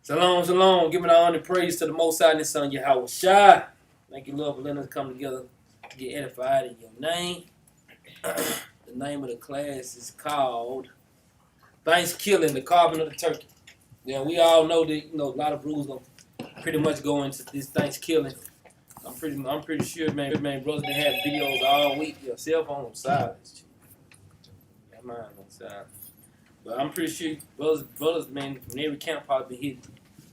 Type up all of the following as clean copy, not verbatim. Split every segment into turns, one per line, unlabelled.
Shalom, shalom. Giving honor and praise to the Most High and His Son, Yahweh Shai. Thank you, Lord, for letting us come together to get edified in your name. The name of the class is called Thanksgiving, the carving of the turkey. Yeah, we all know that a lot of rules gonna pretty much go into this Thanksgiving. I'm pretty sure, man, brothers that have videos all week. Your cell phone on silence. Got mine on silence. But I'm pretty sure brothers, man, from every camp probably hit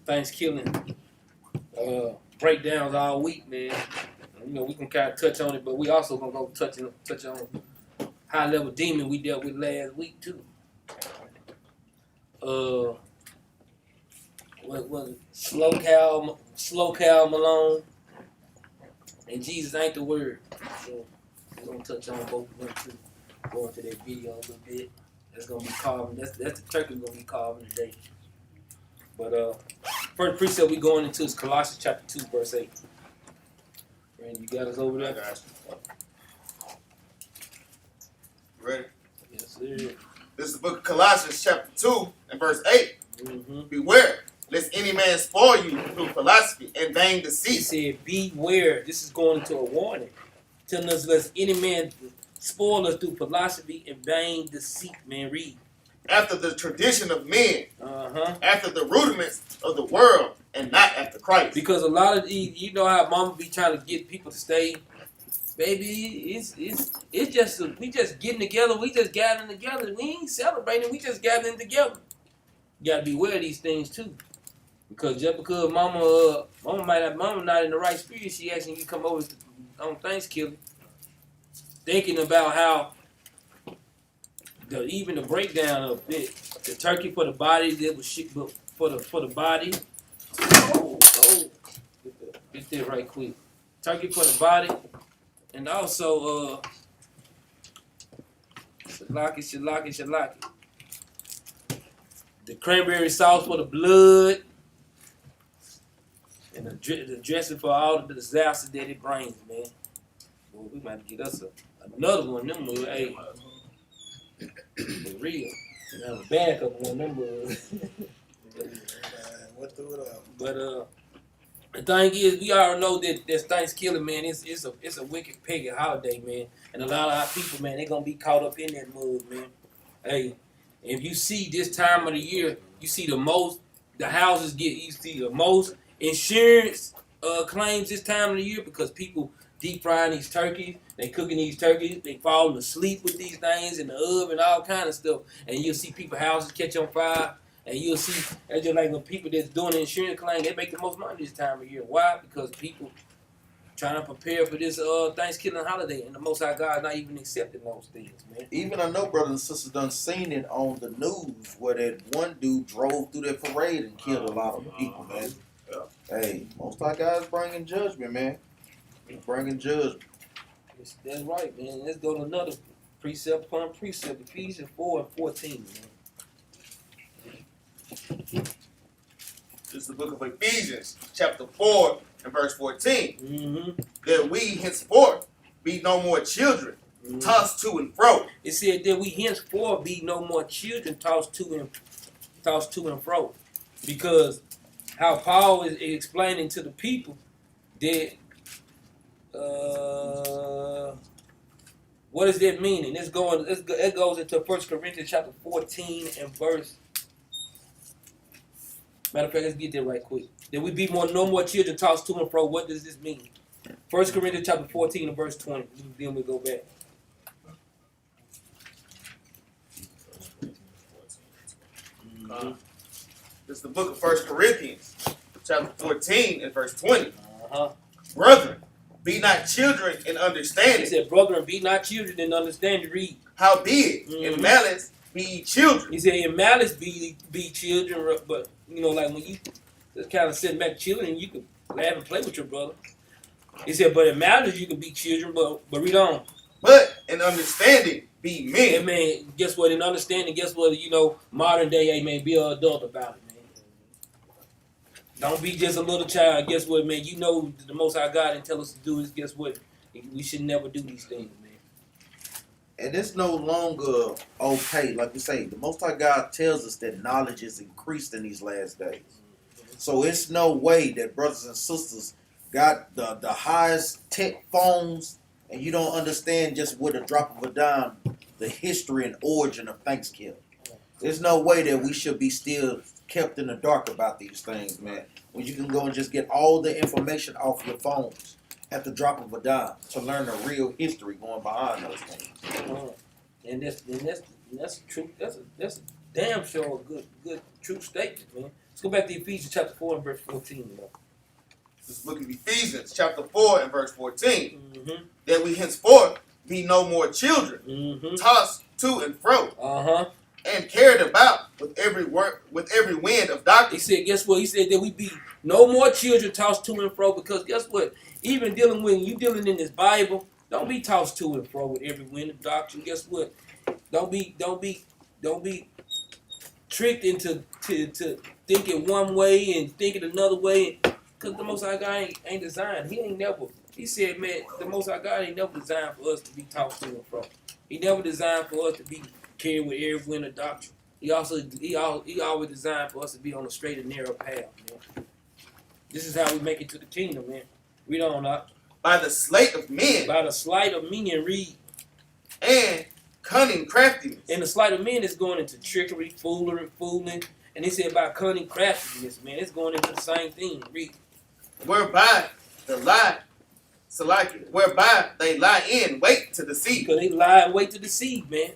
Thanksgiving breakdowns all week, man. We can kind of touch on it, but we also gonna go touch on high level demon we dealt with last week too. What was it? Slow cow Malone, and Jesus ain't the word. So we're gonna touch on both of them too. Go into that video a little bit. That's gonna be carving. That's the turkey gonna be carving today. But first precept we going into is Colossians Chapter 2, verse 8. Randy, you got us over there?
I got you. Ready?
Yes, sir.
This is the book of Colossians Chapter 2 and verse 8.
Mm-hmm.
Beware, lest any man spoil you through philosophy and vain deceit.
He said, beware. This is going into a warning. Telling us, lest any man spoil us through philosophy and vain deceit. Man, read.
After the tradition of men,
Uh-huh.
after the rudiments of the world, and not after Christ.
Because a lot of these, you know how mama be trying to get people to stay. Baby, it's just we just getting together. We just gathering together. We ain't celebrating. We just gathering together. You gotta beware of these things too. Because just because mama not in the right spirit, she asking you to come over on Thanksgiving, thinking about how even the breakdown of it, the turkey for the body, that was shit, but for the body. Get that right quick. Turkey for the body, and also shalaki. The cranberry sauce for the blood, and the dressing for all of the disaster that it brings, man. Well, we might get us another one. Them boys, hey, for real. We have a backup on them boys. But the thing is, we already know that this Thanksgiving, man, it's a wicked pagan holiday, man. And a lot of our people, man, they gonna be caught up in that mud, man. Hey, if you see this time of the year, you see the most insurance claims this time of the year because people deep frying these turkeys, they cooking these turkeys, they falling asleep with these things in the oven, all kind of stuff. And you'll see people houses catch on fire. And you'll see, that's just like the people that's doing the insurance claim, they make the most money this time of year. Why? Because people trying to prepare for this Thanksgiving holiday, and the Most High God not even accepting those things, man.
Even I know brothers and sisters done seen it on the news where that one dude drove through that parade and killed a lot of people, man. Hey, Most High God's bringing judgment, man. He's bringing judgment.
That's right, man. Let's go to another precept upon precept, Ephesians 4 and 14, man.
This is the book of Ephesians, chapter 4 and verse 14.
Mm-hmm.
That we henceforth be no more children, tossed to and fro.
It said that we henceforth be no more children tossed to and fro. Because how Paul is explaining to the people that what does that mean? And it goes into 1 Corinthians chapter 14 and verse. Matter of fact, let's get there right quick. That we be no more children tossed to and fro. What does this mean? 1 Corinthians chapter 14 and verse 20. Then we go back.
This is the book of 1 Corinthians, chapter 14 and verse 20.
Uh-huh.
Brethren, be not children in understanding.
He said, brethren, be not children in understanding. Read.
Howbeit, in malice be ye children.
He said, in malice be children, but like when you just kind of sitting back chilling, you can laugh and play with your brother. He said, but in malice you can be children, but read on.
But in understanding be men.
Amen. Guess what? In understanding, guess what? Modern day, amen, be an adult about it, man. Don't be just a little child. Guess what, man? You know the Most High God didn't tell us to do is, guess what? We should never do these things, man.
And it's no longer okay. Like we say, the Most High God tells us that knowledge is increased in these last days. So it's no way that brothers and sisters got the highest tech phones and you don't understand just with a drop of a dime the history and origin of Thanksgiving. There's no way that we should be still kept in the dark about these things, man. When you can go and just get all the information off your phones at the drop of a dime to learn the real history going behind those things.
And that's true. That's a damn sure good true statement, man. Let's go back to Ephesians Chapter 4 and verse 14.
This book of Ephesians Chapter 4 and verse 14.
Mm-hmm.
That we henceforth be no more children,
Mm-hmm.
tossed to and fro,
Uh-huh.
and carried about with every wind of doctrine.
He said, guess what? He said that we be no more children tossed to and fro, because guess what? Even when you dealing in this Bible, don't be tossed to and fro with every wind of doctrine. Guess what? Don't be tricked into thinking one way and thinking another way. Because the Most High God ain't designed. He said, man, the Most High God ain't never designed for us to be tossed to and fro. He never designed for us to be carried with every wind of doctrine. He always designed for us to be on a straight and narrow path, man. This is how we make it to the kingdom, man. We don't know.
By the sleight of men.
By the sleight of men, read.
And cunning craftiness.
And the sleight of men is going into trickery, fooling. And he said about cunning craftiness, man. It's going into the same thing. Read.
Whereby they lie in wait to deceive.
Because they lie and wait to deceive, man.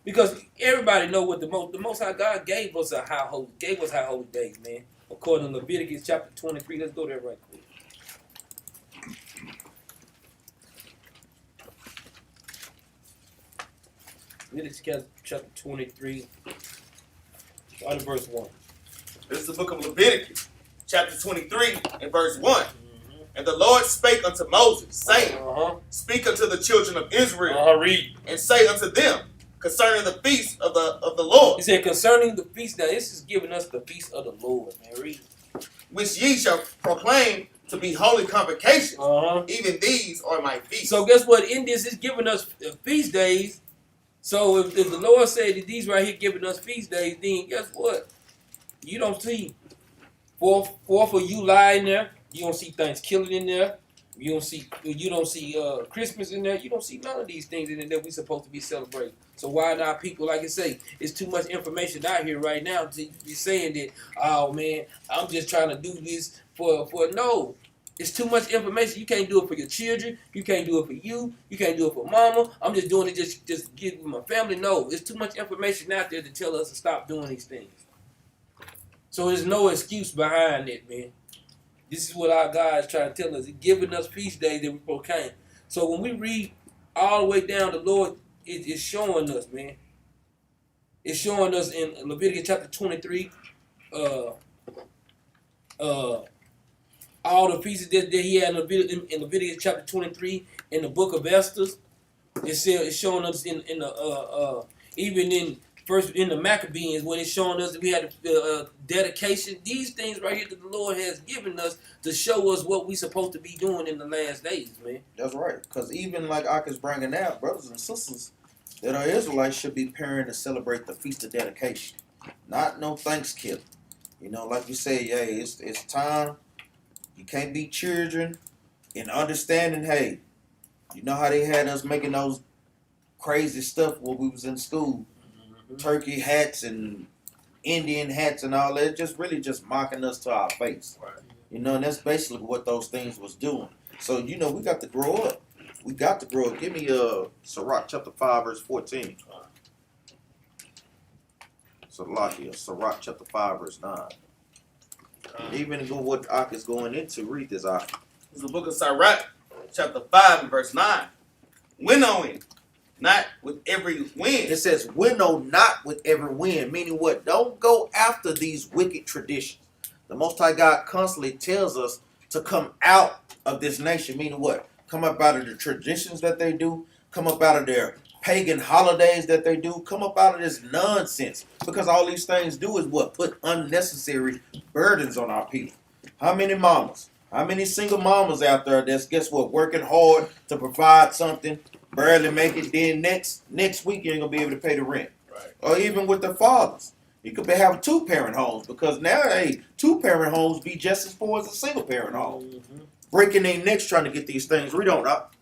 Because everybody know what the Most High God gave us high holy days, man. According to Leviticus Chapter 23. Let's go there right quick. Leviticus Chapter 23. Start at verse 1.
This is the book of Leviticus, chapter 23, and verse 1.
Mm-hmm.
And the Lord spake unto Moses, saying,
Uh-huh.
Speak unto the children of Israel,
Read.
and say unto them, concerning the feast of the Lord,
He said, concerning the feast, now this is giving us the feast of the Lord, man. Read.
which ye shall proclaim to be holy convocations.
Uh-huh.
Even these are my feasts.
So guess what? In this, is giving us feast days. So if the Lord said that these right here giving us feast days, then guess what? You don't see Fourth of July in there. You don't see Thanksgiving in there. You don't see Christmas in there. You don't see none of these things in there that we're supposed to be celebrating. So why not people, like I say, it's too much information out here right now to be saying that, oh man, I'm just trying to do this for no. It's too much information. You can't do it for your children. You can't do it for you. You can't do it for mama. I'm just doing it just give my family. No, it's too much information out there to tell us to stop doing these things. So there's no excuse behind it, man. This is what our God is trying to tell us. He's giving us feast days that we proclaim. So when we read all the way down, the Lord is showing us, man. It's showing us in Leviticus chapter 23, all the pieces that he had in Leviticus chapter 23 in the book of Esther. It's showing us in the even in first in the Maccabees when it's showing us that we had dedication. These things right here that the Lord has given us to show us what we supposed to be doing in the last days, man.
That's right. Because even like Ak is bringing out, brothers and sisters that are Israelites should be preparing to celebrate the Feast of Dedication. Not no Thanksgiving. You know, like you say, hey, it's time. You can't be children in understanding, hey, you know how they had us making those crazy stuff when we was in school. Mm-hmm. Turkey hats and Indian hats and all that. Just really just mocking us to our face.
Right.
You know, and that's basically what those things was doing. So, you know, we got to grow up. We got to grow up. Give me Sirach chapter 5, verse 14. Sirach chapter 5, verse 9. Even what Ak is going into, read this, Ak.
This is the book of Sirach, chapter 5 and verse 9. Winnowing, not with every wind.
It says, winnow not with every wind. Meaning what? Don't go after these wicked traditions. The Most High God constantly tells us to come out of this nation. Meaning what? Come up out of the traditions that they do. Come up out of their pagan holidays that they do. Come up out of this nonsense. Because all these things do is what? Put unnecessary burdens on our people. How many mamas? How many single mamas out there that's, guess what, working hard to provide something, barely make it, then next week you ain't going to be able to pay the rent.
Right.
Or even with the fathers. You could be having 2-parent homes because now, hey, 2-parent homes be just as poor as a single-parent home.
Mm-hmm.
Breaking their necks trying to get these things. Read on up.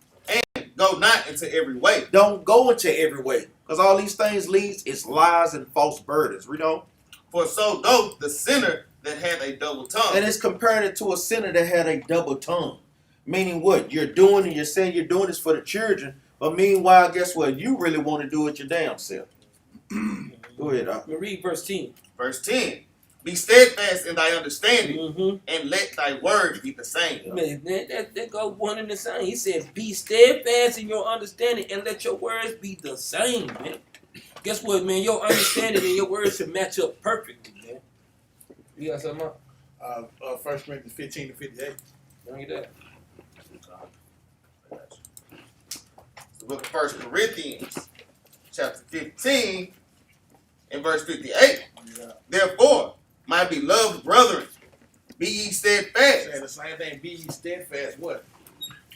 Go not into every way.
Don't go into every way because all these things leads is lies and false burdens. Read on.
For so goes the sinner that had a double tongue.
And it's comparing it to a sinner that had a double tongue. Meaning what? You're doing and you're saying you're doing this for the children, but meanwhile, guess what? You really want to do it your damn self. Go ahead, Doc.
Read verse 10.
Verse 10. Be steadfast in thy understanding,
Mm-hmm.
and let thy word be the same.
Man, that go one and the same. He says, be steadfast in your understanding and let your words be the same, man. Guess what, man? Your understanding and your words should match up perfectly, man. You got something up?
1 Corinthians 15-58.
Bring it up.
The book of 1 Corinthians, chapter 15, and verse 58.
Yeah.
Therefore, my beloved brethren, be ye steadfast,
Saying the same thing. Be ye steadfast. What?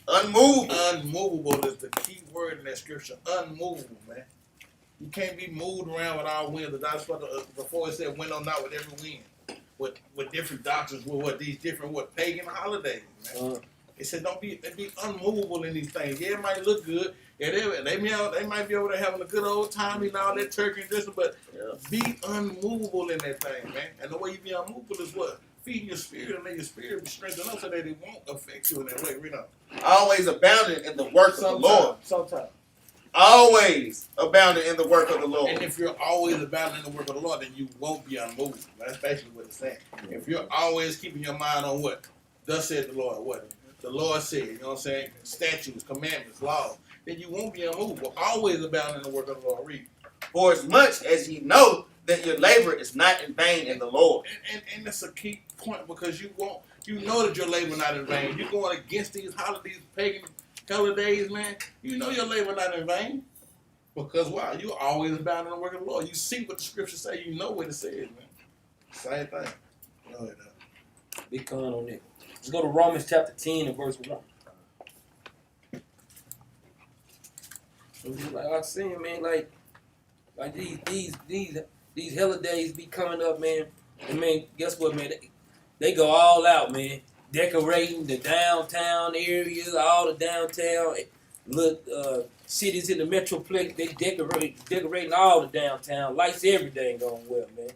unmovable,
Unmovable is the key word in that scripture. Unmovable, man. You can't be moved around with all winds. Before it said, "Wind on not with every wind." With different doctrines, with these different pagan holidays, man. It said, don't be unmovable in these things. Yeah, it might look good. Yeah, they might be over there having a good old time eating all that turkey and this, but be unmovable in that thing, man. And the way you be unmovable is what? Feeding your spirit and let your spirit be strengthened up so that it won't affect you in that way. Read on.
always abounding in the work of the Lord.
Sometimes.
Always abounding in the work of the Lord.
And if you're always abounding in the work of the Lord, then you won't be unmovable. That's basically what it's saying. If you're always keeping your mind on what? Thus said the Lord. What? The Lord said, you know what I'm saying? Statutes, commandments, laws. Then you won't be unmovable. Always abounding in the work of the Lord. Read.
For as much as ye know that your labor is not in vain in the Lord.
And that's a key point because you know that your labor not in vain. You're going against these holidays, pagan holidays, man. You know your labor not in vain. Because why? You're always abounding in the work of the Lord. You see what the scripture say. You know what it says, man. Same thing. Go ahead,
Big con on that. Let's go to Romans chapter 10 and verse 1. Like I was saying, man, like these holidays be coming up, man. And man, guess what, man? They go all out, man. Decorating the downtown areas, all the downtown cities in the metroplex. They decorating all the downtown. Lights, everything going well, man.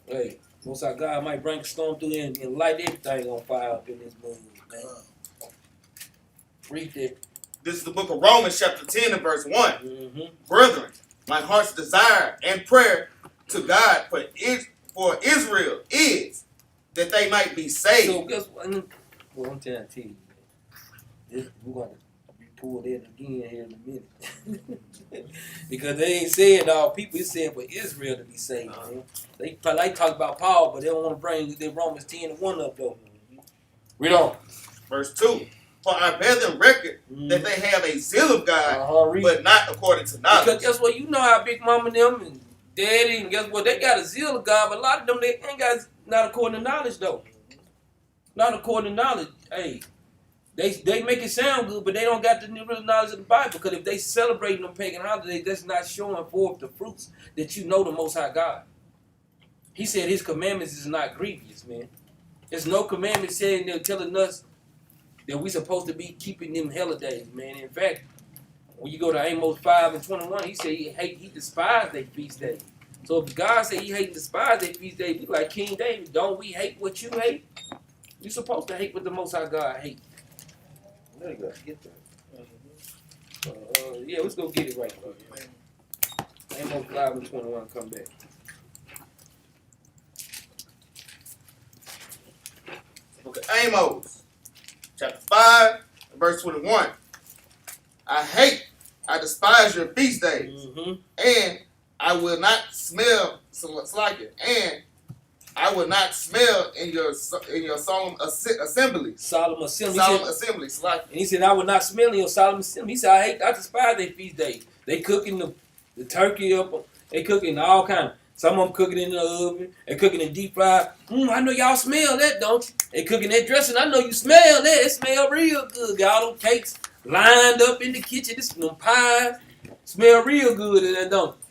Hey, most our God might bring a storm through there and light everything on fire up in this movie, man. Read that.
This is the book of Romans chapter 10 and verse 1.
Mm-hmm.
Brethren, my heart's desire and prayer to God for Israel is that they might be saved.
So guess what? Well, I'm trying to tell you, man. We're going to be pulled in again here in a minute. Because they ain't saying all people, it's saying for Israel to be saved, man. They like talk about Paul, but they don't want to bring the Romans 10 and 1 up, though. Read on.
Verse 2. For I bear them record that they have a zeal of God, but not according to knowledge.
Because guess what? You know how Big Mama and them and Daddy, and guess what? They got a zeal of God, but a lot of them, they ain't got, not according to knowledge, though. Not according to knowledge. Hey, they make it sound good, but they don't got the real knowledge of the Bible. Because if they celebrating them pagan holidays, that's not showing forth the fruits that you know the Most High God. He said his commandments is not grievous, man. There's no commandment saying they're telling us that we supposed to be keeping them holidays, man. In fact, when you go to Amos 5 and 21, he said he despised their feast days. So if God said he hate and despise their feast days, be like King David, don't we hate what you hate? You supposed to hate what the Most High God hate.
There you go. Get that.
Yeah, let's go get it right quick. Amos 5 and 21, come back.
Book of Amos, chapter 5, verse 21. I despise your feast days, and I will not smell and I will not smell in your solemn assemblies.
Solemn assembly.
Solemn assemblies.
And he said, I will not smell in your solemn assembly. He said, I despise their feast days. They cooking the turkey up. They cooking all kind of. Some of them cooking in the oven. They cooking in deep fry. I know y'all smell that, don't you? They cooking that dressing. I know you smell that. It smell real good. Got all them cakes lined up in the kitchen. This them pies smell real good in that, don't you?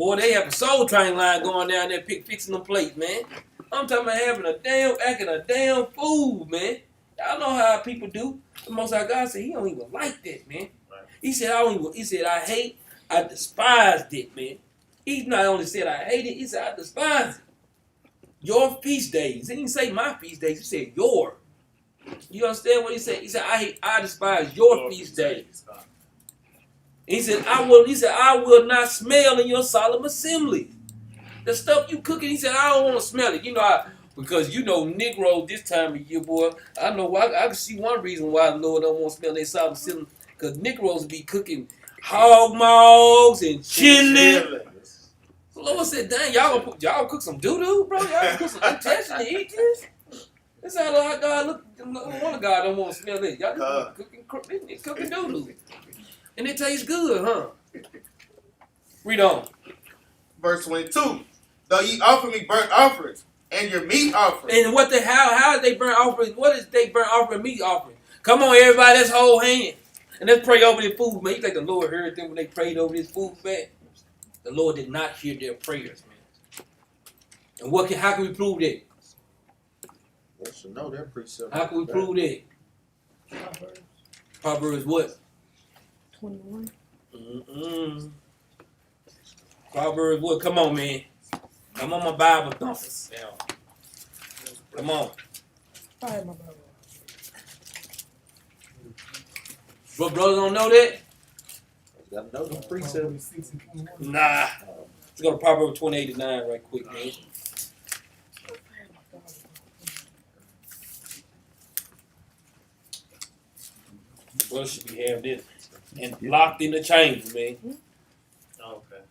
Boy, they have a soul train line going down there fixing them plates, man. I'm talking about acting a damn fool, man. Y'all know how people do. The Most High God said he don't even like that, man.
Right.
He said I despised it, man. He not only said I hate it, he said I despise it. Your feast days. He didn't say my feast days, he said your. You understand what he said? He said I despise your feast days. He said I will not smell in your solemn assembly. The stuff you cooking, he said, I don't want to smell it. Because Negroes this time of year, boy, I know I can see one reason why the Lord don't want to smell their solemn assembly. Because Negroes be cooking hog maws and chili. The Lord said, dang, y'all cook some doo-doo, bro? Y'all cook some intestine and eat this? That's how God look. No wonder God don't want to smell it. Y'all just cooking doo-doo. And it tastes good, huh? Read on.
Verse 22. Though ye offer me burnt offerings and your meat offering.
And how is they burnt offering? What is they burnt offering, meat offering? Come on, everybody, let's hold hands. And let's pray over this food, man. You think the Lord heard them when they prayed over this food, man? The Lord did not hear their prayers, man. And how can we prove that?
They should know their precept.
How can we prove that? Proverbs what?
21.
Proverbs what? Come on, man. Come on, my Bible thumpers. Come on.
Fire my Bible.
What, brothers don't know that?
You gotta know the precept.
Nah. Let's go to Proverbs 28:9 right quick, man. Brothers should be having this and locked in the chamber, man.
Okay.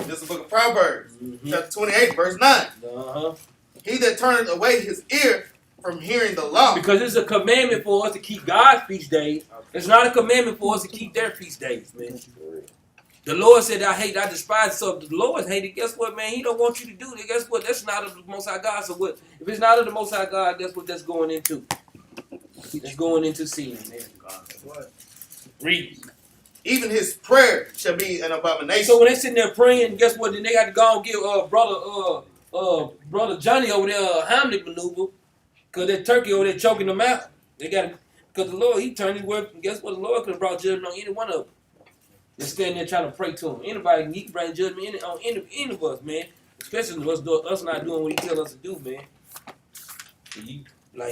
This is the book of Proverbs,
Mm-hmm.
chapter 28, verse 9.
Uh-huh.
He that turneth away his ear from hearing the law.
Because it's a commandment for us to keep God's feast days. It's not a commandment for us to keep their feast days, man. The Lord said, I despise it. So if the Lord hated, guess what, man? He don't want you to do that. Guess what? That's not of the Most High God. So what? If it's not of the Most High God, guess what that's going into? That's going into sin, man.
What?
Read.
Even his prayer shall be an abomination.
So when they sitting there praying, guess what? Then they got to go and give brother Johnny over there a Heimlich maneuver, cause that turkey over there choking them out. They got to, cause the Lord, he turned his word. Guess what? The Lord could have brought judgment on any one of them. They're standing there trying to pray to him. Anybody, he can bring judgment on any of us, man. Especially us not doing what he tells us to do, man.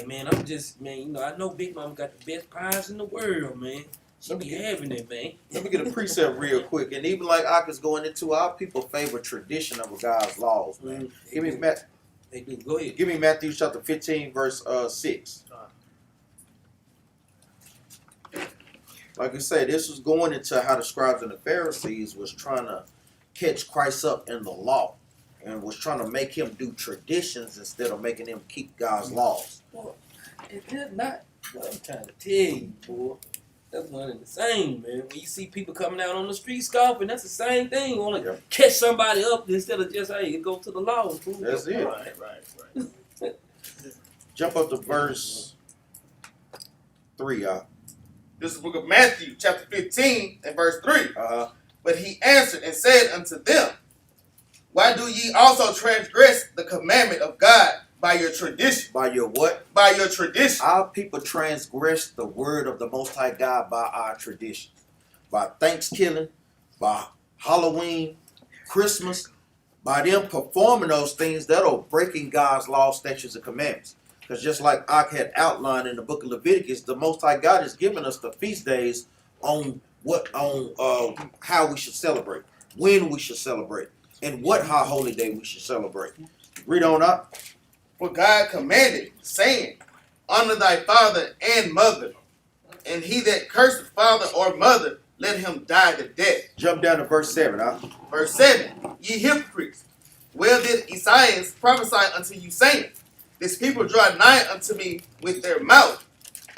Man, I'm just, man, I know Big Mama got the best pies in the world, man. She be having it, man.
Let me get a precept real quick. And even like Aka's going into, our people favor tradition over God's laws, man. Give me
They do. Go ahead.
Give me Matthew chapter 15, verse 6. Like I said, this was going into how the scribes and the Pharisees was trying to catch Christ up in the law and was trying to make him do traditions instead of making him keep God's laws.
Boy, is that not what I'm trying to tell you, boy? That's one and the same, man. When you see people coming out on the street scoffing, that's the same thing. You want to catch somebody up instead of just, hey, go to the law and prove
That's it.
Right.
Jump up to verse 3, y'all.
This is the book of Matthew, chapter 15, and verse 3. But he answered and said unto them, why do ye also transgress the commandment of God by your tradition?
By your what?
By your tradition.
Our people transgress the word of the Most High God by our traditions. By Thanksgiving, by Halloween, Christmas, by them performing those things that are breaking God's law, statutes, and commandments. Because just like Ak had outlined in the book of Leviticus, the Most High God has given us the feast days on how we should celebrate, when we should celebrate, and what high holy day we should celebrate. Read on up.
For God commanded, saying, honor thy father and mother, and he that curseth father or mother, let him die the death.
Jump down to verse 7.
Verse 7, ye hypocrites, well did Esaias prophesy unto you, saying, this people draw nigh unto me with their mouth,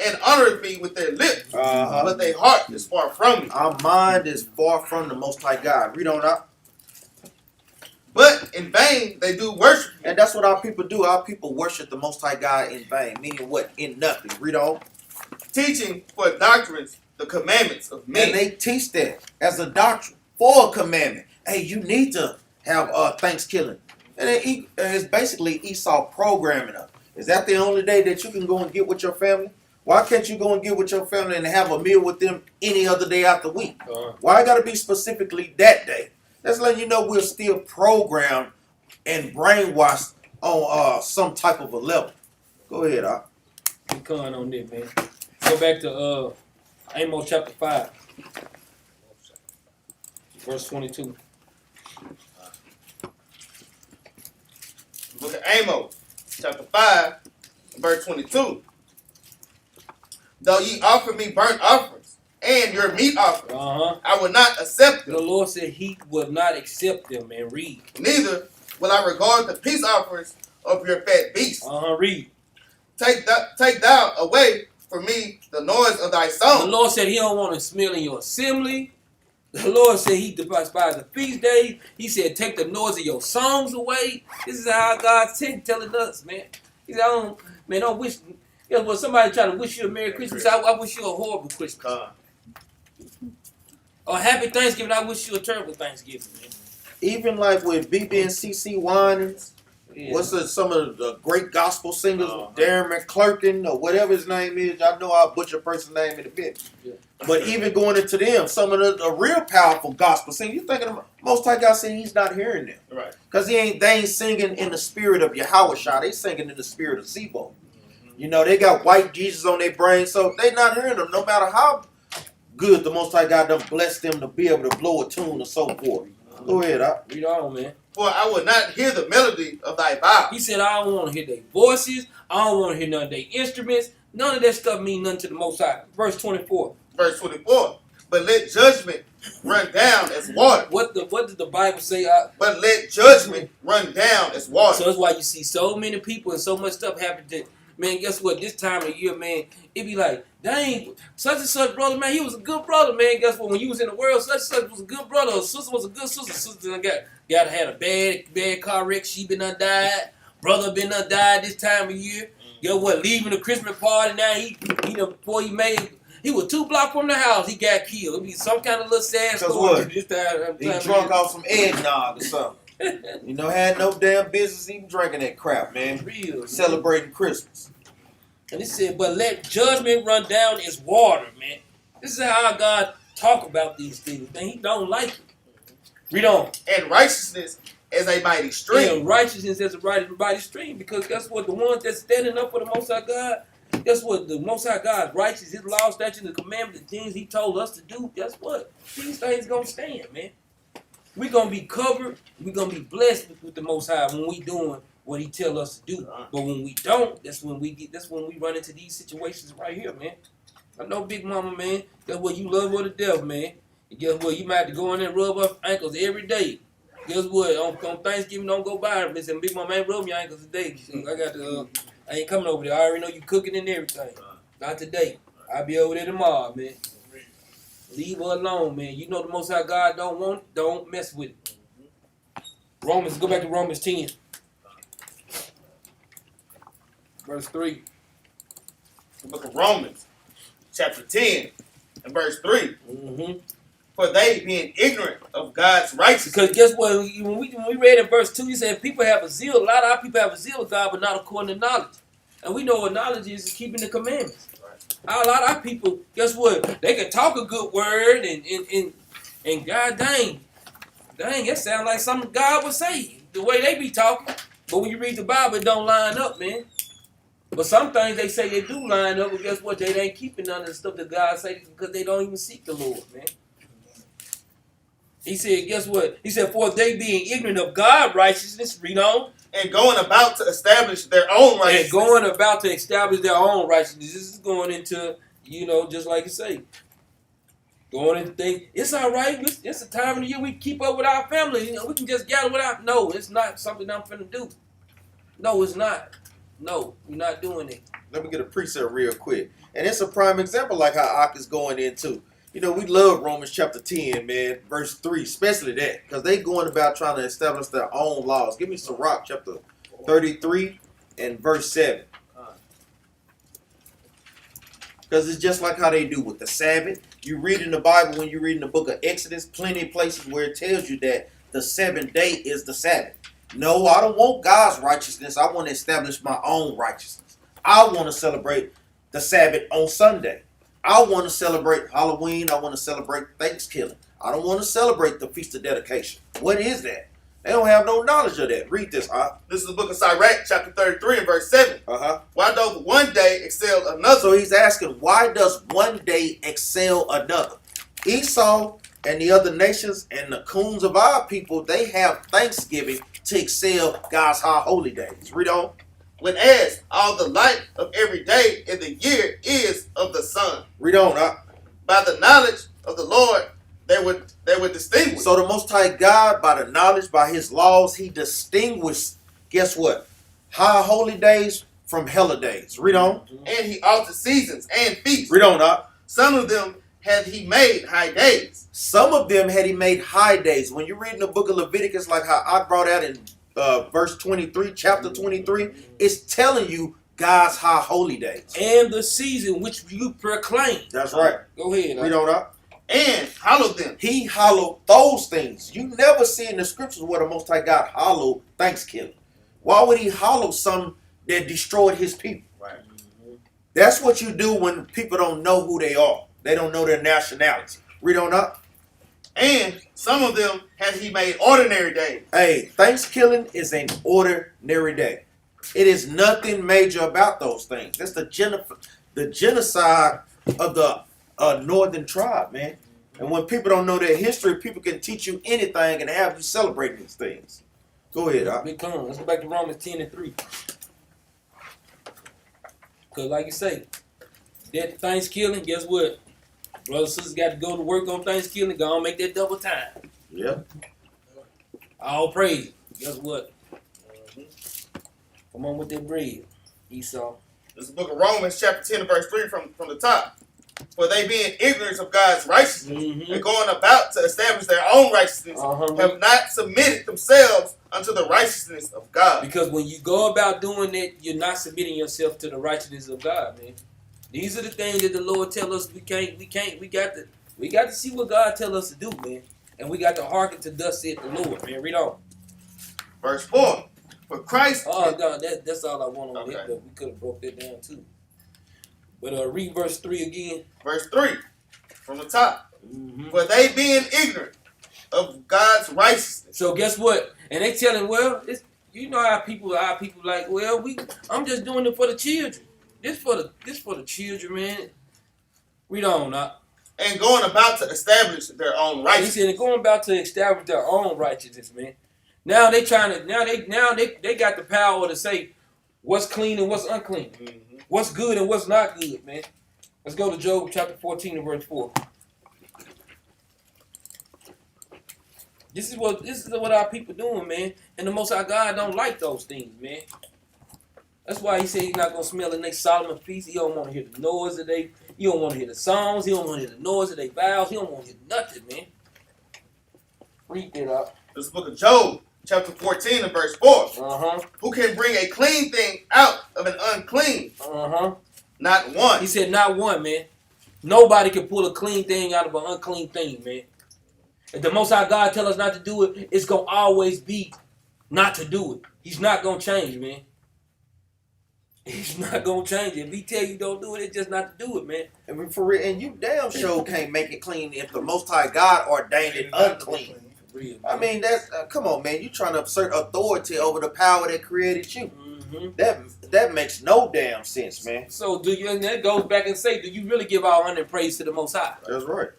and honoreth me with their lips, but their heart is far from me.
Our mind is far from the Most High God. Read on up.
But in vain they do worship.
And that's what our people do. Our people worship the Most High God in vain. Meaning what? In nothing. Read on.
Teaching for doctrines the commandments of men.
And they teach that as a doctrine for a commandment. hey, you need to have Thanksgiving. And it's basically Esau programming her. Is that the only day that you can go and get with your family? Why can't you go and get with your family and have a meal with them any other day out the week? Why it got to be specifically that day? That's letting you know we're still programmed and brainwashed on some type of a level. Go ahead, Doc.
Keep going on this, man. Go back to Amos chapter 5, verse 22.
Book of Amos, chapter 5, verse 22. Though ye offer me burnt offerings and your meat offerings, I will not accept them.
The Lord said he will not accept them, man. Read.
Neither will I regard the peace offerings of your fat beasts.
Read.
Take thou away from me the noise of thy
The
song.
Lord said he don't want to smell in your assembly. The Lord said he despises the feast days. He said take the noise of your songs away. This is how God's telling us, man. He said, don't wish. You know, when somebody try to wish you a Merry Christmas, I wish you a horrible Christmas. Or Happy Thanksgiving, I wish you a terrible Thanksgiving, man.
Even like with BB and CC Winans, some of the great gospel singers, Darren McClurkin or whatever his name is. I know I'll butcher a person's name in a bit. Yeah. But even going into them, some of the real powerful gospel singers, you're thinking of Most High God saying he's not hearing them.
Right.
Because they ain't singing in the spirit of Yahweh Shah. They singing in the spirit of Zebo. You know, they got white Jesus on their brain, so they not hearing them no matter how good the Most High God done bless them to be able to blow a tune or so forth. Go ahead, read on, man.
For I will not hear the melody of thy vows.
He said, I don't want to hear their voices. I don't want to hear none of their instruments. None of that stuff mean nothing to the Most High. Verse 24.
Verse 24. But let judgment run down as water.
What does the Bible say?
But let judgment run down as water.
So that's why you see so many people and so much stuff happen to. Man, guess what? This time of year, man, it be like, dang, such and such brother, man, he was a good brother, man. Guess what? When you was in the world, such and such was a good brother. Or sister was a good sister. Sister had a bad car wreck. She been died. Brother been died this time of year. Guess what? Leaving the Christmas party now. He was 2 blocks from the house. He got killed. It be some kind of little sad story.
This time he drunk off some eggnog or something. You know, had no damn business even drinking that crap, man.
Real.
Celebrating Christmas.
And he said, but let judgment run down as water, man. This is how God talk about these things, man. He don't like it. Read on.
And righteousness as a mighty stream.
Yeah, righteousness as a mighty stream. Because guess what? The ones that's standing up for the Most High God, guess what? The Most High God, righteous, his law, statutes, and the commandments, the things he told us to do, guess what? These things going to stand, man. We're going to be covered. We're going to be blessed with the Most High when we doing what he tell us to do. But when we don't, that's when we run into these situations right here, man. I know Big Mama, man. Guess what? You love her to death, man. And guess what? You might have to go in there and rub her ankles every day. Guess what? On Thanksgiving, don't go by her. Listen, Big Mama ain't rubbing your ankles today. I ain't coming over there. I already know you cooking and everything. Not today. I'll be over there tomorrow, man. Leave her alone, man. You know the Most High God don't mess with it. Go back to Romans 10. Verse 3.
The book of Romans, chapter 10, and verse 3.
Mm-hmm.
For they being ignorant of God's righteousness.
Because guess what? When we read in verse 2, he said people have a zeal. A lot of our people have a zeal of God, but not according to knowledge. And we know what knowledge is keeping the commandments. A lot of our people, guess what? They can talk a good word and God dang, that sounds like something God would say, the way they be talking. But when you read the Bible, it don't line up, man. But some things they say they do line up, but guess what? They ain't keeping none of the stuff that God say because they don't even seek the Lord, man. He said, guess what? He said, for they being ignorant of God's righteousness, read on.
And going about to establish their own righteousness.
And going about to establish their own righteousness. This is going into, just like you say, going into things. It's all right. It's a time of the year we keep up with our family. We can just gather without. No, it's not something I'm finna do. No, it's not. No, we're not doing it.
Let me get a precept real quick. And it's a prime example like how Ak is going into. We love Romans chapter 10, man, verse 3, especially that, because they going about trying to establish their own laws. Give me Sirach chapter 33 and verse 7. Because it's just like how they do with the Sabbath. You read in the Bible, when you read in the book of Exodus, plenty of places where it tells you that the 7th day is the Sabbath. No, I don't want God's righteousness. I want to establish my own righteousness. I want to celebrate the Sabbath on Sunday. I want to celebrate Halloween. I want to celebrate Thanksgiving. I don't want to celebrate the Feast of Dedication. What is that? They don't have no knowledge of that. Read this,
This is the book of Sirach, chapter 33 and verse 7. Why does one day excel another?
So he's asking, why does one day excel another? Esau and the other nations and the coons of our people, they have Thanksgiving to excel God's high holy days. Read on.
When as all the light of every day in the year is of the sun.
Read on.
By the knowledge of the Lord, they would distinguish.
So the Most High God, by the knowledge, by his laws, he distinguished, guess what? High holy days from hella days. Read on.
And he altered seasons and feasts.
Read on.
Some of them had he made high days.
Some of them had he made high days. When you read in the book of Leviticus, like how I brought out in verse 23, chapter 23, it's telling you God's high holy days.
And the season which you proclaim.
That's right.
Go ahead.
Read on.
And hallowed them.
He hallowed those things. You never see in the scriptures where the Most High God hallowed Thanksgiving. Why would he hallow some that destroyed his people?
Right.
That's what you do when people don't know who they are. They don't know their nationality. Read on up.
And some of them had he made ordinary days.
Hey, Thanksgiving is an ordinary day. It is nothing major about those things. That's the genocide of the northern tribe, man. And when people don't know their history, people can teach you anything and have you celebrate these things. Go ahead,
Big come. Let's go back to Romans 10 and 3. Because like you say, that Thanksgiving, guess what? Brothers and sisters got to go to work on Thanksgiving. Go on, make that double time.
Yeah.
All praise. Guess what? Come on with that bread, Esau.
This is the book of Romans, chapter 10 and verse 3 from the top. For they being ignorant of God's righteousness and going about to establish their own righteousness, have not submitted themselves unto the righteousness of God.
Because when you go about doing that, you're not submitting yourself to the righteousness of God, man. These are the things that the Lord tell us we got to see what God tell us to do, man. And we got to hearken to thus saith the Lord, man. Read on.
Verse 4. For Christ.
Oh, God, that's all I want on
Okay.
it, but we could have broke that down too. But read verse 3 again.
Verse 3 from the top. For they being ignorant of God's righteousness.
So guess what? And they telling, well, you know how people like, well, I'm just doing it for the children. This for the children, man. Read on now.
And going about to establish their own righteousness.
He said they're going about to establish their own righteousness, man. Now they got the power to say what's clean and what's unclean. What's good and what's not good, man. Let's go to Job chapter 14 and verse 4. This is what our people doing, man. And the Most High God don't like those things, man. That's why he said he's not gonna smell the next Solomon feast. He don't want to hear the noise of they. You don't want to hear the songs. He don't want to hear the noise of their vows. He don't want to hear nothing, man. Read that up.
This book of Job, chapter 14 and verse 4. Who can bring a clean thing out of an unclean? Not one.
He said not one, man. Nobody can pull a clean thing out of an unclean thing, man. If the Most High God tell us not to do it, it's going to always be not to do it. He's not going to change, man. He's not going to change it. If he tell you don't do it, it's just not to do it, man.
And for real, and you damn sure can't make it clean if the Most High God ordained it unclean.
Real,
I mean, that's come on, man. You trying to assert authority over the power that created you. That makes no damn sense, man.
So and that goes back and say, do you really give all honor and praise to the Most High?
That's right.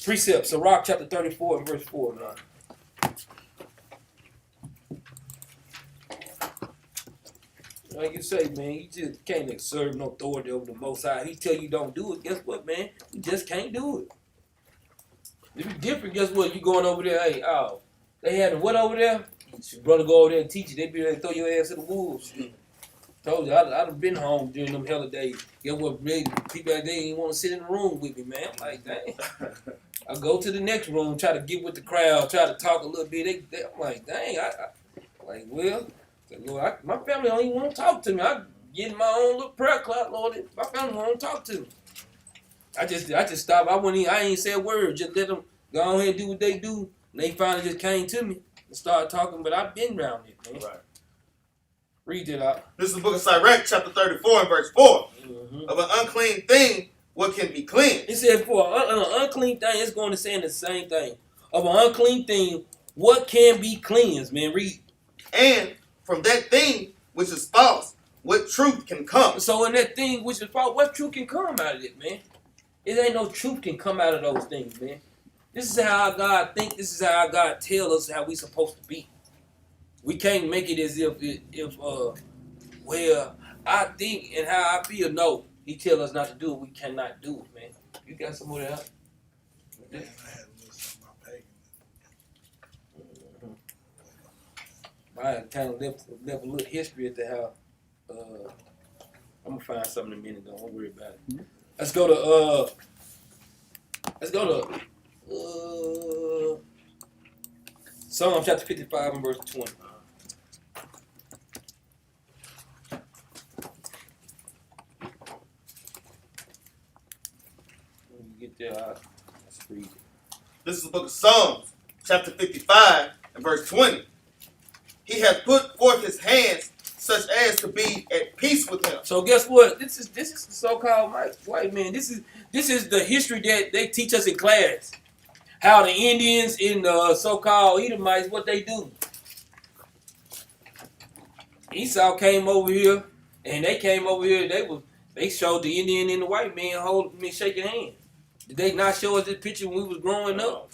Precept, Sirach chapter 34 and verse 4, man. Like you say, man, you just can't exert no authority over the Most High. He tell you don't do it. Guess what, man? You just can't do it. If it's different, guess what? You going over there, hey, they had a what over there? Your brother go over there and teach you. They be ready to throw your ass to the wolves. Told you, I done been home during them hella days. Guess what? People they didn't want to sit in the room with me, man. I'm like, dang. I go to the next room, try to get with the crowd, try to talk a little bit. I'm like, dang. Lord, my family don't even want to talk to me. I get in my own little prayer closet, Lord. My family won't talk to me. I just stopped. I ain't say a word. Just let them go ahead and do what they do. And they finally just came to me and started talking, but I've been around it, man.
Right.
Read it out.
This is the book of Sirach, chapter 34 and verse 4.
Mm-hmm.
Of an unclean thing, what can be cleansed?
It said for an unclean thing, it's going to say the same thing. Of an unclean thing, what can be cleansed, man? Read.
And from that thing which is false, what truth can come?
So in that thing which is false, what truth can come out of it, man? It ain't no truth can come out of those things, man. This is how God think. This is how God tell us how we supposed to be. We can't make it as if well, I think and how I feel. No, He tell us not to do it. We cannot do it, man. You got some more help?
Man, I had a little something about pagan.
I kind of left a little history at the house. I'm gonna find something in a minute. Don't worry about it. Let's go to Psalm chapter 55 and verse 20. When you get there, let's read it.
This is the book of Psalms, chapter 55 and verse 20. He hath put forth his hands such as to be at peace with him.
So guess what? This is the so-called white man. This is the history that they teach us in class. How the Indians and the so-called Edomites, what they do. Esau came over here, and they came over here. They showed the Indian and the white man shaking hands. Did they not show us this picture when we was growing up?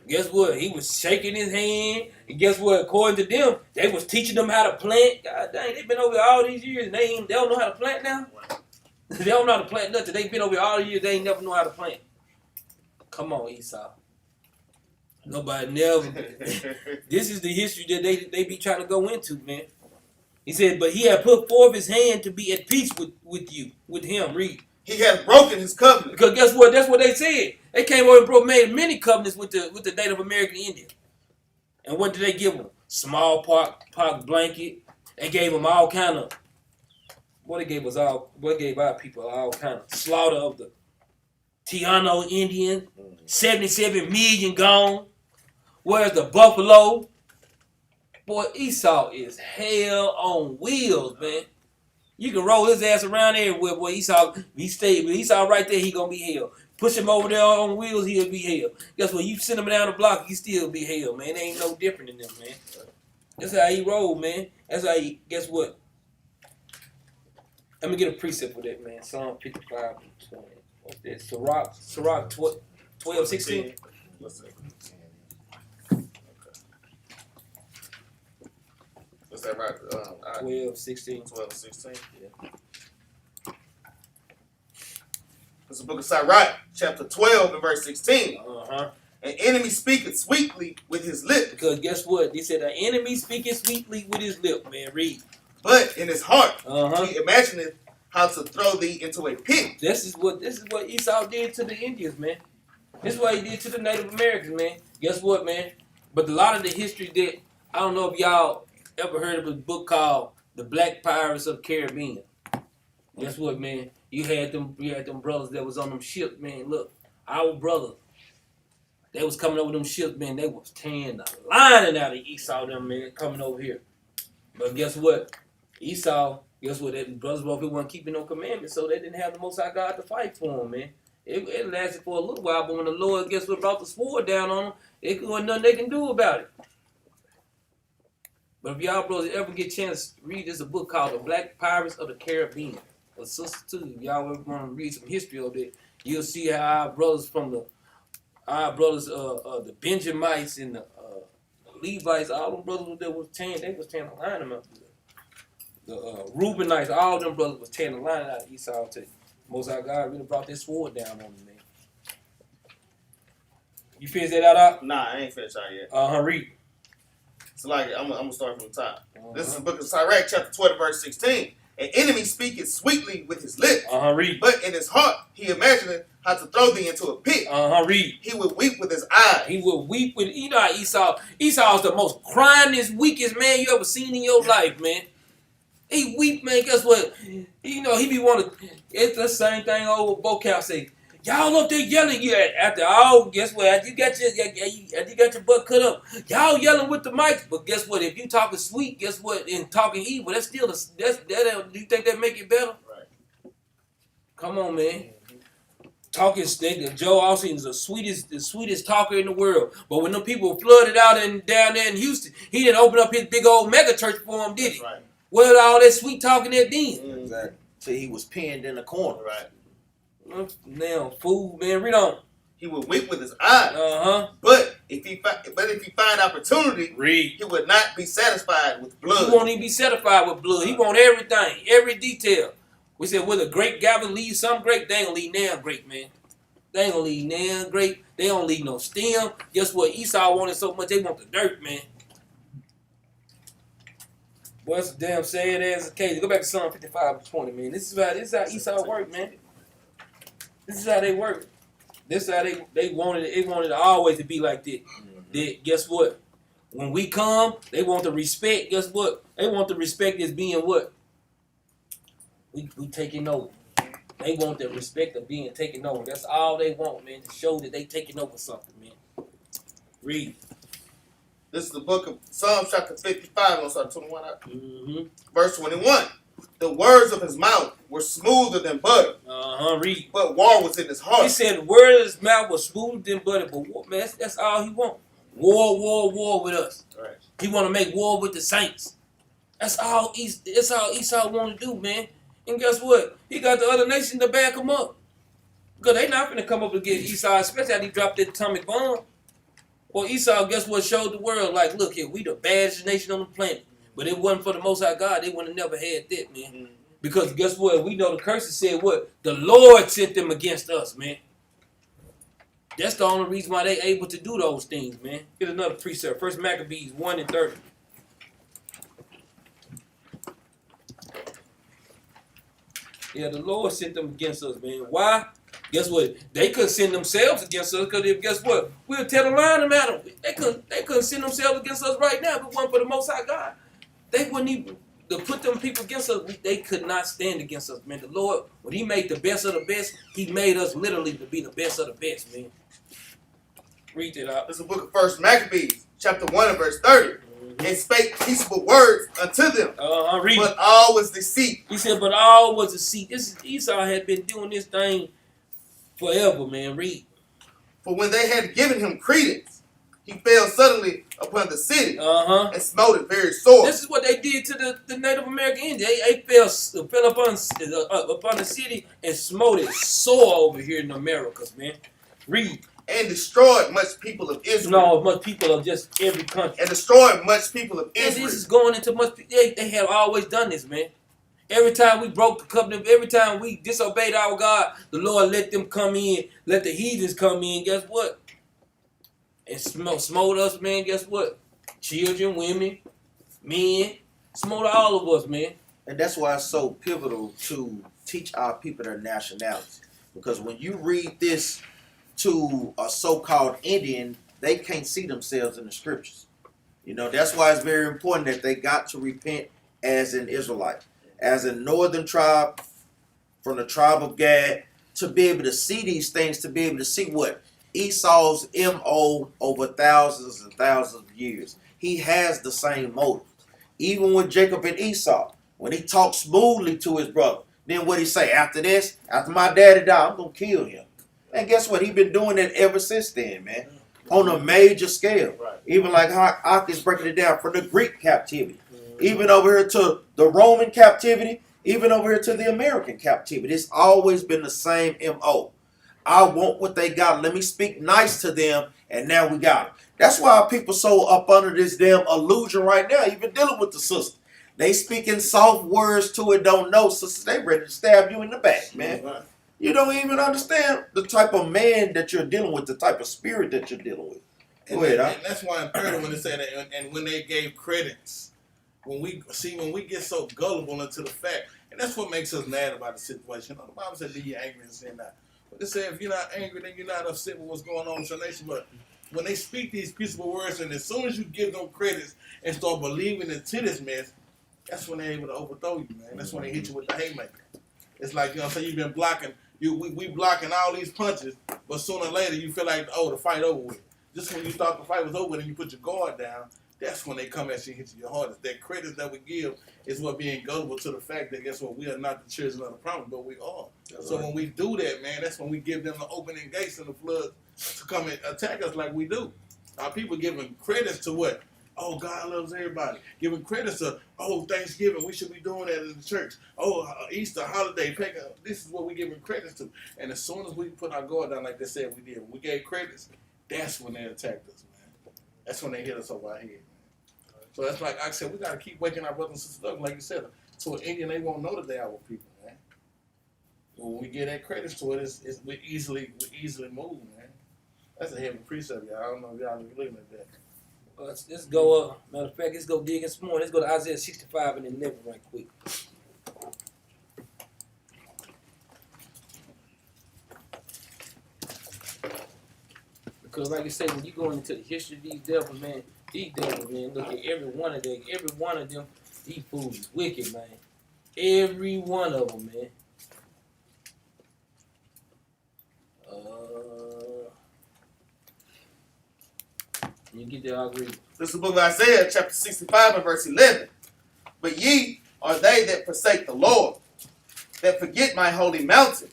Guess what? He was shaking his hand. And guess what? According to them, they was teaching them how to plant. God dang, they've been over here all these years and they don't know how to plant now. They don't know how to plant nothing. They've been over here all these years. They ain't never know how to plant. Come on, Esau. Nobody never. This is the history that they be trying to go into, man. He said, but he had put forth his hand to be at peace with you, with him. Read.
He hath broken his covenant.
Because guess what? That's what they said. They came over and made many covenants with the Native American Indian. And what did they give them? Smallpox blanket. They gave them all kind of. What they gave our people all kind of slaughter of the Tiano Indian. 77 million gone. Where's the buffalo? Boy, Esau is hell on wheels, man. You can roll his ass around everywhere, boy. Esau right there, he gonna be hell. Push him over there on wheels, he'll be hell. Guess what? You send him down the block, he still be hell, man. They ain't no different than them, man. That's how he roll, man. That's how he, guess what? Let me get a precept for that, man. Psalm 55 and 20. What's that? Sirach 12, 16?
Let's see. What's that right?
12, 16.
12, 16.
Yeah.
This is the book of Sirach, chapter 12 and verse 16.
Uh-huh.
An enemy speaketh sweetly with his lips.
Because guess what? They said, an enemy speaketh sweetly with his lip, man. Read.
But in his heart,
Uh-huh.
he imagineth how to throw thee into a pit.
This is what Esau did to the Indians, man. This is what he did to the Native Americans, man. Guess what, man? But a lot of the history that, I don't know if y'all ever heard of a book called The Black Pirates of the Caribbean. Guess what, man? You had them brothers that was on them ships, man. Look, our brothers, they was coming over them ships, man. They was tearing the lining out of Esau, them, man, coming over here. But guess what? Esau, guess what? That brothers both weren't keeping no commandments, so they didn't have the Most High God to fight for them, man. It lasted for a little while, but when the Lord, guess what, brought the sword down on them, it wasn't nothing they can do about it. But if y'all brothers ever get a chance to read, there's a book called The Black Pirates of the Caribbean. Or sister too, if y'all ever want to read some history of it, you'll see how our brothers the Benjamites and the Levites, all them brothers that was tearing the line up. The Reubenites, all them brothers was tearing the line out of Esau too. Most High God really brought that sword down on them, man. You finish that out?
Nah, I ain't finished out yet.
Read.
So like, I'm gonna start from the top.
Uh-huh.
This is the book of Sirach, chapter 12, verse 16. An enemy speaketh sweetly with his lips,
Read.
but in his heart he imagineth how to throw thee into a pit.
Read.
He would weep with his eyes.
He will weep with, you know how Esau is the most cryingest, weakest man you ever seen in your life, man. He weep, man. Guess what? You know, he be wanting, it's the same thing old vocab say, Y'all up there yelling. After all, guess what? After you got your butt cut up, y'all yelling with the mics. But guess what? If you talking sweet, guess what? And talking evil, that's still that. Do you think that make it better?
Right.
Come on, man. Talking snake. Joe Austin is the sweetest talker in the world. But when them people flooded out and down there in Houston, he didn't open up his big old mega church for him, did he?
Right.
Where all that sweet talking at then?
Exactly. So he was pinned in the corner.
Right.
Now, fool, man, read on.
He would wink with his eyes. But if he find opportunity,
Read.
he would not be satisfied with
He
blood.
won't even be satisfied with blood. He want everything, every detail. We said, will a grape gather leave some grape? They ain't gonna leave now grape, man. They ain't gonna leave now grape. They don't leave no stem. Guess what? Esau wanted so much, they want the dirt, man. Boy, that's a damn sad ass case. Go back to Psalm 55:20, man. This is how Esau work, man. This is how they work. This is how they wanted it. They wanted it always to be like this. Guess what? When we come, they want the respect. Guess what? They want the respect as being what? We taking over. They want the respect of being taken over. That's all they want, man, to show that they taking over something, man. Read.
This is the book of Psalms chapter 55, on start 21 out. Verse 21. The words of his mouth were smoother than butter.
Read.
But war was in his heart.
He said the word of his mouth was smoother than butter, but war, man, that's all he want. War with us.
Right.
He want to make war with the saints. That's all Esau want to do, man. And guess what? He got the other nations to back him up. Because they not going to come up against Esau, especially after he dropped that atomic bomb. Well, Esau, guess what, showed the world, like, look here, we the baddest nation on the planet. But it wasn't for the Most High God, they would have never had that, man. Because guess what? We know the curses said what? The Lord sent them against us, man. That's the only reason why they able to do those things, man. Here's another precept. 1 Maccabees 1:30. Yeah, the Lord sent them against us, man. Why? Guess what? They couldn't send themselves against us because guess what? We'll tell the line about them. They couldn't send themselves against us right now if it wasn't for the Most High God. They wouldn't even to put them people against us. They could not stand against us, man. The Lord, when He made the best of the best, He made us literally to be the best of the best, man. Read it out.
This is the book of 1 Maccabees, chapter 1 and verse 30. And spake peaceable words unto them.
Read.
But all was deceit.
He said, but all was deceit. Esau had been doing this thing forever, man. Read.
For when they had given him credence, he fell suddenly upon the city and smote it very sore.
This is what they did to the Native American Indians. They fell upon the city and smote it sore over here in Americas, man. Read.
And destroyed much people of Israel.
No, much people of just every country.
And destroyed much people of Israel.
And this is going into much. They have always done this, man. Every time we broke the covenant, every time we disobeyed our God, the Lord let them come in, let the heathens come in. Guess what? And smote us, man. Guess what? Children, women, men, smote all of us, man.
And that's why it's so pivotal to teach our people their nationality. Because when you read this to a so-called Indian, they can't see themselves in the scriptures. You know, that's why it's very important that they got to repent as an Israelite, as a northern tribe from the tribe of Gad, to be able to see these things, to be able to see what Esau's MO over thousands and thousands of years. He has the same motive. Even with Jacob and Esau, when he talked smoothly to his brother, then what he say? After this, after my daddy died, I'm going to kill him. And guess what? He been doing that ever since then, man. On a major scale.
Right.
Even like how Ak is breaking it down from the Greek captivity. Even over here to the Roman captivity. Even over here to the American captivity. It's always been the same MO. I want what they got. Let me speak nice to them. And now we got it. That's why our people so up under this damn illusion right now. Even dealing with the sister. They speaking soft words to it, don't know. Sisters, they ready to stab you in the back, man.
Right.
You don't even understand the type of man that you're dealing with, the type of spirit that you're dealing with.
And,
Go ahead,
and that's why I'm imperative when they say that, and when they gave credence, when we get so gullible into the fact, and that's what makes us mad about the situation. You know, the Bible said, "Be ye angry and sin not." But they say, if you're not angry, then you're not upset with what's going on with your nation. But when they speak these peaceable words, and as soon as you give them credence and start believing into this mess, that's when they're able to overthrow you, man. That's when they hit you with the haymaker. It's like, you know, say you've been blocking We blocking all these punches, but sooner or later you feel like, oh, the fight over with. Just when you thought the fight was over and you put your guard down, that's when they come at you and hit you your hardest. That credit that we give is what being gullible to the fact that, guess what, we are not the children of the promise, but we are. That's so right. When we do that, man, that's when we give them the opening gates and the flood to come and attack us like we do. Our people giving credits to what? Oh, God loves everybody. Giving credits to, oh, Thanksgiving, we should be doing that in the church. Oh, Easter, holiday, this is what we giving credits to. And as soon as we put our guard down like they said we did, when we gave credits, that's when they attacked us, man. That's when they hit us over our head, man. So that's like I said, we got to keep waking our brothers and sisters up, like you said. So an Indian, they won't know that they are our people, man. When we get that credits to it, we easily move, man. That's a heavy precept, y'all. I don't know if y'all be looking at that.
Let's go up. Matter of fact, let's go dig in some more. Let's go to Isaiah 65 and 11 right quick. Because like I say, when you go into the history of these devils, man, look at every one of them, these fools is wicked, man. Every one of them, man. You get that, I agree.
This is the book of Isaiah, chapter 65 and verse 11. But ye are they that forsake the Lord, that forget my holy mountain,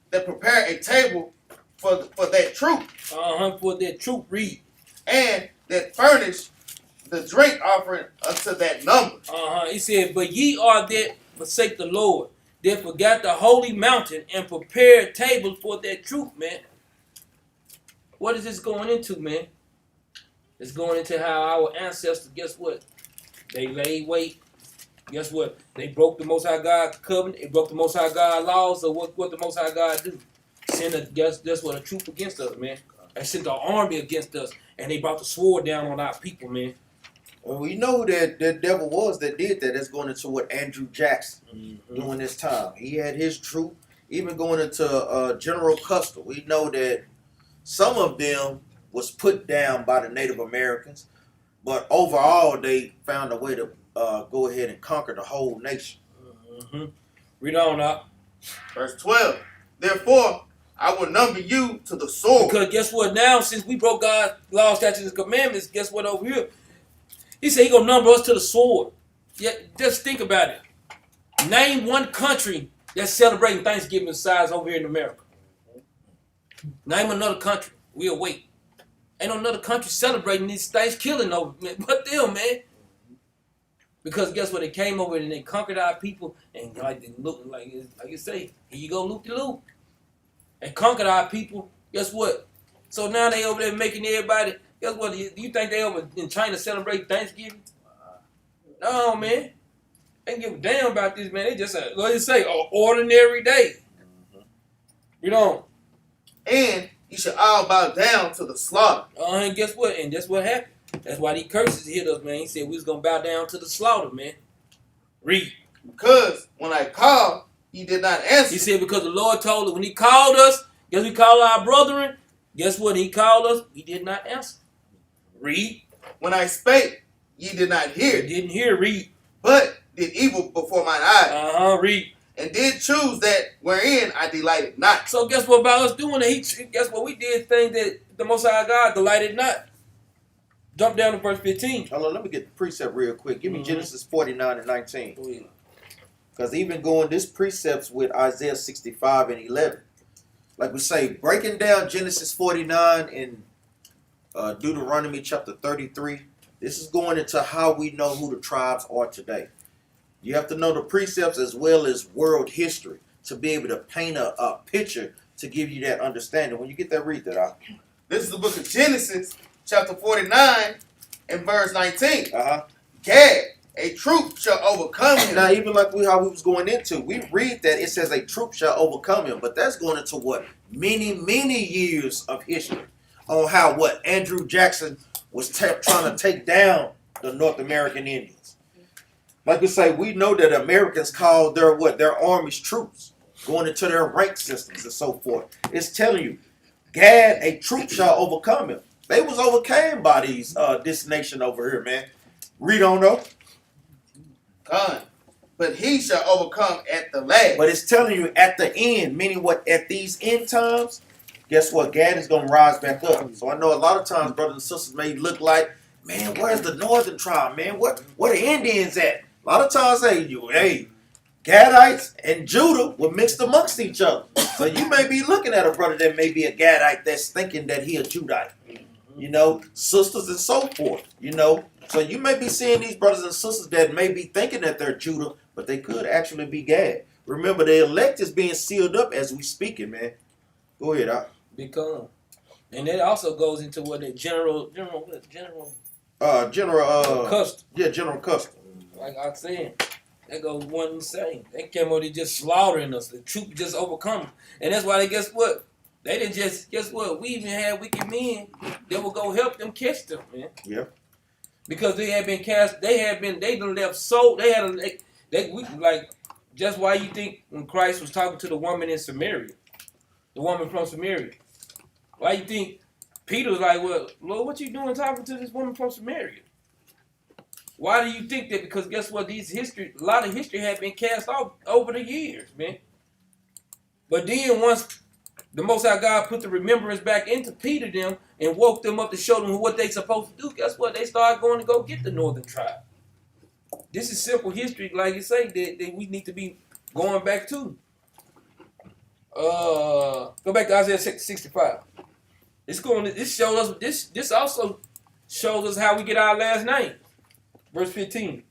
that prepare a table for that troop.
For that troop, read.
And that furnish the drink offering unto that number.
He said, but ye are that forsake the Lord, that forgot the holy mountain, and prepare a table for that troop, man. What is this going into, man? It's going into how our ancestors, guess what? They laid wait. Guess what? They broke the Most High God covenant. They broke the Most High God laws. So what the Most High God do? That's what a troop against us, man. They sent an army against us, and they brought the sword down on our people, man.
Well, we know that devil was that did that. That's going into what Andrew Jackson during this time. He had his troop, even going into General Custer. We know that some of them was put down by the Native Americans, but overall they found a way to go ahead and conquer the whole nation.
Read on up.
Verse 12. Therefore, I will number you to the sword.
Because guess what now, since we broke God's law, statutes, and commandments, guess what over here? He said he going to number us to the sword. Yeah, just think about it. Name one country that's celebrating Thanksgiving besides over here in America. Name another country. We'll wait. Ain't no another country celebrating these Thanksgiving over, man, but them, man. Because guess what? They came over and they conquered our people, and like they look like you say, here you go, loop de loop. They conquered our people. Guess what? So now they over there making everybody. Guess what? You think they over in China celebrate Thanksgiving? No, man. They don't give a damn about this, man. They just what you say, an ordinary day. You know.
And you should all bow down to the slaughter.
And guess what? And that's what happened. That's why these curses hit us, man. He said we was going to bow down to the slaughter, man. Read.
Because when I called, he did not answer.
He said because the Lord told us, when he called us, guess we called our brethren. Guess what? He called us, we did not answer. Read.
When I spake, ye did not hear.
You didn't hear. Read.
But did evil before mine eyes.
Read.
And did choose that wherein I delighted not.
So guess what about us doing it? Guess what? We did things that the Most High God delighted not. Jump down to verse 15.
Hold on, let me get the precept real quick. Give me Genesis 49 and 19. Because even going this precepts with Isaiah 65 and 11. Like we say, breaking down Genesis 49 and Deuteronomy chapter 33. This is going into how we know who the tribes are today. You have to know the precepts as well as world history to be able to paint a picture to give you that understanding. When you get that, read that out.
This is the book of Genesis, chapter 49 and verse 19. Gad, a troop shall overcome him.
Now, even like how we was going into, we read that it says a troop shall overcome him, but that's going into what? Many, many years of history on how what Andrew Jackson was trying to take down the North American Indians. Like we say, we know that Americans call their armies troops, going into their rank systems and so forth. It's telling you, Gad, a troop shall overcome him. They was overcame by this nation over here, man. Read on though.
God. but he shall overcome at the last.
But it's telling you at the end, meaning what? At these end times, guess what? Gad is going to rise back up. So I know a lot of times brothers and sisters may look like, man, where's the northern tribe, man? Where the Indians at? A lot of times, hey, Gadites and Judah were mixed amongst each other. So you may be looking at a brother that may be a Gadite that's thinking that he a Judite. You know, sisters and so forth, you know. So you may be seeing these brothers and sisters that may be thinking that they're Judah, but they could actually be Gad. Remember, the elect is being sealed up as we speaking, man. Go ahead, Doc.
Become. And that also goes into what the general custom.
Yeah, general custom.
Like I said, that goes one and the same. They came over there just slaughtering us. The truth just overcome. And that's why they, guess what? They didn't just, guess what? We even had wicked men that would go help them catch them, man.
Yeah.
Because they had been cast, they done left so, just why you think when Christ was talking to the woman in Samaria, the woman from Samaria, why you think Peter was like, well, Lord, what you doing talking to this woman from Samaria? Why do you think that? Because guess what? A lot of history had been cast off over the years, man. But then once the Most High God put the remembrance back into Peter them and woke them up to show them what they supposed to do, guess what? They started going to go get the northern tribe. This is simple history, like you say, that we need to be going back to. Go back to Isaiah 65. This also shows us how we get our last name. Verse 15.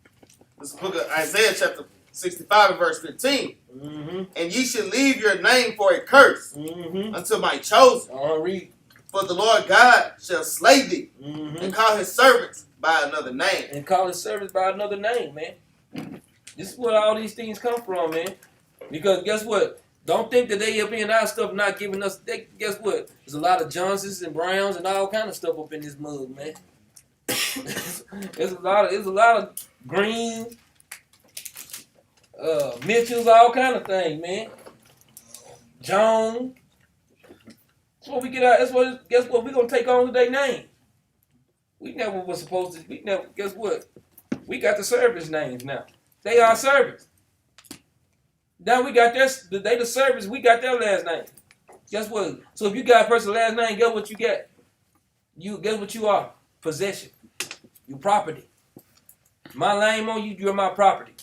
This is the book of Isaiah chapter 65 and verse 15.
Mm-hmm.
And ye should leave your name for a curse unto my chosen.
Read.
For the Lord God shall slay thee
Mm-hmm.
and call his servants by another name.
And call his servants by another name, man. This is where all these things come from, man. Because guess what? Don't think that they up in our stuff not giving us. Guess what? There's a lot of Johnsons and Browns and all kind of stuff up in this mug, man. There's a lot of Greens, Mitchells, all kind of things, man. Jones. That's what we get out. Guess what? We're gonna take on to their name. We never was supposed to. Guess what? We got the service names now. They are servants. Now we got they the servants. We got their last name. Guess what? So if you got a person's last name, guess what you get? Guess what you are? Possession. Your property. My name on you, you're my property.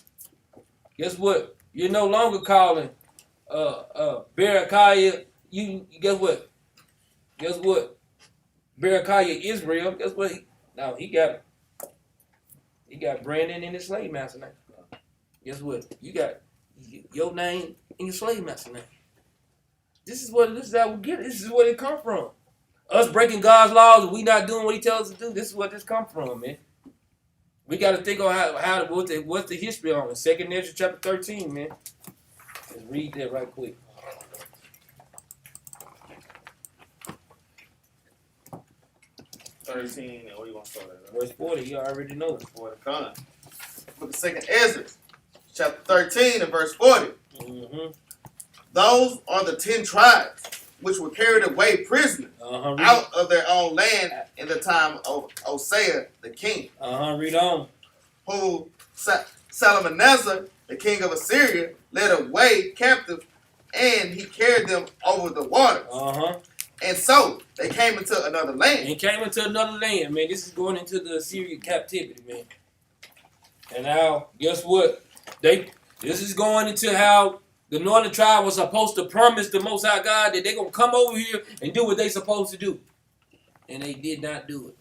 Guess what? You're no longer calling Berechiah. You guess what? Guess what? Berechiah Israel. Guess what? He got Brandon in his slave master name. Guess what? You got your name in your slave master name. This is how we get it. This is where it come from. Us breaking God's laws and we not doing what he tells us to do. This is where this come from, man. We got to think on what's the history on it. 2nd Ezra chapter 13, man. Let's read that right quick.
Where you want to start at?
Verse 40, you already know it.
For the con. Book of 2nd Ezra, chapter 13 and verse 40.
Mm-hmm.
Those are the 10 tribes which were carried away prisoners out of their own land in the time of Hosea the king.
Read on.
Who Salmanasar, the king of Assyria, led away captive, and he carried them over the waters. And so they came into another land.
Man. This is going into the Assyrian captivity, man. And now, guess what? This is going into how the northern tribe was supposed to promise the Most High God that they're going to come over here and do what they're supposed to do. And they did not do it.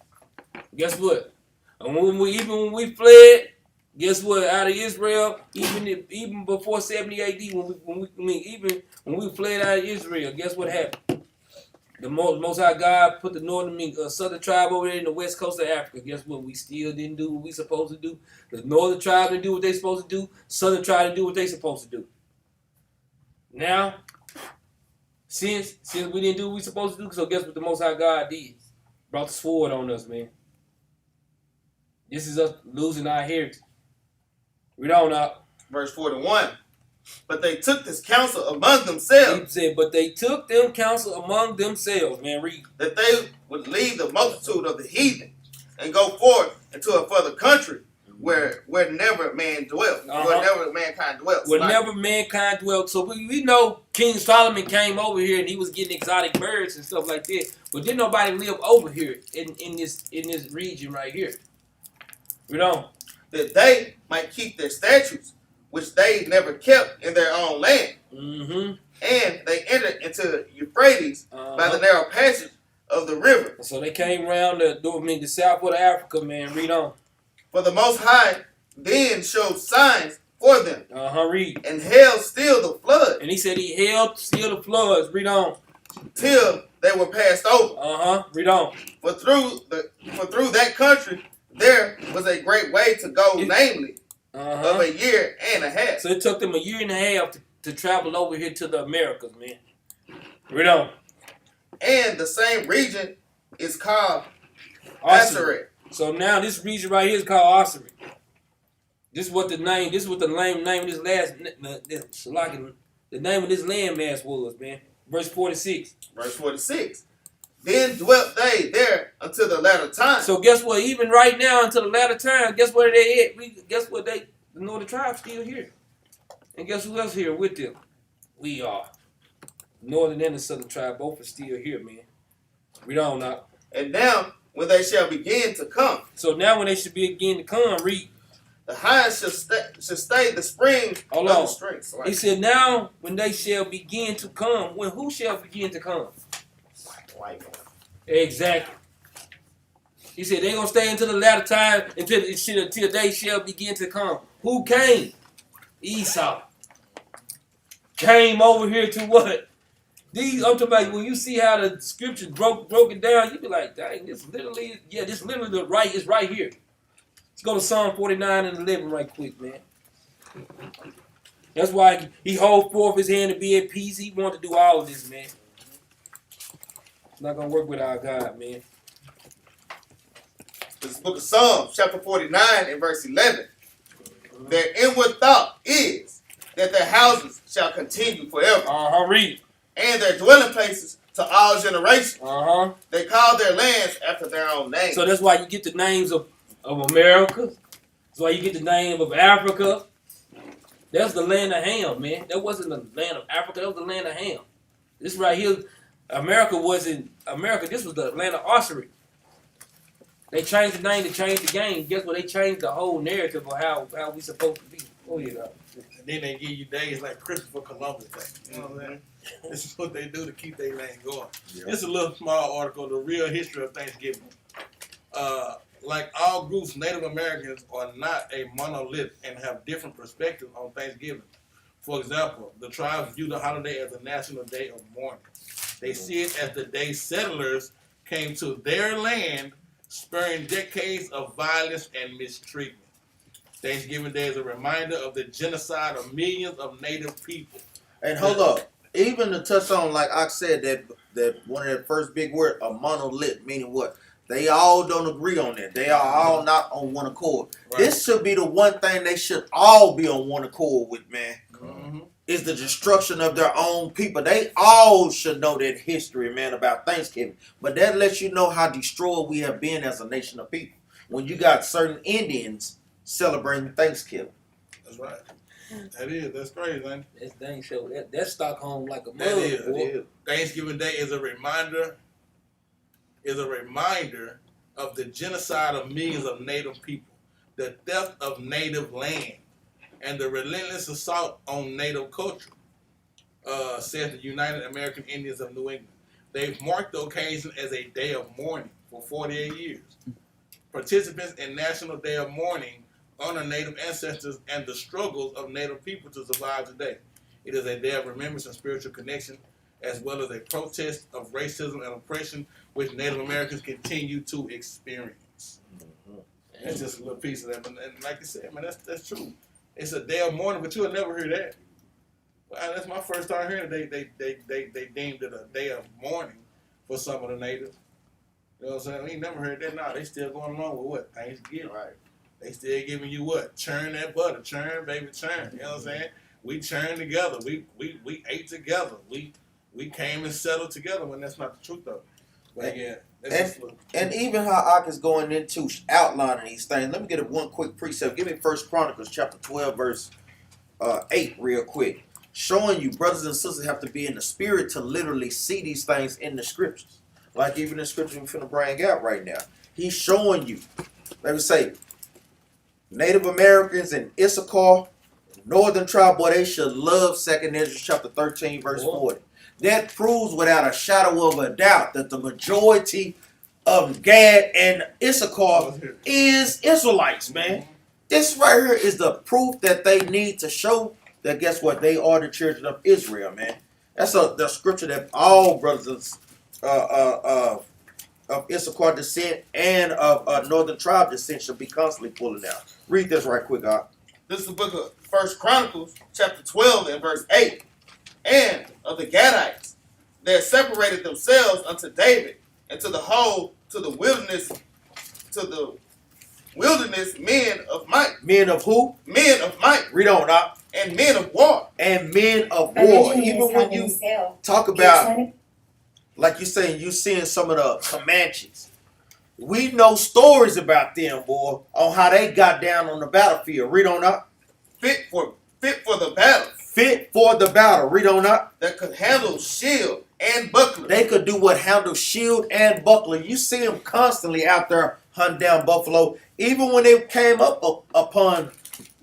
Guess what? And when we fled, guess what? Out of Israel, even before 70 AD, even when we fled out of Israel, guess what happened? The Most High God put the southern tribe over there in the west coast of Africa. Guess what? We still didn't do what we supposed to do. The northern tribe didn't do what they supposed to do. Southern tribe didn't do what they supposed to do. Now, since we didn't do what we supposed to do, so guess what the Most High God did? Brought the sword on us, man. This is us losing our heritage. Read on up.
Verse 41. But they took this counsel among themselves.
He said, but they took them counsel among themselves, man. Read.
That they would leave the multitude of the heathen and go forth into a further country, where never man dwelt,
Uh-huh.
where never mankind dwelt.
Where never mankind dwelt. So we know King Solomon came over here and he was getting exotic birds and stuff like that. But didn't nobody live over here in this region right here. You know?
That they might keep their statutes, which they never kept in their own land.
Mm-hmm.
And they entered into Euphrates by the narrow passage of the river.
So they came around the south of Africa, man. Read on.
For the Most High then showed signs for them.
Read.
And held still the flood.
And he said he held still the floods. Read on.
Till they were passed over.
Read on.
For through that country there was a great way to go, namely of a year and a half.
So it took them a year and a half to travel over here to the Americas, man. Read on.
And the same region is called Aseret.
So now this region right here is called Aseret. This is what the name of this the name of this landmass was, man. Verse 46.
Verse 46. Then dwelt they there until the latter time.
So guess what? Even right now, until the latter time, guess where they at? Guess what? The northern tribe's still here. And guess who else here with them? We are. The northern and the southern tribe both are still here, man. Read on now.
And now, when they shall begin to come.
So now when they should begin to come, read.
The highest shall stay the spring
Hold
of
on.
the strength.
He said, now when they shall begin to come. When who shall begin to come? Exactly. He said they're going to stay until the latter time, until they shall begin to come. Who came? Esau. Came over here to what? I'm talking about when you see how the scriptures broke it down, you be like, dang, this literally the right is right here. Let's go to Psalm 49 and 11 right quick, man. That's why he hold forth his hand to be at peace. He wanted to do all of this, man. It's not going to work with our God, man.
This is the book of Psalms, chapter 49 and verse 11. Their inward thought is that their houses shall continue forever.
Read.
And their dwelling places to all generations.
They
call their lands after their own names.
So that's why you get the names of America. That's why you get the name of Africa. That's the land of Ham, man. That wasn't the land of Africa. That was the land of Ham. This right here, America wasn't America. This was the land of Aseret. They changed the name to change the game. Guess what? They changed the whole narrative of how we supposed to be. Oh yeah.
And then they give you days like Christopher Columbus Day. You know what I'm saying? This is what they do to keep their land going. Yeah. This is a little small article, The Real History of Thanksgiving. Like all groups, Native Americans are not a monolith and have different perspectives on Thanksgiving. For example, the tribes view the holiday as a national day of mourning. They see it as the day settlers came to their land, spurring decades of violence and mistreatment. Thanksgiving Day is a reminder of the genocide of millions of Native people.
And hold up, even to touch on, like I said, that one of the first big word, a monolith, meaning what? They all don't agree on that. They are all not on one accord. Right. This should be the one thing they should all be on one accord with, man. Mm-hmm. Is the destruction of their own people. They all should know that history, man, about Thanksgiving. But that lets you know how destroyed we have been as a nation of people. When you got certain Indians celebrating Thanksgiving.
That's right. That is. That's crazy, man.
That's dang show. That's Stockholm like a mug.
That is. Thanksgiving Day is a reminder of the genocide of millions of Native people, the theft of Native land, and the relentless assault on Native culture, says the United American Indians of New England. They've marked the occasion as a day of mourning for 48 years. Participants in National Day of Mourning honor Native ancestors and the struggles of Native people to survive today. It is a day of remembrance and spiritual connection, as well as a protest of racism and oppression which Native Americans continue to experience. Mm-hmm. That's just a little piece of that. And like you said, man, that's true. It's a day of mourning, but you'll never hear that. Well, that's my first time hearing it. They deemed it a day of mourning for some of the natives. You know what I'm saying? We ain't never heard that. Nah, they still going along with what? Thanksgiving. Right. They still giving you what? Churn that butter. Churn, baby, churn. You know what I'm saying? We churned together. We ate together. We came and settled together when that's not the truth, though. But yeah,
And even how Ak is going into outlining these things. Let me get one quick precept. Give me 1 Chronicles chapter 12, verse 8 real quick. Showing you brothers and sisters have to be in the spirit to literally see these things in the scriptures. Like even the scripture we're finna bring out right now. He's showing you. Let me say, Native Americans and Issachar, Northern tribe, boy, they should love 2 Ezra chapter 13, verse 40. That proves without a shadow of a doubt that the majority of Gad and Issachar is Israelites, man. This right here is the proof that they need to show that, guess what, they are the children of Israel, man. That's the scripture that all brothers of Issachar descent and of Northern tribe descent should be constantly pulling out. Read this right quick, Ak.
This is the book of 1 Chronicles, chapter 12 and verse 8. And of the Gadites, they separated themselves unto David and to the wilderness men of might.
Men of who?
Men of might.
Read on, Ak.
And men of war.
And men of war. Even when you talk about, like you saying, you seeing some of the Comanches. We know stories about them, boy, on how they got down on the battlefield. Read on up.
Fit for the battle.
Fit for the battle. Read on up.
That could handle shield and buckler.
They could do what? Handle shield and buckler. You see them constantly out there hunting down buffalo. Even when they came up upon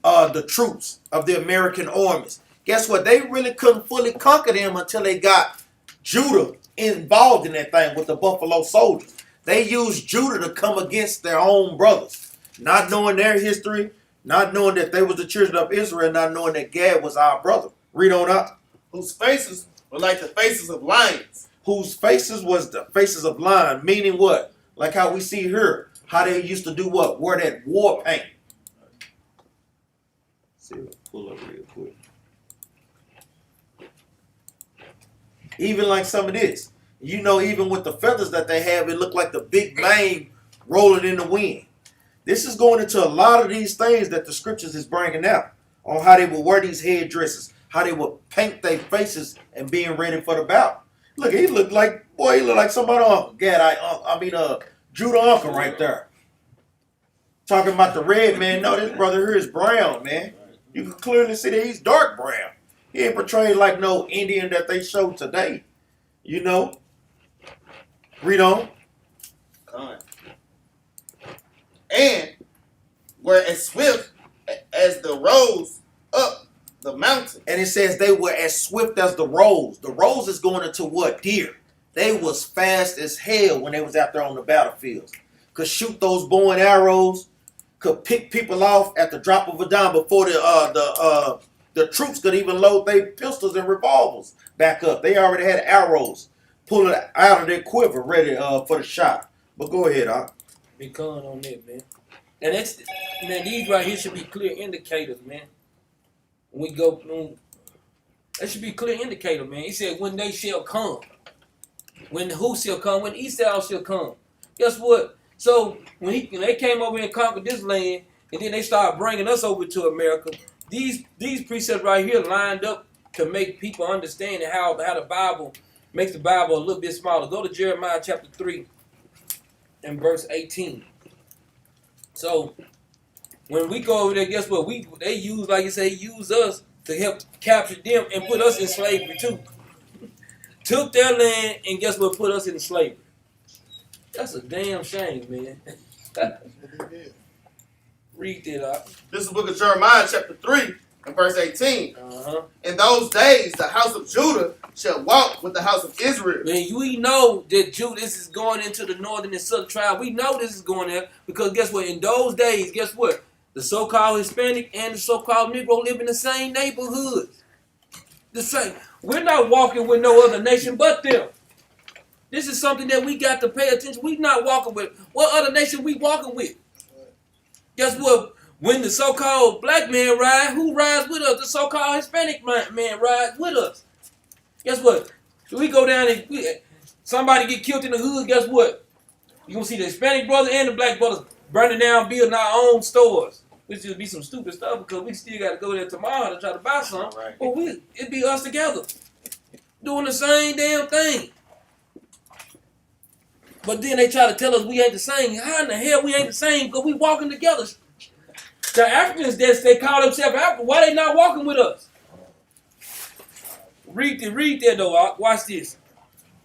the troops of the American armies. Guess what? They really couldn't fully conquer them until they got Judah involved in that thing with the buffalo soldiers. They used Judah to come against their own brothers. Not knowing their history, not knowing that they was the children of Israel, not knowing that Gad was our brother. Read on up.
Whose faces were like the faces of lions.
Whose faces was the faces of lions, meaning what? Like how we see here, how they used to do what? Wear that war paint. See, let's pull up real quick. Even like some of this. You know, even with the feathers that they have, it looked like the big mane rolling in the wind. This is going into a lot of these things that the scriptures is bringing out on how they will wear these headdresses, how they will paint their faces and being ready for the battle. Look, he looked like somebody uncle. Judah uncle right there. Talking about the red man. No, this brother here is brown, man. You can clearly see that he's dark brown. He ain't portrayed like no Indian that they show today. You know. Read on.
And were as swift as the roes up the mountain.
And it says they were as swift as the roes. The roes is going into what? Deer. They was fast as hell when they was out there on the battlefields. Could shoot those bow and arrows. Could pick people off at the drop of a dime before the troops could even load their pistols and revolvers back up. They already had arrows pulling out of their quiver ready for the shot. But go ahead, Ak.
Be calling on that, man. And that's, man, these right here should be clear indicators, man. When we go, that should be clear indicator, man. He said, when they shall come. When who shall come? When Esau shall come. Guess what? So when they came over and conquered this land, and then they started bringing us over to America, these precepts right here lined up to make people understand how the Bible makes the Bible a little bit smaller. Go to Jeremiah chapter 3 and verse 18. So when we go over there, guess what? They use, like you say, use us to help capture them and put us in slavery too. Took their land and guess what? Put us in slavery. That's a damn shame, man. Read that up.
This is the book of Jeremiah, chapter 3, and verse 18. In those days, the house of Judah shall walk with the house of Israel.
Man, we know that this is going into the northern and southern tribe. We know this is going there because guess what? In those days, guess what? The so-called Hispanic and the so-called Negro live in the same neighborhoods. The same. We're not walking with no other nation but them. This is something that we got to pay attention. We're not walking with. What other nation we walking with? Guess what? When the so-called black man rides, who rides with us? The so-called Hispanic man rides with us. Guess what? So we go down and somebody get killed in the hood, guess what? You're going to see the Hispanic brother and the black brothers burning down, building our own stores. Which would be some stupid stuff because we still got to go there tomorrow to try to buy something. Right. But it'd be us together doing the same damn thing. But then they try to tell us we ain't the same. How in the hell we ain't the same? Because we walking together. The Africans, they call themselves African. Why they not walking with us? Read that though. Watch this.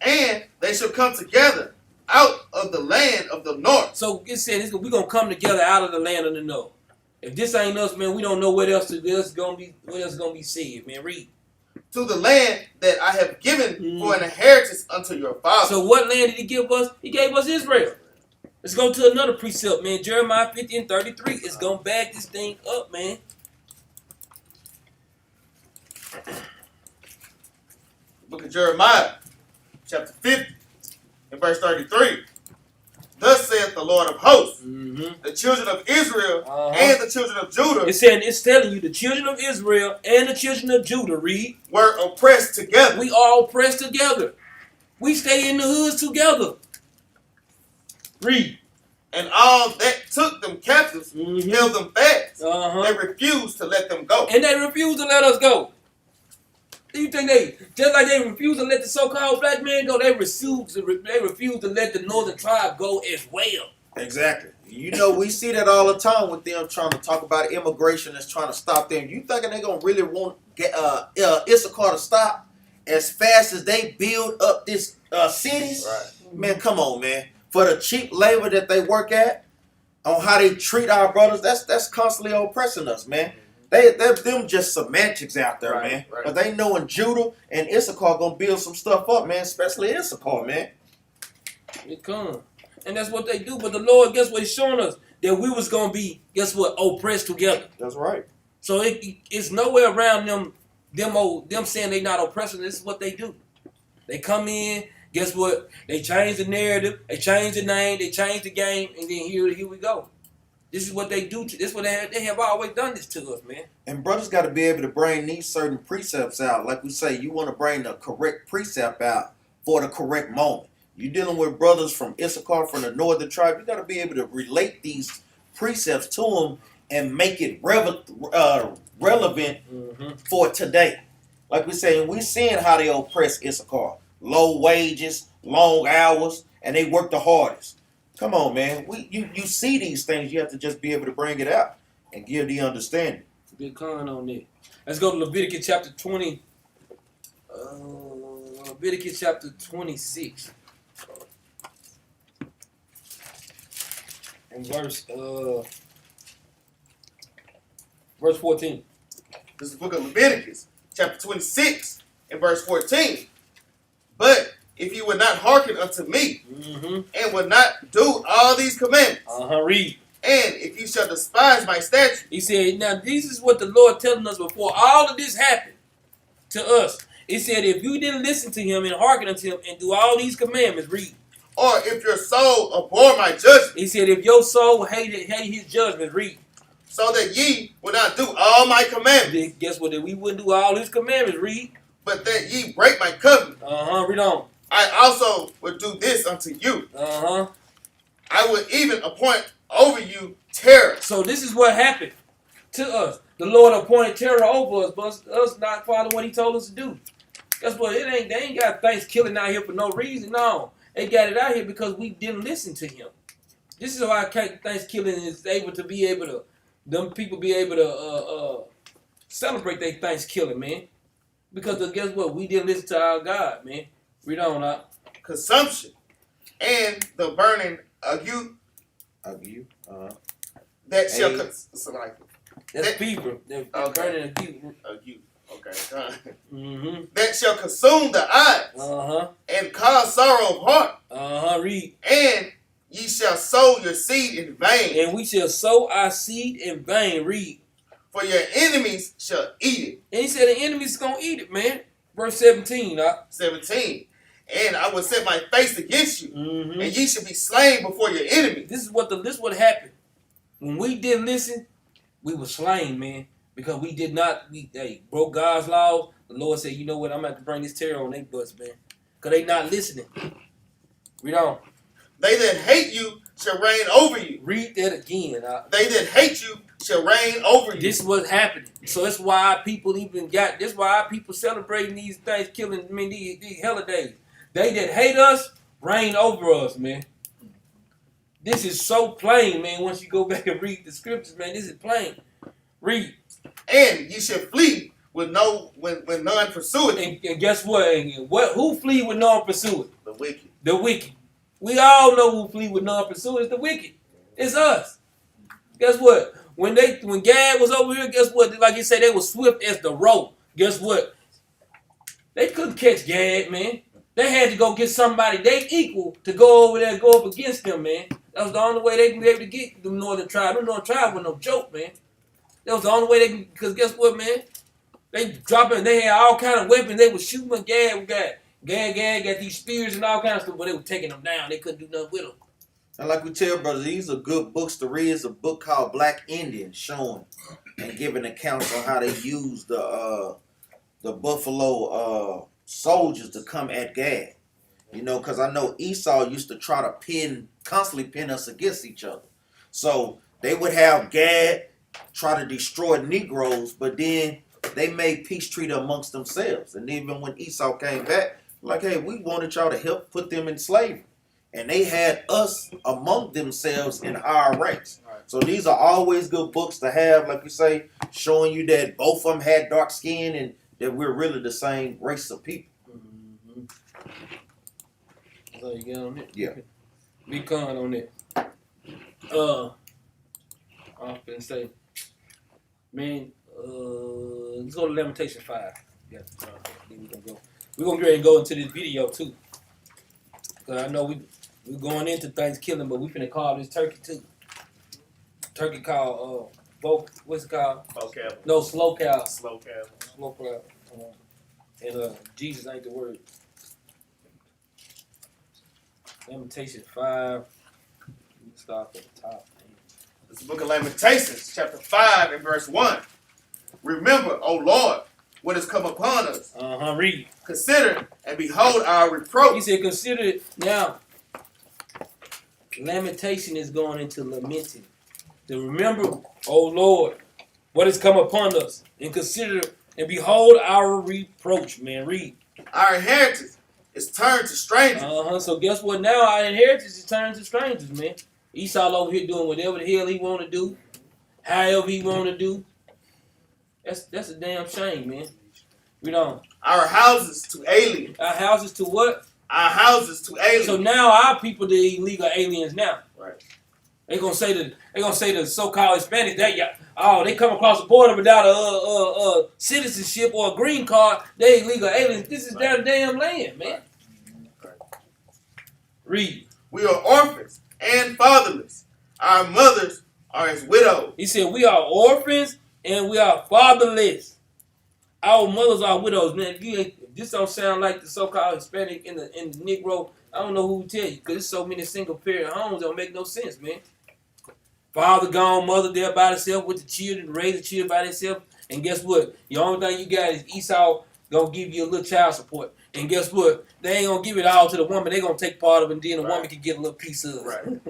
And they shall come together out of the land of the north.
So it said we're gonna come together out of the land of the north. If this ain't us, man, we don't know what else gonna be said, man. Read.
To the land that I have given for an inheritance unto your fathers.
So what land did he give us? He gave us Israel. Let's go to another precept, man. Jeremiah 50:33. It's gonna back this thing up, man.
Book of Jeremiah, chapter 50, and verse 33. Thus saith the Lord of hosts, the children of Israel and the children of Judah.
It's telling you the children of Israel and the children of Judah, read,
were oppressed together.
We all oppressed together. We stay in the hoods together. Read.
And all that took them captives held them fast. They refused to let them go.
And they refused to let us go. Do you think just like they refused to let the so-called black man go, they refused to let the northern tribe go as well.
Exactly. You know, we see that all the time with them trying to talk about immigration that's trying to stop them. You thinking they gonna really want Issachar to stop as fast as they build up this cities?
Right.
Man, come on, man. For the cheap labor that they work at, on how they treat our brothers, that's constantly oppressing us, man. They're them just semantics out there, man.
Right.
But they knowing Judah and Issachar gonna build some stuff up, man. Especially Issachar, man.
It come. And that's what they do. But the Lord, guess what he's showing us? That we was gonna be, guess what, oppressed together.
That's right.
So it's nowhere around them saying they not oppressing. This is what they do. They come in, guess what? They change the narrative, they change the name, they change the game, and then here we go. This is what they do. This is what they have always done this to us, man.
And brothers got to be able to bring these certain precepts out. Like we say, you want to bring the correct precept out for the correct moment. You're dealing with brothers from Issachar, from the northern tribe. You got to be able to relate these precepts to them and make it relevant for today. Like we say, we're seeing how they oppress Issachar. Low wages, long hours, and they work the hardest. Come on, man. You see these things. You have to just be able to bring it out and give the understanding.
Good comment on that. Let's go to Leviticus chapter 20. Leviticus chapter 26. And verse 14.
This is the book of Leviticus, chapter 26, and verse 14. But if you would not hearken unto me, and would not do all these commandments,
Read.
and if you shall despise my statutes,
He said, now this is what the Lord telling us before all of this happened to us. He said, if you didn't listen to him and hearken unto him and do all these commandments, read.
or if your soul abhor my judgment,
He said, if your soul hate his judgment, read.
so that ye will not do all my commandments,
Then guess what? That we wouldn't do all his commandments, read.
but that ye break my covenant,
Read on.
I also will do this unto you. I will even appoint over you terror.
So this is what happened to us. The Lord appointed terror over us, but us not following what he told us to do. Guess what? They ain't got things killing out here for no reason. No. They got it out here because we didn't listen to him. This is why Thanksgiving is able to be able to, them people be able to celebrate their Thanksgiving, man. Because guess what? We didn't listen to our God, man. Read on up.
Consumption and the burning ague that shall
That's fever. They're burning a fever.
ague. Okay. That shall consume the eyes and cause sorrow of heart.
Read.
And ye shall sow your seed in vain.
And we shall sow our seed in vain. Read.
For your enemies shall eat it.
And he said the enemies gonna eat it, man. Verse 17.
17. And I will set my face against you, and ye shall be slain before your enemies.
This is what happened. When we didn't listen, we were slain, man. Because we did not, they broke God's laws. The Lord said, you know what, I'm going to have to bring this terror on their butts, man. Because they not listening. Read on.
They that hate you shall reign over you.
Read that again.
They that hate you shall reign over you.
This is what's happening. So that's why people celebrating these Thanksgiving, these holidays. They that hate us reign over us, man. This is so plain, man. Once you go back and read the scriptures, man, this is plain. Read.
And you should flee with when none pursue it.
And guess what? Who flee with none pursue it?
The wicked.
The wicked. We all know who flee with none pursue it. It's the wicked. It's us. Guess what? When Gad was over here, guess what? Like you said, they were swift as the rope. Guess what? They couldn't catch Gad, man. They had to go get somebody they equal to go over there and go up against them, man. That was the only way they could be able to get the northern tribe. The northern tribe was no joke, man. That was the only way they could, because guess what, man? They dropping, they had all kind of weapons. They were shooting Gad got these spears and all kinds of stuff, but they were taking them down. They couldn't do nothing with them.
And like we tell brothers, these are good books to read. It's a book called Black Indians, showing and giving accounts on how they used the buffalo soldiers to come at Gad. You know, because I know Esau used to try to constantly pin us against each other. So they would have Gad try to destroy Negroes, but then they made peace treaty amongst themselves. And even when Esau came back, like, hey, we wanted y'all to help put them in slavery. And they had us among themselves in higher ranks. So these are always good books to have, like we say, showing you that both of them had dark skin and that we're really the same race of people.
Mm-hmm. So you get on it?
Yeah.
Be con on it. I was gonna say, man, let's go to Lamentation 5. Yeah, we're gonna go ahead and go into this video too. Cause I know we're going into Thanksgiving, but we finna call this turkey too. Turkey called what's it called?
Slow cow.
No, slow cow.
Slow cow.
Slow cow. And Jesus ain't the word. Lamentation 5. Start at the top.
It's the book of Lamentations, chapter 5 and verse 1. Remember, O Lord, what has come upon us.
Read.
Consider and behold our reproach.
He said, consider it. Now, lamentation is going into lamenting. To remember, O Lord, what has come upon us. And consider and behold our reproach, man. Read.
Our inheritance is turned to strangers.
So guess what? Now our inheritance is turned to strangers, man. Esau over here doing whatever the hell he want to do, however he want to do. That's a damn shame, man. We don't.
Our houses to aliens.
Our houses to what?
Our houses to aliens.
So now our people the illegal aliens now.
Right.
They gonna say the so-called Hispanic they come across the border without a citizenship or a green card. They illegal aliens. This is their damn land, man.
Right.
Read.
We are orphans and fatherless. Our mothers are as widows.
He said we are orphans and we are fatherless. Our mothers are widows, man. If this don't sound like the so-called Hispanic and the Negro, I don't know who to tell you, because there's so many single-parent homes that don't make no sense, man. Father gone, mother there by herself with the children, raise the children by themselves, and guess what? The only thing you got is Esau gonna give you a little child support, and guess what? They ain't gonna give it all to the woman. They gonna take part of it, and then the woman can get a little piece of it.
Right.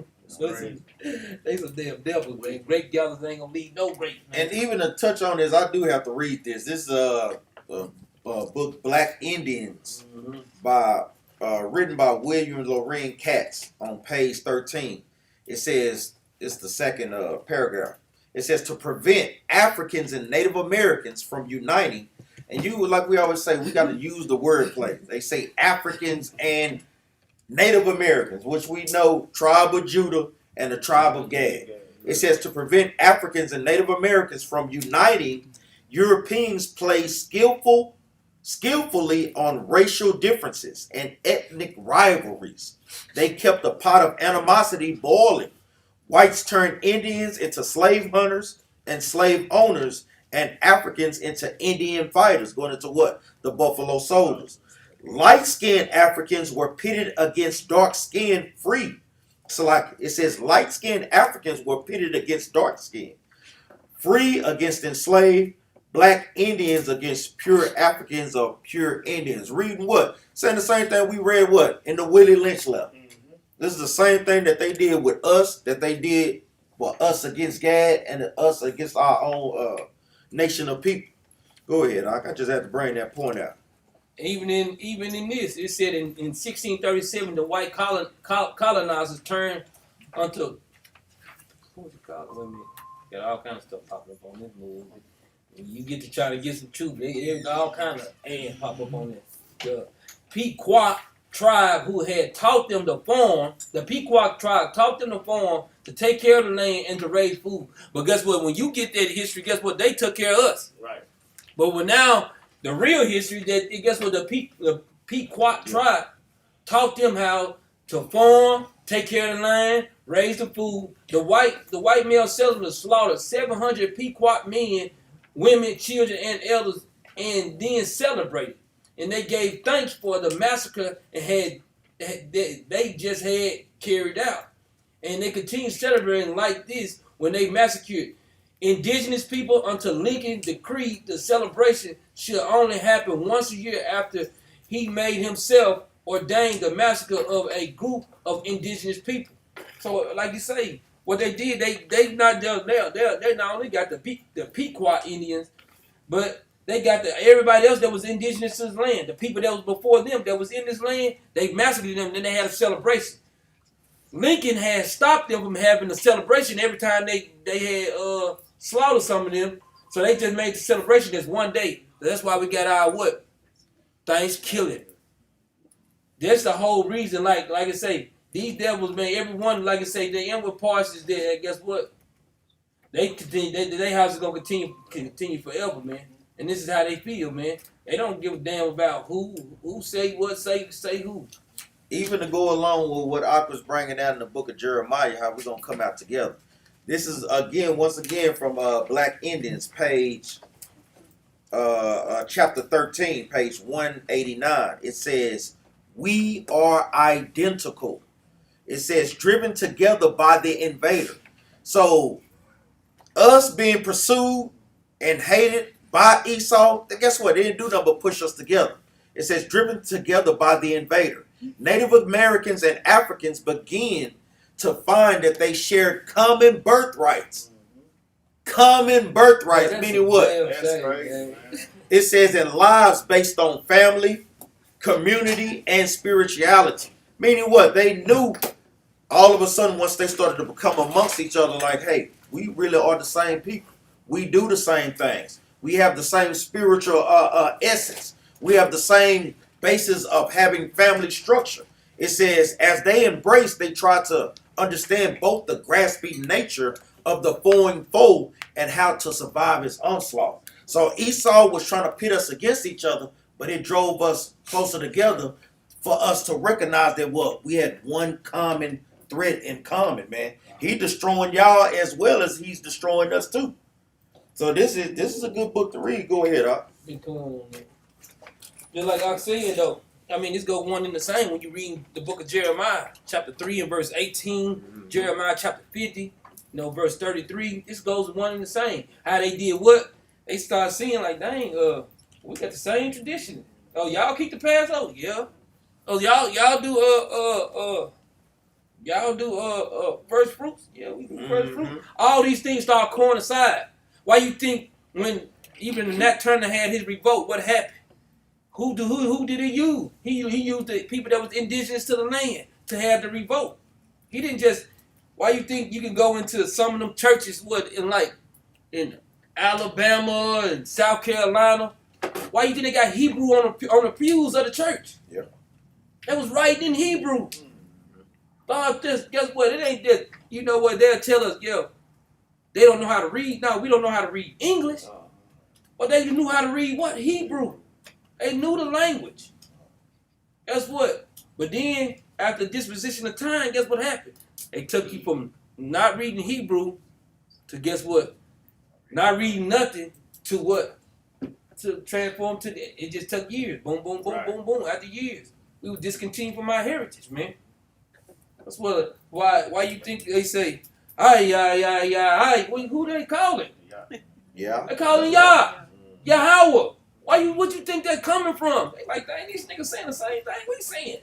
They some damn devils, man. Great gatherers ain't gonna leave no great, man.
And even to touch on this, I do have to read this. This is a book, Black Indians, written by William Loren Katz on page 13. It says, it's the second paragraph. It says, to prevent Africans and Native Americans from uniting, and like we always say, we got to use the wordplay. They say Africans and Native Americans, which we know, tribe of Judah and the tribe of Gad. It says to prevent Africans and Native Americans from uniting, Europeans played skillfully on racial differences and ethnic rivalries. They kept a pot of animosity boiling. Whites turned Indians into slave hunters and slave owners, and Africans into Indian fighters, going into what? The Buffalo Soldiers. Light-skinned Africans were pitted against dark-skinned free. So like it says, light-skinned Africans were pitted against dark-skinned. Free against enslaved. Black Indians against pure Africans or pure Indians. Reading what? Saying the same thing we read what? In the Willie Lynch letter. This is the same thing that they did with us, that they did for us against Gad and us against our own nation of people. Go ahead, I just had to bring that point out.
Even in this, it said in 1637 the white colonizers turned onto what was it called? Wait a minute. Got all kinds of stuff popping up on this movie. When you get to try to get some truth, there's all kinds of ads pop up on this. The Pequot tribe who had taught them to farm, the Pequot tribe taught them to farm, to take care of the land and to raise food. But guess what? When you get that history, guess what? They took care of us.
Right.
But when now the real history, that guess what? The Pequot tribe taught them how to farm, take care of the land, raise the food. The white male settlers slaughtered 700 Pequot men, women, children, and elders, and then celebrated. And they gave thanks for the massacre and they just had carried out. And they continued celebrating like this when they massacred indigenous people until Lincoln decreed the celebration should only happen once a year after he made himself ordained the massacre of a group of indigenous people. So, like you say, what they did, they not only got the Pequot Indians, but they got everybody else that was indigenous to this land. The people that was before them that was in this land, they massacred them. Then they had a celebration. Lincoln had stopped them from having a celebration every time they had slaughtered some of them. So they just made the celebration as one day. So that's why we got our what? Thanksgiving. That's the whole reason. Like I say, these devils, man, everyone, like I say, the inward parts is there. And guess what? They continue. Their house is gonna continue forever, man. And this is how they feel, man. They don't give a damn about who say what, say who.
Even to go along with what Ak was bringing out in the book of Jeremiah, how we're going to come out together. This is, once again, from Black Indians, page, chapter 13, page 189. It says, we are identical. It says, driven together by the invader. So, us being pursued and hated by Esau, guess what? They didn't do nothing but push us together. It says, driven together by the invader. Native Americans and Africans begin to find that they shared common birthrights. Common birthrights, meaning what?
That's right.
It says in lives based on family, community, and spirituality. Meaning what? They knew all of a sudden once they started to become amongst each other like, hey, we really are the same people. We do the same things. We have the same spiritual essence. We have the same basis of having family structure. It says, as they embrace, they try to understand both the grasping nature of the foreign foe and how to survive its onslaught. So Esau was trying to pit us against each other, but it drove us closer together for us to recognize that what we had one common threat in common, man. He destroying y'all as well as he's destroying us too. So this is a good book to read. Go ahead, Ak.
Just like I said, though, I mean, this go one in the same when you read the book of Jeremiah, chapter 3 and verse 18, Jeremiah chapter 50, verse 33. This goes one in the same. How they did what? They start seeing like, dang, we got the same tradition. Oh, y'all keep the Passover? Yeah. Oh, y'all do first fruits? Yeah, we do first fruits. All these things start coincide. Why you think when even Nat Turner had his revolt, what happened? Who did he use? He used the people that was indigenous to the land to have the revolt. He didn't just. Why you think you can go into some of them churches in Alabama and South Carolina? Why you think they got Hebrew on the pews of the church?
Yeah,
that was writing in Hebrew. Guess what? It ain't that. You know what? They'll tell us, they don't know how to read. No, we don't know how to read English. But they knew how to read what? Hebrew. They knew the language. Guess what? But then, after disposition of time, guess what happened? They took you from not reading Hebrew to guess what? Not reading nothing to what? To transform to it just took years. Boom, boom, boom, boom, boom. After years, we were discontinued from our heritage, man. That's what. Why you think they say, ay. Who they calling?
Yeah.
They calling Yah. Yahweh. What you think they're coming from? They like, dang, these niggas saying the same thing. What you saying?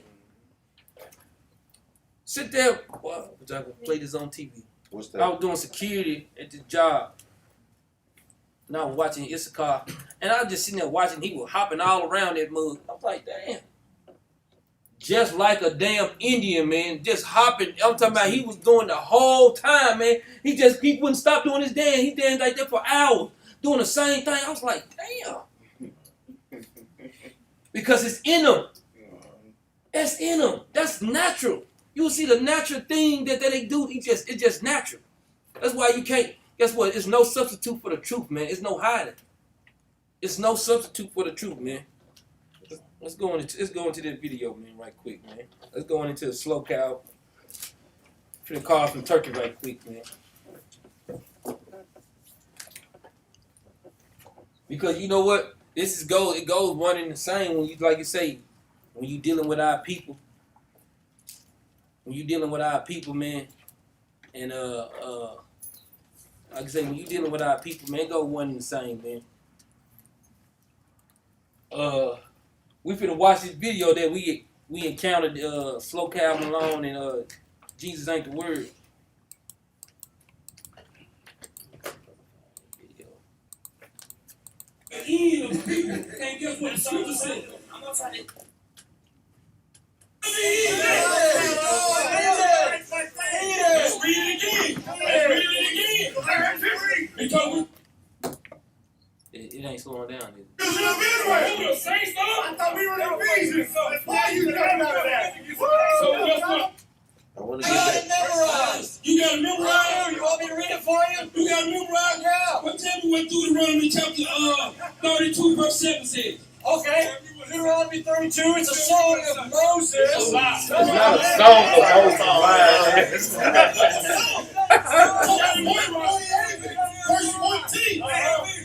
Sit there. Well, I can play this on TV.
What's that?
I was doing security at this job. and I was watching Issachar, and I was just sitting there watching. He was hopping all around that mud. I was like, damn. Just like a damn Indian, man, just hopping. I'm talking about he was doing the whole time, man. He wouldn't stop doing his dance. He danced like that for hours, doing the same thing. I was like, damn. Because it's in him. That's in him. That's natural. You will see the natural thing that they do. It's just natural. That's why you can't. Guess what? It's no substitute for the truth, man. It's no hiding. It's no substitute for the truth, man. Let's go into this video, man, right quick, man. Let's go into the slow cow. Finna call from Turkey right quick, man. Because you know what? It goes one and the same when you, like you say, when you dealing with our people. When you dealing with our people, man, and like I say, when you dealing with our people, man, it go one and the same, man. We finna watch this video that we encountered Slow Cow Malone and Jesus Ain't the Word. Video. And guess what the scripture said? I'm gonna try to. Let's read it again. It ain't slowing down, is it?
I thought we were in Ephesians. Why are you talking about that?
So guess what?
I want to
You
get
got
that.
it memorized.
You got to memorize.
You want me to read it for you?
You got to memorize.
Yeah.
Well, tell me what Deuteronomy chapter 32 verse 7 says.
Okay. Deuteronomy 32, it's a song of Moses.
It's a lie.
It's not a song
Verse 14.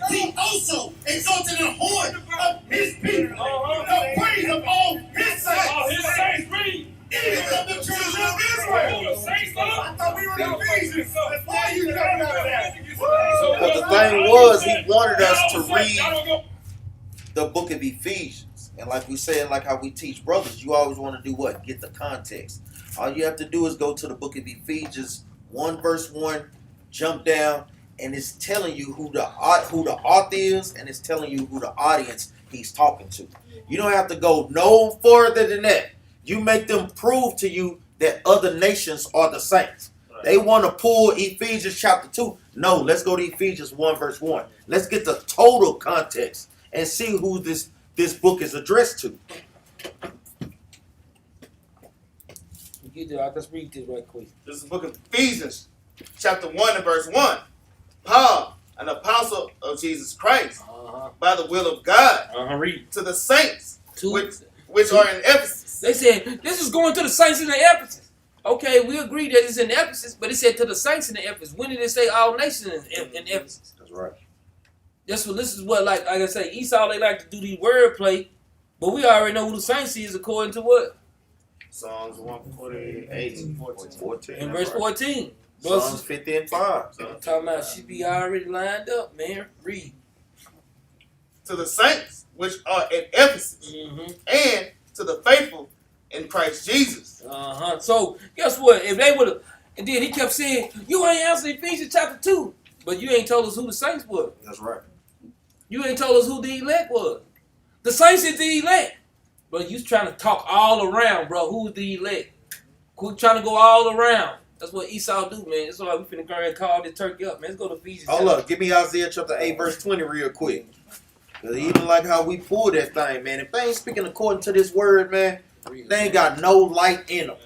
He also exalted the horn of his people, the praise of all his saints. Even of the children of Israel. I thought we were in Ephesians. Why are you talking about that?
But the thing was, he wanted us to read the book of Ephesians. And like we said, like how we teach brothers, you always want to do what? Get the context. All you have to do is go to the book of Ephesians 1 verse 1, jump down, and it's telling you who the author is, and it's telling you who the audience he's talking to. You don't have to go no further than that. You make them prove to you that other nations are the saints. They want to pull Ephesians chapter 2. No, let's go to Ephesians 1 verse 1. Let's get the total context and see who this book is addressed to.
Let's read this right quick.
This is the book of Ephesians, chapter 1 and verse 1. Paul, an apostle of Jesus Christ, by the will of God,
Read.
to the saints
Two.
which are in Ephesus.
They said, this is going to the saints in the Ephesus. Okay, we agree that it's in Ephesus, but it said to the saints in the Ephesus. When did it say all nations in Ephesus?
That's right.
This is what, like I say, Esau, they like to do these wordplay, but we already know who the saints is according to what?
Psalms 148 and 14.
In verse 14.
Psalms 50 and 5.
I'm talking about she be already lined up, man. Read.
To the saints which are in Ephesus, and to the faithful in Christ Jesus.
So, guess what? If they would have, and then he kept saying, you ain't answered Ephesians chapter 2, but you ain't told us who the saints were.
That's right.
You ain't told us who the elect was. The saints is the elect. But you trying to talk all around, bro. Who's the elect? Quit trying to go all around. That's what Esau do, man. That's why we finna go and call this turkey up, man. Let's go to Ephesians.
Hold up. Give me Isaiah chapter 8 verse 20 real quick. Because even like how we pull that thing, man. If they ain't speaking according to this word, man, they ain't got no light in them.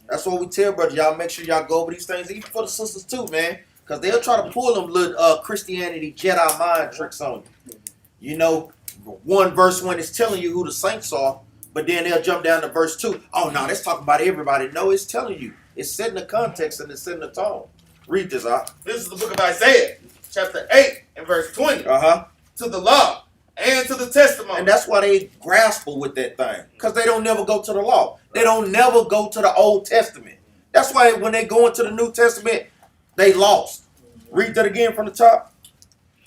That's what we tell brothers. Y'all make sure y'all go over these things, even for the sisters too, man. Because they'll try to pull them little Christianity Jedi mind tricks on you. You know, 1 verse 1 is telling you who the saints are, but then they'll jump down to verse 2. Oh, no, that's talking about everybody. No, it's telling you. It's setting the context and it's setting the tone. Read this out.
This is the book of Isaiah, chapter 8 and verse 20. To the law and to the testimony.
And that's why they grasp with that thing. Because they don't never go to the law. They don't never go to the Old Testament. That's why when they go into the New Testament, they lost. Read that again from the top.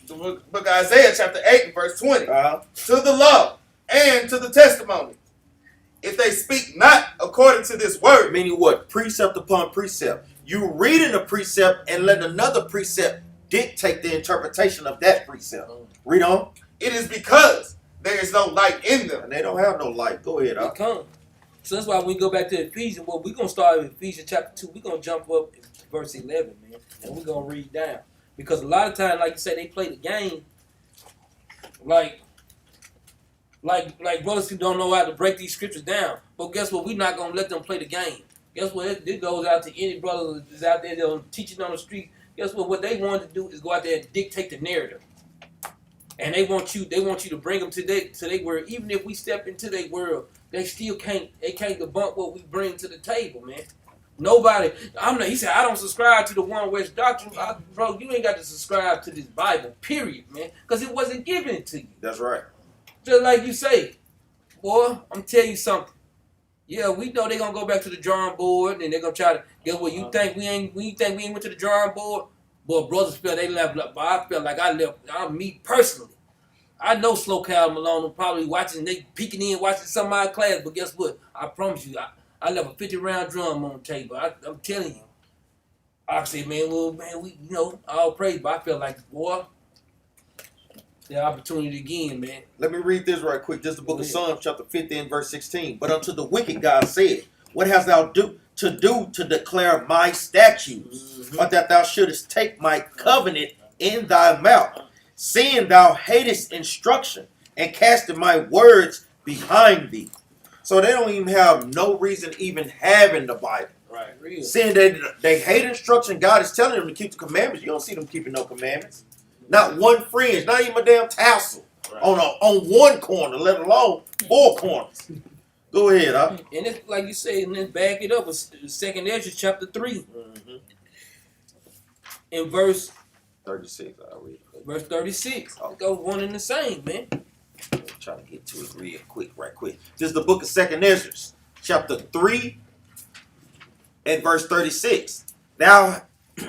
The book of Isaiah, chapter 8 and verse 20.
To
the law and to the testimony. If they speak not according to this word.
Meaning what? Precept upon precept. You reading a precept and letting another precept dictate the interpretation of that precept. Read on.
It is because there is no light in them.
And they don't have no light. Go ahead.
It come. So that's why when we go back to Ephesians, well, we're going to start with Ephesians chapter 2. We're going to jump up to verse 11, man. And we're going to read down. Because a lot of times, like you say, they play the game like brothers who don't know how to break these scriptures down. But guess what? We're not going to let them play the game. Guess what? This goes out to any brother that's out there that teaching on the street. Guess what? What they want to do is go out there and dictate the narrative. And they want you to bring them to their word. Even if we step into their world, they still can't debunk what we bring to the table, man. Nobody. He said, I don't subscribe to the one West doctrine. Bro, you ain't got to subscribe to this Bible, period, man. Because it wasn't given to you.
That's right.
Just like you say, boy, I'm telling you something. Yeah, we know they're gonna go back to the drawing board and they're gonna try to get what you think we ain't went to the drawing board. Boy, brothers feel they left, but I feel like I left. Me personally. I know Slow Cal Malone probably watching, they peeking in, watching some of my class, but guess what? I promise you, I left a 50-round drum on the table. I'm telling you. I say, man, we, all praise, but I feel like, boy, the opportunity again, man.
Let me read this right quick. This is the book of Psalms, chapter 50 and verse 16. But unto the wicked God said, what hast thou do to declare my statutes, or that thou shouldest take my covenant in thy mouth, seeing thou hatest instruction, and casting my words behind thee. So they don't even have no reason even having the Bible.
Right, real.
Seeing that they hate instruction, God is telling them to keep the commandments. You don't see them keeping no commandments. Not one fringe, not even a damn tassel on one corner, let alone 4 corners. Go ahead, huh?
And it's like you say, and then back it up with 2 Ezra chapter 3. In verse
36, I'll read it.
Verse 36. It goes one and the same, man.
I'm trying to get to it real quick, right quick. This is the book of 2 Ezra, chapter 3 and verse 36. Thou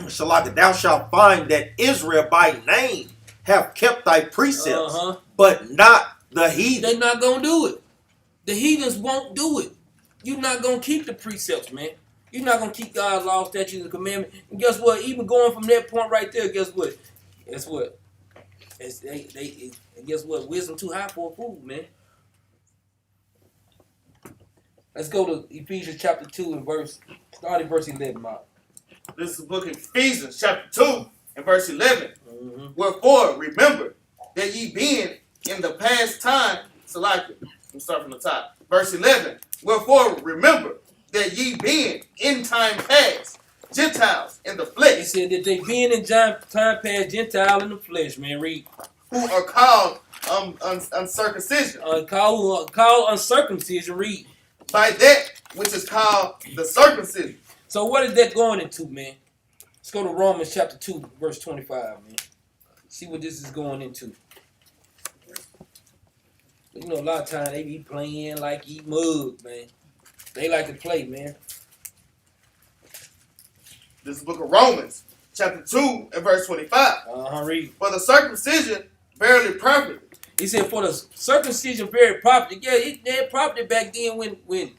shalt find that Israel by name have kept thy precepts, but not the heathen.
They're not going to do it. The heathens won't do it. You're not going to keep the precepts, man. You're not going to keep God's law, statutes, and commandments. And guess what? Even going from that point right there, guess what? Guess what? Guess what? Wisdom too high for a fool, man. Let's go to Ephesians chapter 2 and starting verse 11, Mark.
This is the book of Ephesians chapter 2 and verse 11. Wherefore, remember that ye being in the past time, Salakia. We'll start from the top. Verse 11. Wherefore, remember that ye being in time past, Gentiles in the flesh.
He said that they being in time past, Gentile in the flesh, man. Read.
Who are called uncircumcision.
Called uncircumcision, read.
By that which is called the circumcision.
So what is that going into, man? Let's go to Romans chapter 2, verse 25, man. See what this is going into. You know, a lot of times they be playing like eat mug, man. They like to play, man.
This is the book of Romans, chapter 2 and verse 25.
Read.
For the circumcision verily profited.
He said, for the circumcision very profited. Yeah, it had profited back then when we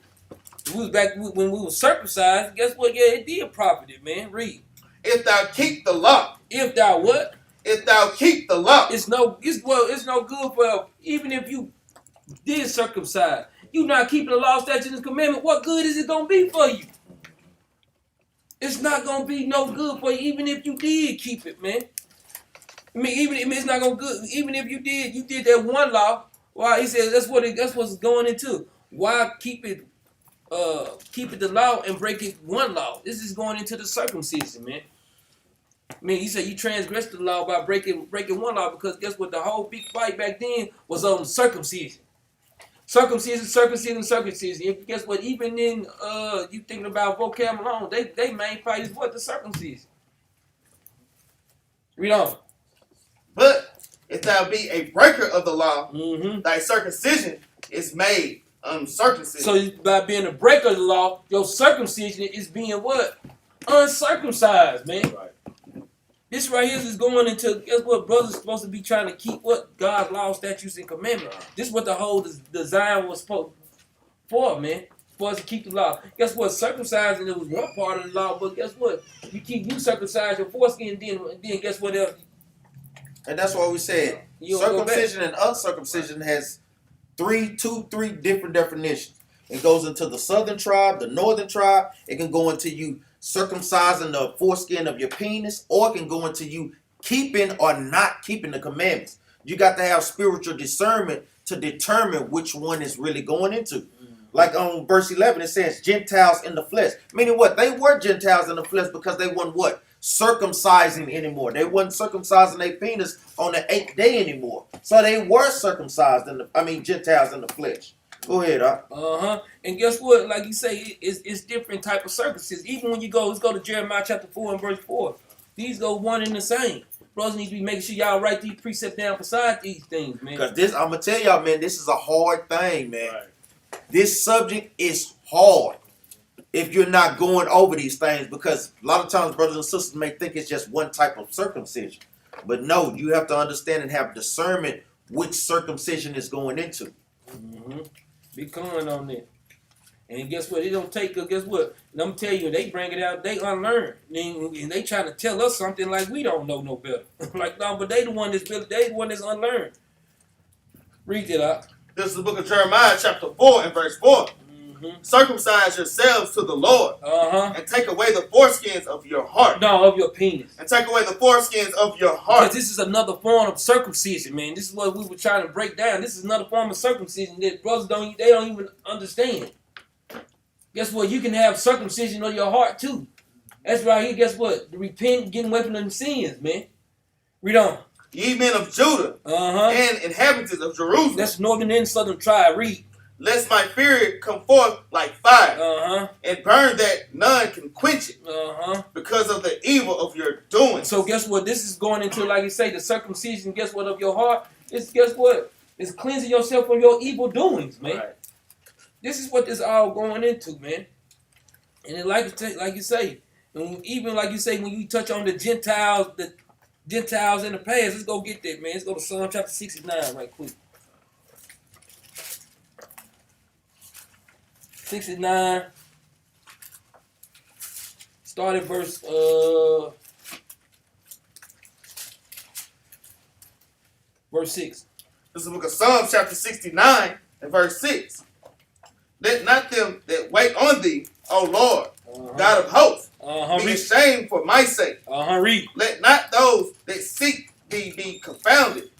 were circumcised. Guess what? Yeah, it did profited, man. Read.
If thou keep the law.
If thou what?
If thou keep the law.
It's no good for, even if you did circumcise, you not keeping the law, statutes, and commandment. What good is it gonna be for you? It's not gonna be no good for you, even if you did keep it, man. I mean, it's not gonna good. Even if you did that one law. Why? He says that's what's going into. Why keep it the law and break it one law? This is going into the circumcision, man. I mean, he said you transgressed the law by breaking one law, because guess what? The whole big fight back then was on circumcision. Circumcision. And guess what? Even in you thinking about vocab alone, they main fight is what? The circumcision. Read on.
But if thou be a breaker of the law, thy circumcision is made uncircumcision.
So by being a breaker of the law, your circumcision is being what? Uncircumcised, man. Right. This right here is going into, guess what, brothers supposed to be trying to keep what? God's law, statutes, and commandments. This is what the whole design was for, man. for us to keep the law. Guess what? Circumcising it was one part of the law, but guess what? You circumcise your foreskin, then guess what else?
And that's why we said
You don't go
circumcision and uncircumcision has three different definitions. It goes into the southern tribe, the northern tribe. It can go into you circumcising the foreskin of your penis, or it can go into you keeping or not keeping the commandments. You got to have spiritual discernment to determine which one is really going into. Like on verse 11, it says Gentiles in the flesh. Meaning what? They were Gentiles in the flesh because they weren't what? Circumcising anymore. They wasn't circumcising their penis on the 8th day anymore. So they were circumcised Gentiles in the flesh. Go ahead,
And guess what? Like you say, it's different type of circumcision. Even when let's go to Jeremiah chapter 4 and verse 4. These go one and the same. Brothers need to be making sure y'all write these precepts down beside these things, man.
Because I'm going to tell y'all, man, this is a hard thing, man.
Right.
This subject is hard if you're not going over these things, because a lot of times brothers and sisters may think it's just one type of circumcision. But no, you have to understand and have discernment which circumcision is going into.
Be calling on that. And guess what? It don't take, guess what? And I'm telling you, they bring it out, they unlearn. And they trying to tell us something like we don't know no better. Like, no, but they the one that's unlearned. Read it out.
This is the book of Jeremiah, chapter 4 and verse 4. Circumcise yourselves to the Lord, and take away the foreskins of your heart.
No, of your penis.
And take away the foreskins of your heart.
Because this is another form of circumcision, man. This is what we were trying to break down. This is another form of circumcision that brothers don't even understand. Guess what? You can have circumcision of your heart too. That's right here. Guess what? To repent, getting away from them sins, man. Read on.
Ye men of Judah, and inhabitants of Jerusalem.
That's northern and southern tribe. Read.
Lest my fury come forth like fire, and burn that none can quench it, because of the evil of your doing.
So guess what? This is going into, like you say, the circumcision. Guess what? Of your heart. It's guess what? It's cleansing yourself from your evil doings, man. Right. This is what this all going into, man. And then, like you say, and even like you say, when you touch on the Gentiles in the past, let's go get that, man. Let's go to Psalm chapter 69 right quick. 69. Start at verse 6.
This is the book of Psalms chapter 69 and verse 6. Let not them that wait on thee, O Lord, God of hosts, be ashamed for my sake.
Read.
Let not those that seek thee be confounded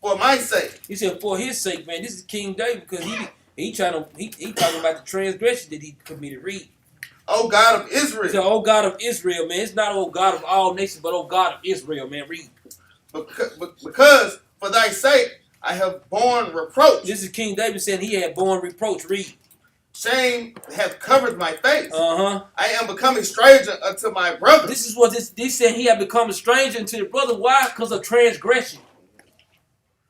for my sake.
He said, for his sake, man. This is King David, because he talking about the transgression that he committed. Read.
O God of Israel.
He said, O God of Israel, man. It's not O God of all nations, but O God of Israel, man. Read.
Because for thy sake I have borne reproach.
This is King David saying he had borne reproach. Read.
Shame hath covered my face.
I
am become a stranger unto my brother.
This is what this saying, he had become a stranger unto the brother. Why? Because of transgression.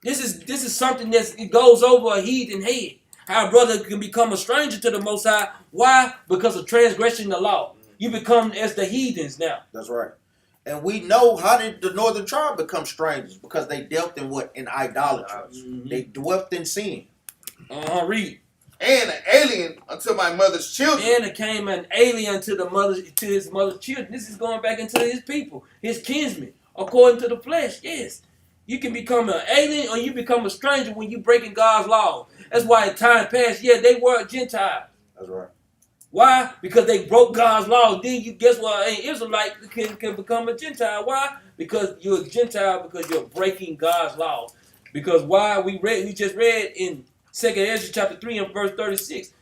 This is something it goes over a heathen head. How a brother can become a stranger to the Most High. Why? Because of transgression the law. You become as the heathens now.
That's right. And we know, how did the northern tribe become strangers? Because they dealt in what? In idolatry. They dwelt in sin.
Read.
And an alien unto my mother's children.
And it came an alien to his mother's children. This is going back into his people, his kinsmen, according to the flesh. Yes. You can become an alien or you become a stranger when you breaking God's law. That's why in time past, they were Gentiles.
That's right.
Why? Because they broke God's law. Then you guess what? An Israelite can become a Gentile. Why? Because you're a Gentile because you're breaking God's law. Because why? We just read in 2 Ezra chapter 3 and verse 36.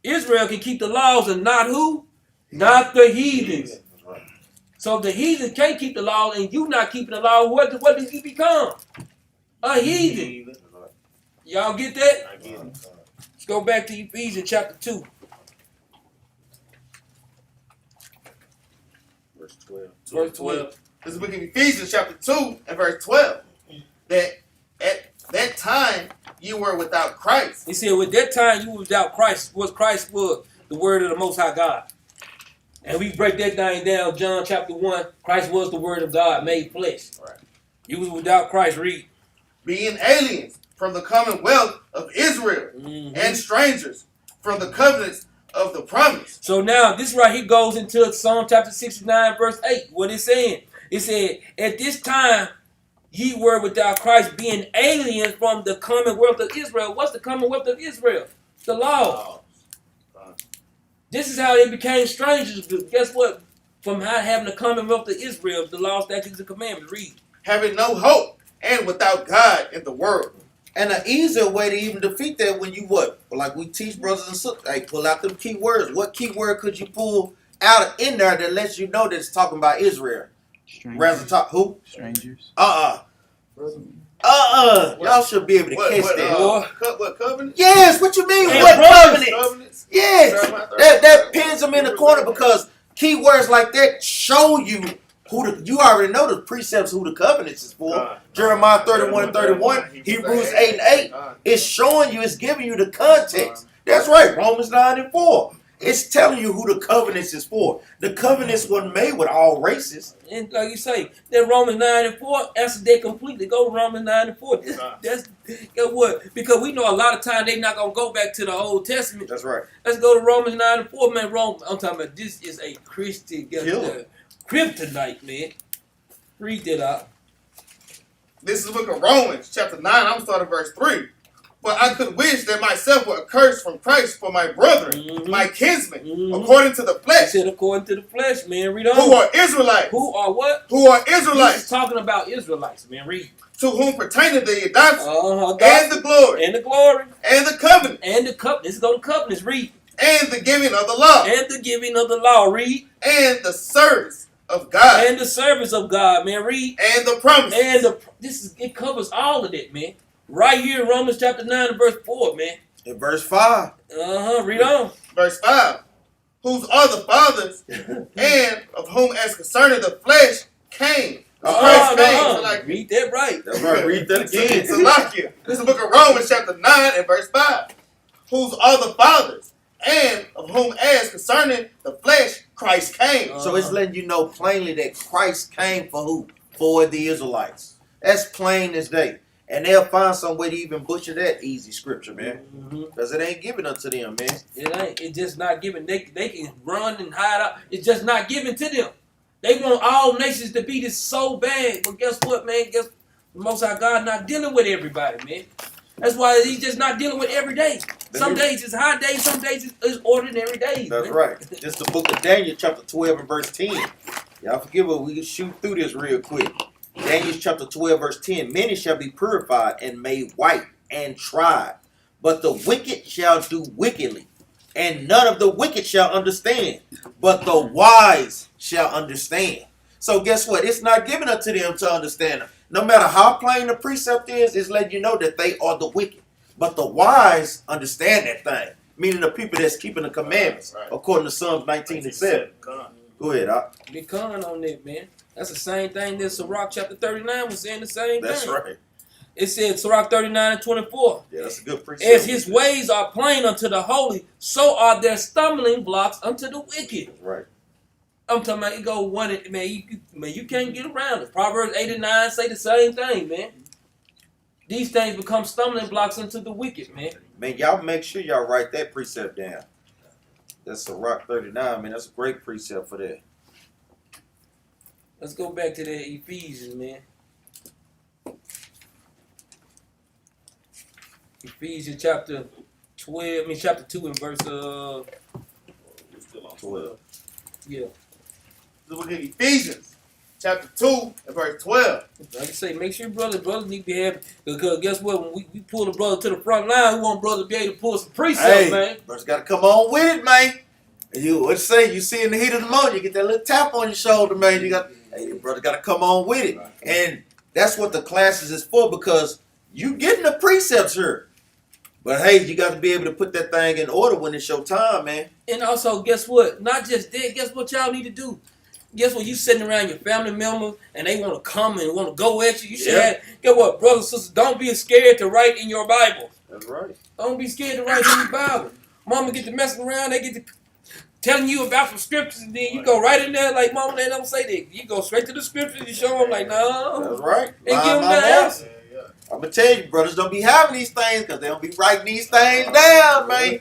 Israel can keep the laws and not who? Not the heathens.
That's right.
So if the heathens can't keep the law and you not keeping the law, what do you become? A heathen. Y'all get that?
I get it.
Let's go back to Ephesians chapter 2.
Verse 12.
Verse 12.
This is the book of Ephesians chapter 2 and verse 12. That at that time you were without Christ.
He said, with that time you were without Christ. Christ was the word of the Most High God. And we break that down, John chapter 1. Christ was the word of God made flesh.
Right.
You was without Christ. Read.
Being aliens from the commonwealth of Israel and strangers from the covenants of the promise.
So now this right here goes into Psalm chapter 69 verse 8. What it's saying? It said, at this time ye were without Christ, being aliens from the commonwealth of Israel. What's the commonwealth of Israel? The law. This is how they became strangers. Guess what? From having the commonwealth of Israel, the law, statutes, and commandments. Read.
Having no hope and without God in the world.
And an easier way to even defeat that when you what? Like we teach brothers and sisters, hey, pull out them key words. What key word could you pull out in there that lets you know that it's talking about Israel? Rather talk who?
Strangers.
Y'all should be able to catch that.
What covenant?
Yes, what you mean?
Hey,
What
brothers.
covenant? Yes. That pins them in the corner because key words like that show you you already know the precepts who the covenants is for. Jeremiah 31:31, Hebrews 8:8. It's showing you, it's giving you the context. That's right, Romans 9:4. It's telling you who the covenants is for. The covenants weren't made with all races.
And like you say, that Romans 9:4 answers that completely. Go to Romans 9:4. That's guess what? Because we know a lot of time they not gonna go back to the Old Testament.
That's right.
Let's go to Romans 9:4, man. I'm talking about this is a Christian kryptonite, man. Read that out.
This is the book of Romans, chapter 9. I'm starting verse 3. But I could wish that myself were accursed from Christ for my brethren, my kinsmen, according to the flesh.
He said according to the flesh, man. Read on.
Who are Israelites.
Who are what?
Who are Israelites.
He's talking about Israelites, man. Read.
To whom pertaineth the adoption,
And
and the glory,
and the glory,
and the covenant,
and the covenant. Let's go to covenants. Read.
and the giving of the law,
And the giving of the law. Read.
and the service of God,
And the service of God, man. Read.
and the promise.
And it covers all of that, man. Right here in Romans chapter 9 and verse 4, man.
In verse 5.
Read on.
Verse 5. Whose are the fathers, and of whom as concerning the flesh came. Christ came. Like,
read that right.
That's right. Read that again.
Salakia. This is the book of Romans chapter 9 and verse 5. Whose are the fathers, and of whom as concerning the flesh Christ came.
So it's letting you know plainly that Christ came for who? For the Israelites. That's plain as day. And they'll find some way to even butcher that easy scripture, man. Because it ain't given unto them, man.
It ain't. It's just not given. They can run and hide out. It's just not given to them. They want all nations to be this so bad. But guess what, man? Guess the Most High God not dealing with everybody, man. That's why he's just not dealing with every day. Some days it's high days, some days it's ordinary days.
That's
man.
right. This is the book of Daniel, chapter 12 and verse 10. Y'all forgive us, we can shoot through this real quick. Daniel chapter 12, verse 10. Many shall be purified and made white and tried, but the wicked shall do wickedly, and none of the wicked shall understand, but the wise shall understand. So guess what? It's not given unto them to understand them. No matter how plain the precept is, it's letting you know that they are the wicked. But the wise understand that thing, meaning the people that's keeping the commandments, according to Psalms 19 and 7. Go ahead,
Be con on that, man. That's the same thing that Sirach chapter 39 was saying the same thing.
That's right.
It said Sirach 39 and 24.
Yeah, that's a good precept.
As his ways are plain unto the holy, so are their stumbling blocks unto the wicked.
That's right.
I'm talking about you go one, man, you can't get around it. Proverbs 8 and 9 say the same thing, man. These things become stumbling blocks unto the wicked, man.
Man, y'all make sure y'all write that precept down. That's Sirach 39, man. That's a great precept for that.
Let's go back to that Ephesians, man. Ephesians chapter 12, chapter 2 and verse
12.
Yeah.
The book of Ephesians, chapter 2 and verse 12.
Like I say, make sure brothers need to be happy. Because guess what? When we pull the brother to the front line, we want brother to be able to pull some precepts, man.
Brothers got to come on with it, man. You see in the heat of the moment, you get that little tap on your shoulder, man. Your brother got to come on with it. And that's what the classes is for, because you getting the precepts here. But hey, you got to be able to put that thing in order when it's your time, man.
And also, guess what? Not just that, guess what y'all need to do? Guess what? You sitting around your family members and they want to come and want to go at you. You should have, guess what, brothers and sisters, don't be scared to write in your Bible.
That's right.
Don't be scared to write in your Bible. Mama get to messing around, they get to telling you about some scriptures, and then you go right in there like, Mama, they don't say that. You go straight to the scriptures, you show them like, no.
That's right.
And give them the answer.
I'm going to tell you, brothers don't be having these things because they don't be writing these things down, man.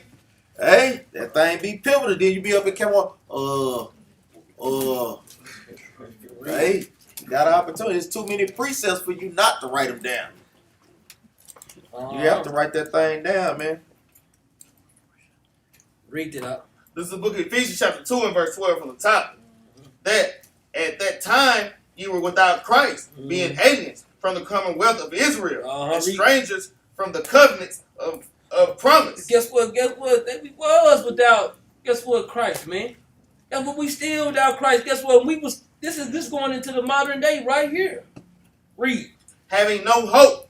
Hey, that thing be pivotal. Then you be up and come on. Hey, you got an opportunity. There's too many precepts for you not to write them down. You have to write that thing down, man.
Read it up.
This is the book of Ephesians Chapter 2 and verse 12 from the top. That at that time you were without Christ, being aliens from the commonwealth of Israel, and strangers from the covenants of promise.
Guess what? We was without. Guess what? Christ, man. Guess what? We still without Christ. Guess what? This is going into the modern day right here. Read.
Having no hope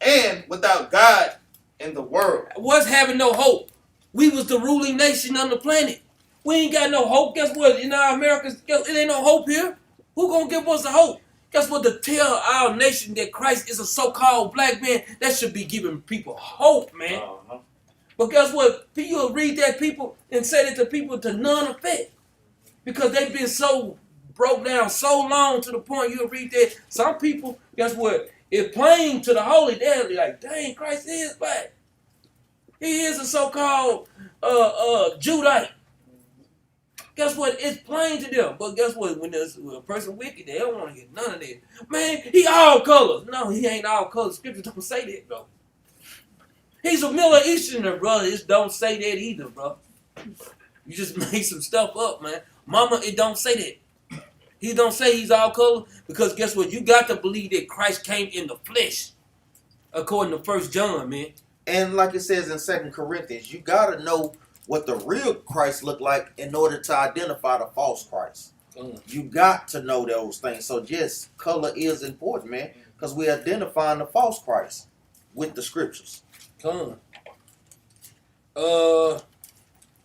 and without God in the world.
Was having no hope. We was the ruling nation on the planet. We ain't got no hope. Guess what? In our America, it ain't no hope here. Who gonna give us the hope? Guess what? To tell our nation that Christ is a so-called black man, that should be giving people hope, man. But guess what? People read that people and say that to people to none effect. Because they've been so broke down so long to the point you'll read that. Some people, guess what? It's plain to the holy. They'll be like, dang, Christ is black. He is a so-called Judite. Guess what? It's plain to them. But guess what? When there's a person wicked, they don't want to get none of that. Man, he all colors. No, he ain't all colors. Scripture don't say that, bro. He's a Middle Easterner, brother. It don't say that either, bro. You just made some stuff up, man. Mama, it don't say that. He don't say he's all color because guess what? You got to believe that Christ came in the flesh, according to 1 John, man.
And like it says in 2 Corinthians, you got to know what the real Christ looked like in order to identify the false Christ. You got to know those things. So yes, color is important, man, because we're identifying the false Christ with the scriptures.
Come on.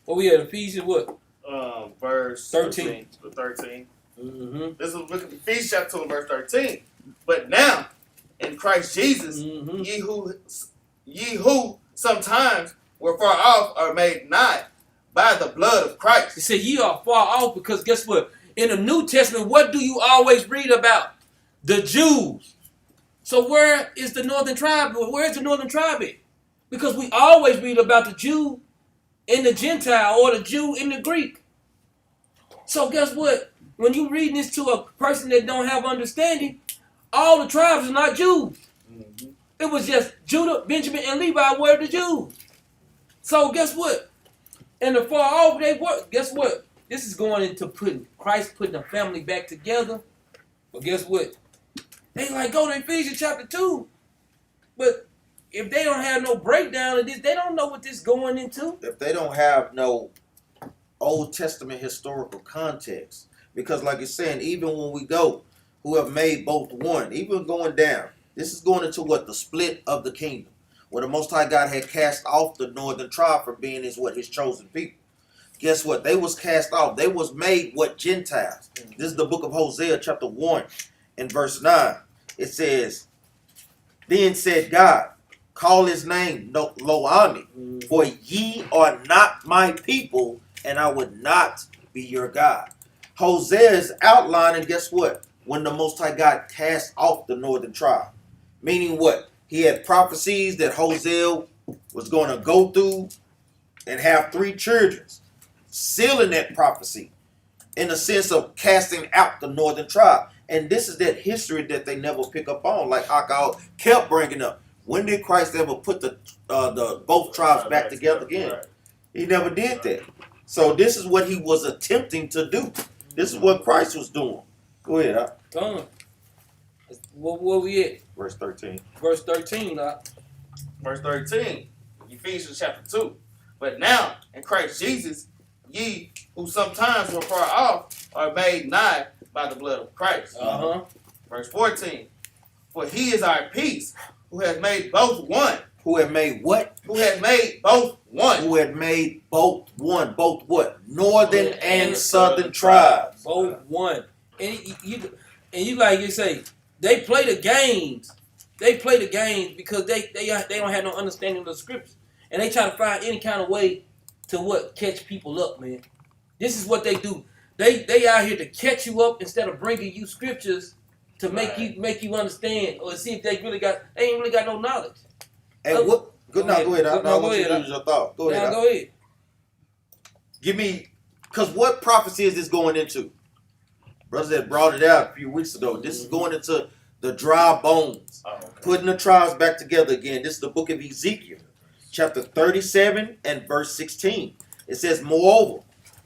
What we had? Ephesians what?
Verse 13.
Mm-hmm.
This is the book of Ephesians Chapter 2 and verse 13. But now, in Christ Jesus, ye who sometimes were far off are made nigh by the blood of Christ.
He said, ye are far off because guess what? In the New Testament, what do you always read about? The Jews. So where is the northern tribe? Where is the northern tribe at? Because we always read about the Jew and the Gentile or the Jew and the Greek. So guess what? When you reading this to a person that don't have understanding, all the tribes are not Jews. It was just Judah, Benjamin, and Levi were the Jews. So guess what? And the far off they were. Guess what? This is going into Christ putting the family back together. But guess what? They like go to Ephesians Chapter 2. But if they don't have no breakdown of this, they don't know what this going into.
If they don't have no Old Testament historical context. Because like it's saying, even when we go, who have made both one, even going down, this is going into what? The split of the kingdom. Where the Most High God had cast off the northern tribe from being his chosen people. Guess what? They was cast off. They was made what? Gentiles. This is the book of Hosea chapter 1 and verse 9. It says, then said God, call his name Lo-Ami, for ye are not my people, and I would not be your God. Hosea is outlining, guess what? When the Most High God cast off the northern tribe. Meaning what? He had prophecies that Hosea was going to go through and have 3 children, sealing that prophecy in the sense of casting out the northern tribe. And this is that history that they never pick up on, like Akal kept bringing up. When did Christ ever put the both tribes back together again? He never did that. So this is what he was attempting to do. This is what Christ was doing. Go ahead, huh?
Come on. Where we at?
Verse 13.
Verse 13,
Verse 13, Ephesians chapter 2. But now, in Christ Jesus, ye who sometimes were far off are made nigh by the blood of Christ. Verse 14, for he is our peace, who has made both one.
Who had made what?
Who had made both one.
Who had made both one. Both what? Northern and southern tribes.
Both one. And you like you say, they play the games. They play the games because they don't have no understanding of the scriptures. And they try to find any kind of way to what? Catch people up, man. This is what they do. They out here to catch you up instead of bringing you scriptures to make you understand or see if they ain't really got no knowledge.
And what? Go ahead.
Go ahead.
Use your thought. Go ahead.
Go ahead.
Give me, because what prophecy is this going into? Brothers that brought it out a few weeks ago. This is going into the dry bones. Putting the tribes back together again. This is the book of Ezekiel, chapter 37 and verse 16. It says, moreover,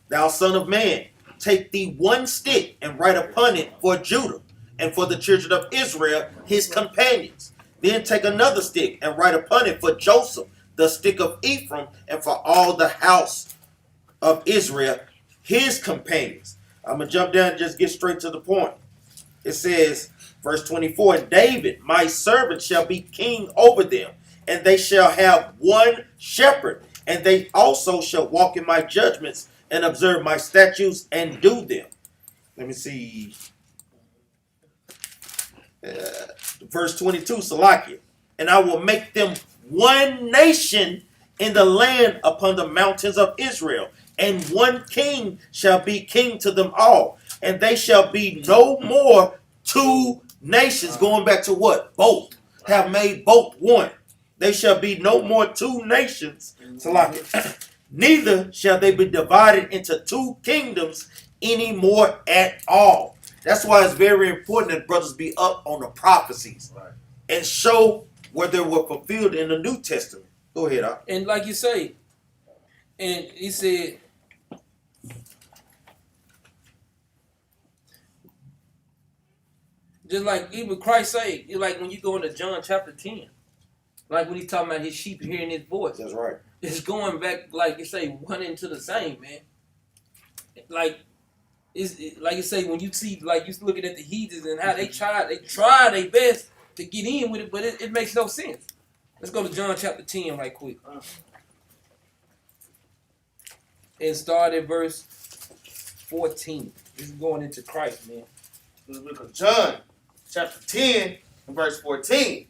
thou son of man, take thee one stick and write upon it for Judah and for the children of Israel, his companions. Then take another stick and write upon it for Joseph, the stick of Ephraim, and for all the house of Israel, his companions. I'm going to jump down and just get straight to the point. It says, verse 24, and David, my servant, shall be king over them, and they shall have one shepherd, and they also shall walk in my judgments and observe my statutes and do them. Let me see. Verse 22, Salakia. And I will make them one nation in the land upon the mountains of Israel, and one king shall be king to them all, and they shall be no more two nations. Going back to what? Both. Have made both one. They shall be no more two nations. Salakia. Neither shall they be divided into two kingdoms anymore at all. That's why it's very important that brothers be up on the prophecies and show where they were fulfilled in the New Testament. Go ahead, Al.
And like you say, and he said, just like even Christ said, it's like when you go into John chapter 10, like when he's talking about his sheep hearing his voice.
That's right.
It's going back, like you say, one into the same, man. Like, like you say, when you see, like you looking at the heathens and how they try their best to get in with it, but it makes no sense. Let's go to John chapter 10 right quick. And start at verse 14. This is going into Christ, man.
The book of John, chapter 10, and verse 14.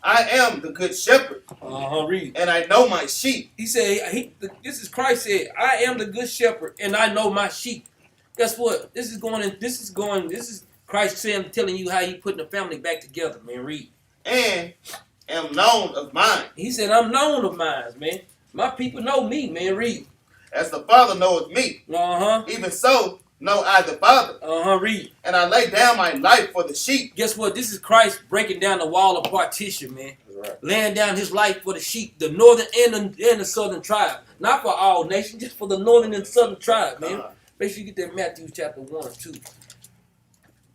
I am the good shepherd,
Read.
and I know my sheep.
He said, this is Christ said, I am the good shepherd, and I know my sheep. Guess what? This is Christ saying, telling you how he putting the family back together, man. Read.
And am known of mine.
He said, I'm known of mine, man. My people know me, man. Read.
As the Father knoweth me, even so know I the Father.
Read.
And I lay down my life for the sheep.
Guess what? This is Christ breaking down the wall of partition, man.
Right.
Laying down his life for the sheep, the northern and the southern tribe. Not for all nations, just for the northern and southern tribe, man. Make sure you get that Matthew chapter 1 and 2.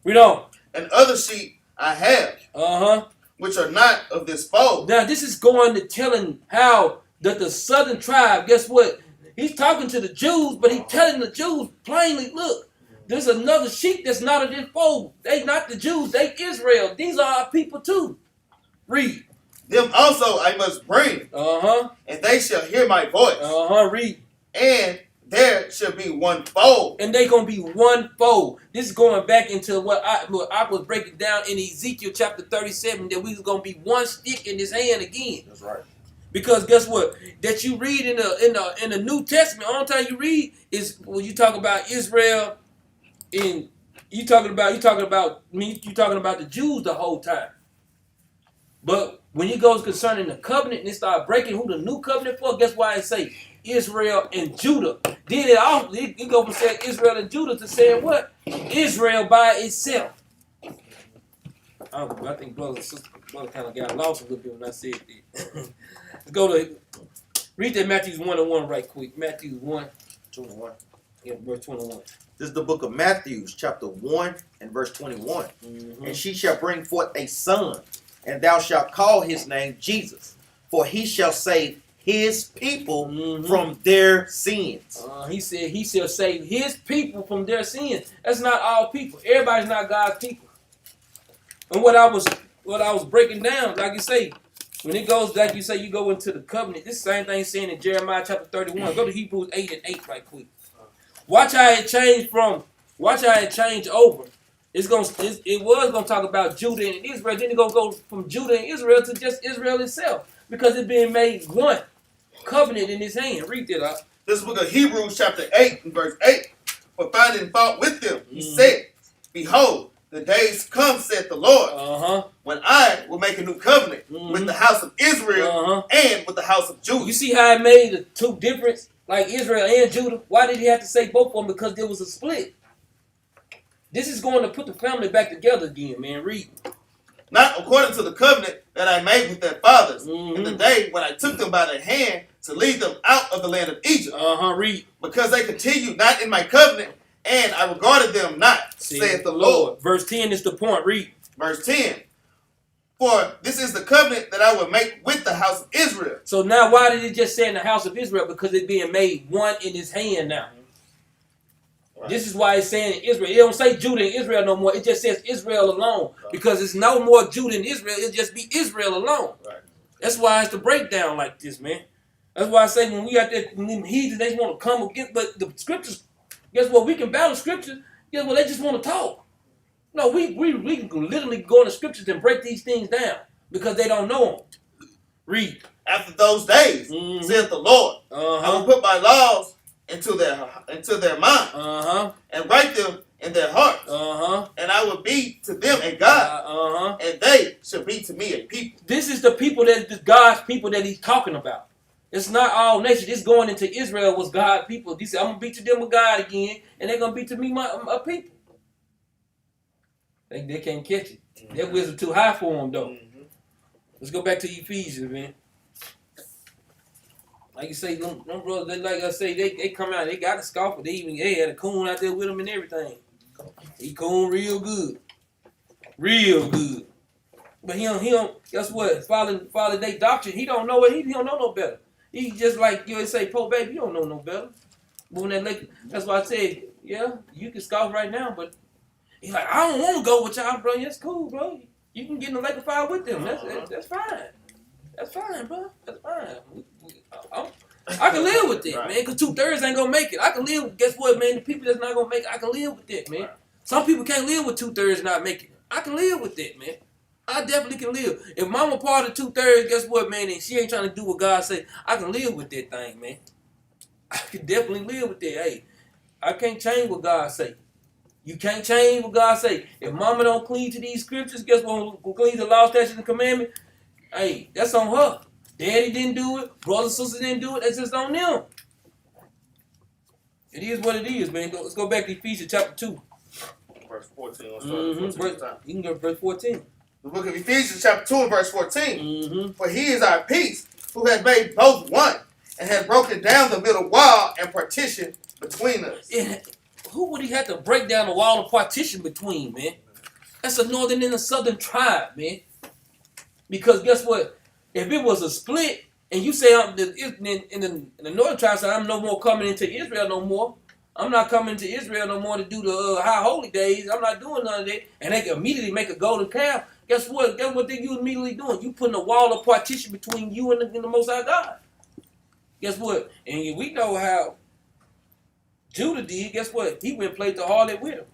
Read on.
And other sheep I have, which are not of this fold.
Now this is going to telling how that the southern tribe, guess what? He's talking to the Jews, but he's telling the Jews plainly, look, there's another sheep that's not of this fold. They not the Jews, they Israel. These are our people too. Read.
Them also I must bring, and they shall hear my voice.
Read.
And there shall be one fold.
And they gonna be one fold. This is going back into what I was breaking down in Ezekiel chapter 37, that we was gonna be one stick in his hand again.
That's right.
Because guess what? That you read in the New Testament, all the time you read is when you talk about Israel, and you talking about the Jews the whole time. But when it goes concerning the covenant and it start breaking who the new covenant for, guess why it say Israel and Judah? Then it go from saying Israel and Judah to saying what? Israel by itself. I think brother kind of got lost a little bit when I said that. Let's go to read that Matthew 1 and 1 right quick. Matthew 1,
21.
Yeah, verse 21.
This is the book of Matthew, chapter 1 and verse 21. And she shall bring forth a son, and thou shalt call his name Jesus, for he shall save his people from their sins.
He said he shall save his people from their sins. That's not all people. Everybody's not God's people. And what I was breaking down, like you say, when it goes, like you say, you go into the covenant, this same thing saying in Jeremiah chapter 31. Go to Hebrews 8 and 8 right quick. Watch how it changed over. It was gonna talk about Judah and Israel, then it's gonna go from Judah and Israel to just Israel itself. Because it's being made one covenant in his hand. Read that up.
This book of Hebrews chapter 8 and verse 8. For finding fault with them, he said, behold, the days come, saith the Lord, when I will make a new covenant with the house of Israel and with the house of Judah.
You see how it made the two difference? like Israel and Judah. Why did he have to say both of them? Because there was a split. This is going to put the family back together again, man. Read.
Not according to the covenant that I made with their fathers in the day when I took them by the hand to lead them out of the land of Egypt.
Read.
Because they continued not in my covenant, and I regarded them not, saith the Lord.
Verse 10 is the point. Read.
Verse 10. For this is the covenant that I will make with the house of Israel.
So now why did it just say in the house of Israel? Because it's being made one in his hand now. Right. This is why it's saying Israel. It don't say Judah and Israel no more. It just says Israel alone. Right. Because it's no more Judah and Israel. It'll just be Israel alone. Right. That's why it's the breakdown like this, man. That's why I say when we out there, when heathens, they want to come against, but the scriptures, guess what? We can battle scriptures. Guess what? They just want to talk. No, we can literally go in the scriptures and break these things down because they don't know them. Read.
After those days, saith the Lord, I will put my laws into their mind, and write them in their hearts, and I will be to them a God, and they shall be to me a people.
This is the people that God's people that he's talking about. It's not all nations. It's going into Israel was God's people. He said, I'm going to be to them a God again, and they're going to be to me my people. They can't catch it. That wisdom too high for them, though. Let's go back to Ephesians, man. Like you say, them brothers, they, like I say, they come out, they got a scoffer. They had a coon out there with them and everything. He coon real good. Real good. But he don't guess what? Follow their doctrine. He don't know it. He don't know no better. He just like, you know, say, Poe, baby, you don't know no better. But when that's why I said, yeah, you can scoff right now, but he's like, I don't want to go with y'all, bro. That's cool, bro. You can get in the lake of fire with them. That's fine. That's fine, bro. That's fine. I can live with it, man, because 2/3 ain't going to make it. I can live, guess what, man? The people that's not going to make it, I can live with it, man. Right. Some people can't live with 2/3 not making it. I can live with it, man. I definitely can live. If mama part of 2/3, guess what, man, and she ain't trying to do what God say, I can live with that thing, man. I can definitely live with that. Hey, I can't change what God say. You can't change what God say. If mama don't cleave to these scriptures, guess what? Who cleave the law, statutes, and commandment? Hey, that's on her. Daddy didn't do it. Brothers and sisters didn't do it. That's just on them. It is what it is, man. Let's go back to Ephesians Chapter 2.
Verse 14.
You can go to verse 14.
The book of Ephesians Chapter 2 and verse 14. For he is our peace, who has made both one, and has broken down the middle wall and partition between us.
And who would he have to break down the wall of partition between, man? That's a northern and a southern tribe, man. Because guess what? If it was a split, and you say in the northern tribe, say, I'm no more coming into Israel no more. I'm not coming to Israel no more to do the high holy days. I'm not doing none of that. And they can immediately make a golden calf. Guess what? Guess what you immediately doing? You putting a wall of partition between you and the Most High God. Guess what? And we know how Judah did. Guess what? He went and played the harlot with him.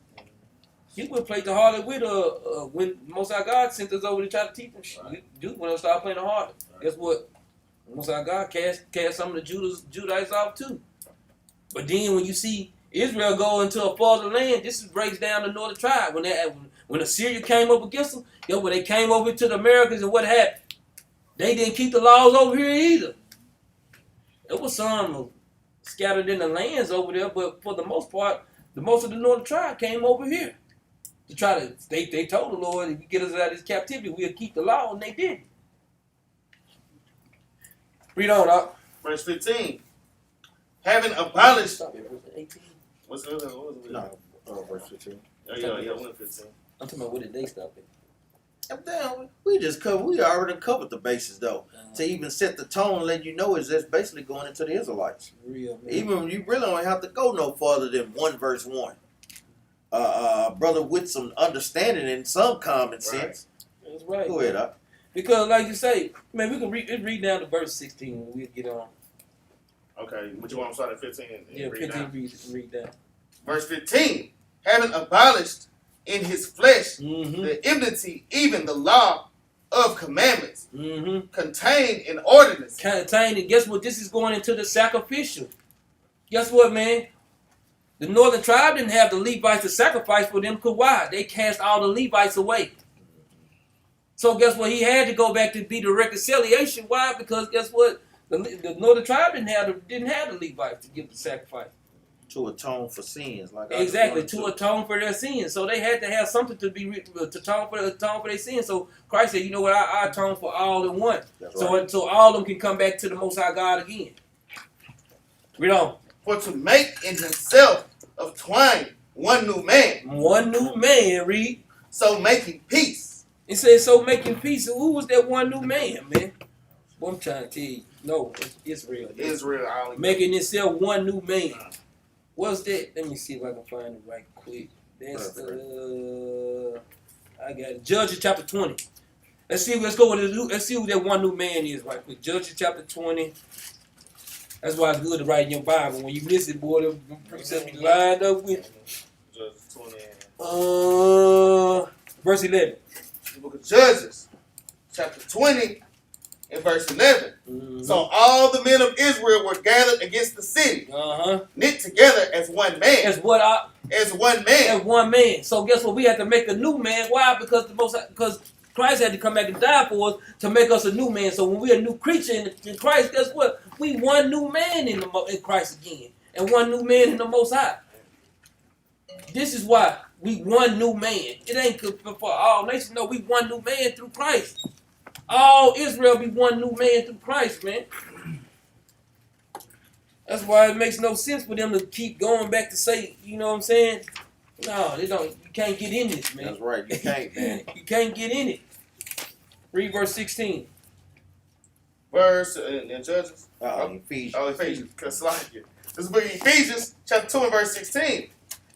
He went and played the harlot with her when Most High God sent us over to try to teach him. Dude went and started playing the harlot. Guess what? Most High God cast some of the Judites off too. But then when you see Israel go into a farther land, this breaks down the northern tribe. When Assyria came up against them, you know, when they came over to the Americas and what happened? They didn't keep the laws over here either. There was some scattered in the lands over there, but for the most part, most of the northern tribe came over here to try to. They told the Lord, if you get us out of this captivity, we'll keep the law, and they did. Read on, Doc.
Verse 15. Having abolished. What's it?
No, verse 15.
Yeah, 15.
I'm talking about where did they stop it?
We already covered the bases though. To even set the tone and let you know is that's basically going into the Israelites.
Real,
even when you really don't have to go no farther than 1 verse 1. Brother with some understanding and some common sense.
That's right.
Go ahead, Doc.
Because like you say, man, we can read down to verse 16 when we get on.
Okay, but you want to start at 15 and
yeah,
read
15 read down.
Verse 15. Having abolished in his flesh the enmity, even the law of commandments, contained in ordinance.
Contained, and guess what? This is going into the sacrificial. Guess what, man? The northern tribe didn't have the Levites to sacrifice for them, because why? They cast all the Levites away. So guess what? He had to go back to be the reconciliation. Why? Because guess what? The northern tribe didn't have the Levites to give the sacrifice.
To atone for sins, like
Exactly, to atone for their sins. So they had to have something to atone for their sins. So Christ said, you know what, I atone for all in one.
That's
So
right.
so all of them can come back to the Most High God again. Read on.
For to make in himself of twain one new man,
One new man, read.
so making peace.
It says, so making peace. So who was that one new man, man? Well, I'm trying to tell you. No, it's Israel.
Israel,
Making itself one new man. What's that? Let me see if I can find it right quick. That's I got it. Judges chapter 20. Let's see who that one new man is right quick. Judges chapter 20. That's why it's good to write in your Bible. When you miss it, boy, the precepts be lined up with
Judges 20.
verse 11.
The book of Judges, chapter 20, and verse 11.
Mm-hmm.
So all the men of Israel were gathered against the city, knit together as one man.
That's what
As one man.
as one man. So guess what? We have to make a new man. Why? Because Christ had to come back and die for us to make us a new man. So when we're a new creature in Christ, guess what? We one new man in Christ again, and one new man in the Most High. This is why we one new man. It ain't for all nations. No, we one new man through Christ. All Israel be one new man through Christ, man. That's why it makes no sense for them to keep going back to say, you know what I'm saying? No, they don't. You can't get in this, man.
That's right. You can't, man.
You can't get in it. Read verse 16.
Verse in Judges.
Ephesians.
Oh, Ephesians. Because like it. This is book of Ephesians, chapter 2 and verse 16.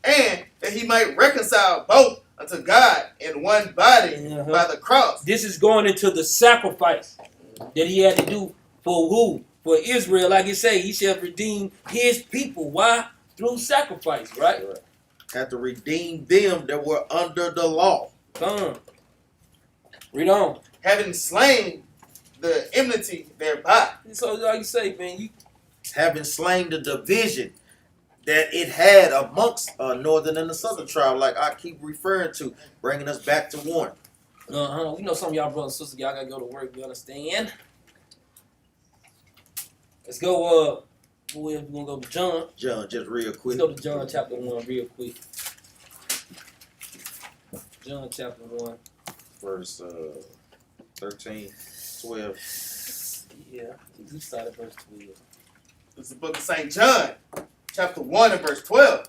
And that he might reconcile both unto God in one body by the cross.
This is going into the sacrifice that he had to do for who? For Israel. Like it say, he shall redeem his people. Why? Through sacrifice, right?
Had to redeem them that were under the law.
Come on. Read on.
Having slain the enmity thereby.
So like you say, man, you
Having slain the division that it had amongst northern and the southern tribe, like I keep referring to, bringing us back to one.
we know some of y'all brothers and sisters, y'all gotta go to work, you understand? Let's go, we're gonna go to John.
John, just real quick.
Let's go to John chapter 1 real quick. John chapter 1.
Verse 13, 12.
Yeah, we started verse 12.
This is the book of St. John, chapter 1 and verse 12.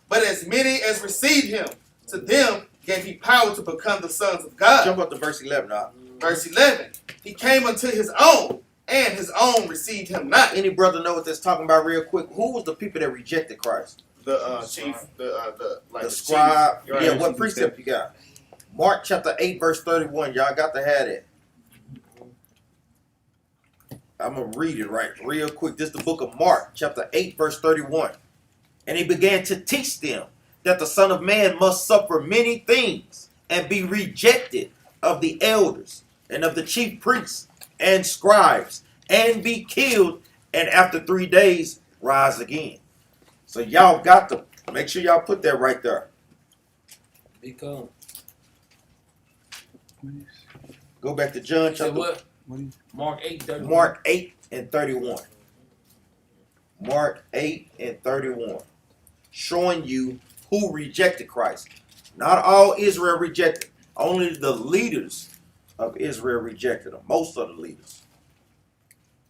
But as many as received him, to them gave he power to become the sons of God.
Jump up to verse 11 now.
Verse 11. He came unto his own, and his own received him not.
Any brother know what that's talking about real quick? Who was the people that rejected Christ?
The chief, the
scribe.
Chief.
Yeah, what precept you got? Mark chapter 8, verse 31. Y'all got to have it. I'm going to read it right real quick. This is the book of Mark, chapter 8, verse 31. And he began to teach them that the Son of Man must suffer many things and be rejected of the elders and of the chief priests and scribes and be killed, and after 3 days rise again. So y'all got to make sure y'all put that right there.
Become.
Go back to John
Say
chapter
what? Mark 8, 31.
Mark 8 and 31. Mark 8 and 31. Showing you who rejected Christ. Not all Israel rejected. Only the leaders of Israel rejected him. Most of the leaders.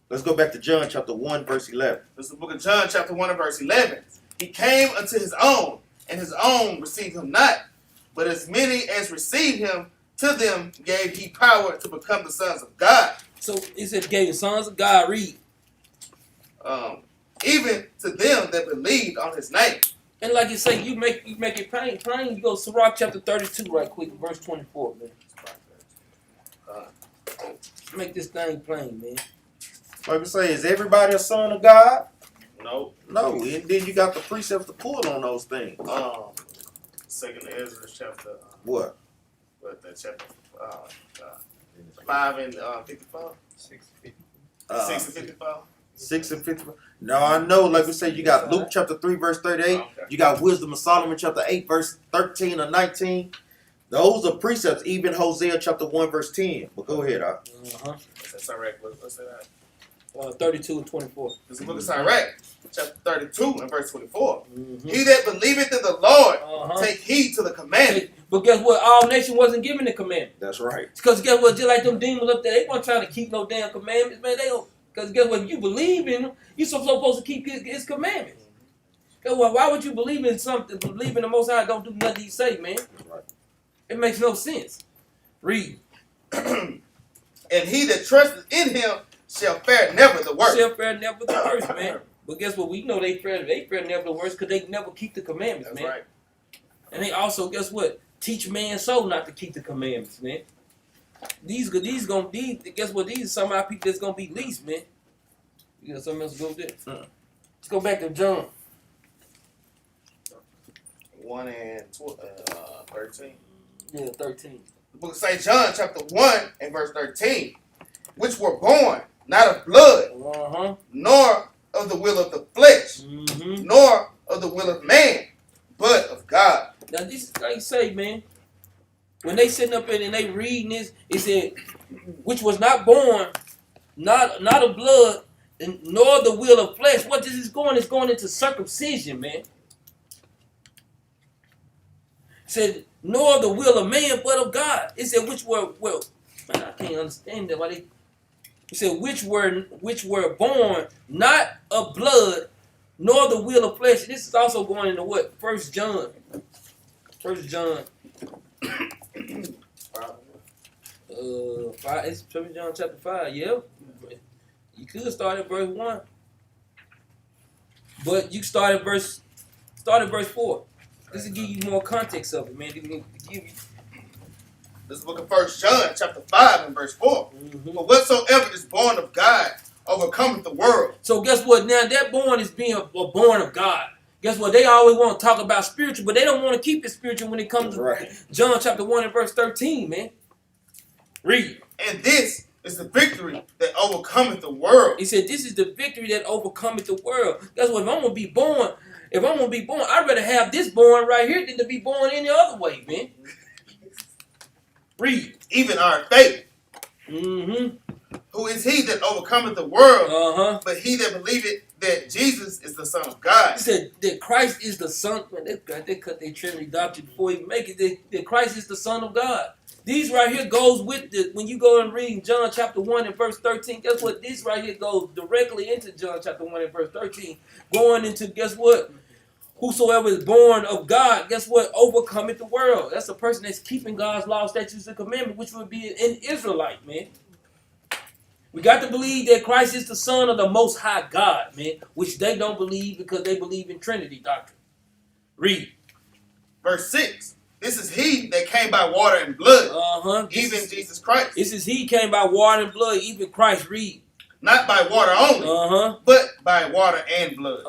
Let's go back to John chapter 1 verse 11.
This is the book of John chapter 1 and verse 11. He came unto his own, and his own received him not. But as many as received him, to them gave he power to become the sons of God.
So it said gave the sons of God, read.
Even to them that believed on his name.
And like you say, you make it plain. You go to Sirach chapter 32 right quick, verse 24, man. Make this thing plain, man.
Like we say, is everybody a son of God?
No.
No. And then you got the precepts to pull on those things.
Second Ezra chapter.
What?
What that chapter? 5 and 55. 6 and 55.
6 and 55. No, I know. Like we say, you got Luke chapter 3 verse 38.
Okay.
You got Wisdom of Solomon chapter 8 verse 13 or 19. Those are precepts. Even Hosea chapter 1 verse 10. But go ahead,
That's all right. What's that?
32 and 24.
This is the book of Sirach, chapter 32 and verse 24.
Mm-hmm.
He that believeth in the Lord, take heed to the commandment.
But guess what? All nation wasn't given the commandment.
That's right.
Because guess what? Just like them demons up there, they weren't trying to keep no damn commandments, man. They don't. Because guess what? If you believe in him, you're supposed to keep his commandments. Guess what? Why would you believe in something? Believe in the Most High, don't do nothing he say, man.
Right.
It makes no sense. Read.
And he that trusteth in him shall fare never the worse.
Shall fare never the worse, man. But guess what? We know they fare never the worse because they never keep the commandments,
That's
man.
right.
And they also, guess what? Teach man's soul not to keep the commandments, man. These guess what? These are some of our people that's gonna be least, man. You got something else to go with that? Let's go back to John.
1 and 13.
Yeah, 13.
The book of St. John, chapter 1 and verse 13. Which were born not of blood, nor of the will of the flesh, nor of the will of man, but of God.
Now this is like you say, man. When they sitting up there and they reading this, it said, which was not born, not of blood, nor the will of flesh. What this is going into circumcision, man. It said, nor the will of man, but of God. It said, which were, well, man, I can't understand that. Why they? It said, which were born not of blood, nor the will of flesh. This is also going into what? 1 John. 1 John. 5. It's 1 John chapter 5. Yeah. You could start at verse 1. But you start at verse 4. This will give you more context of it, man.
This is the book of 1 John, chapter 5 and verse 4. But whatsoever is born of God overcometh the world.
So guess what? Now that born is being born of God. Guess what? They always want to talk about spiritual, but they don't want to keep it spiritual when it comes to John chapter 1 and verse 13, man. Read.
And this is the victory that overcometh the world.
He said, this is the victory that overcometh the world. Guess what? If I'm going to be born, I'd rather have this born right here than to be born any other way, man. Read.
Even our faith. Who is he that overcometh the world? But he that believeth that Jesus is the Son of God.
He said that Christ is the Son. Man, they cut their Trinity doctrine before you make it. That Christ is the Son of God. These right here goes with the, when you go and read John chapter 1 and verse 13, guess what? This right here goes directly into John chapter 1 and verse 13. Going into, guess what? Whosoever is born of God, guess what? Overcometh the world. That's a person that's keeping God's law, statutes, and commandments, which would be an Israelite, man. We got to believe that Christ is the Son of the Most High God, man, which they don't believe because they believe in Trinity doctrine. Read.
Verse 6. This is he that came by water and blood, even Jesus Christ.
This is he came by water and blood, even Christ. Read.
Not by water only, but by water and blood.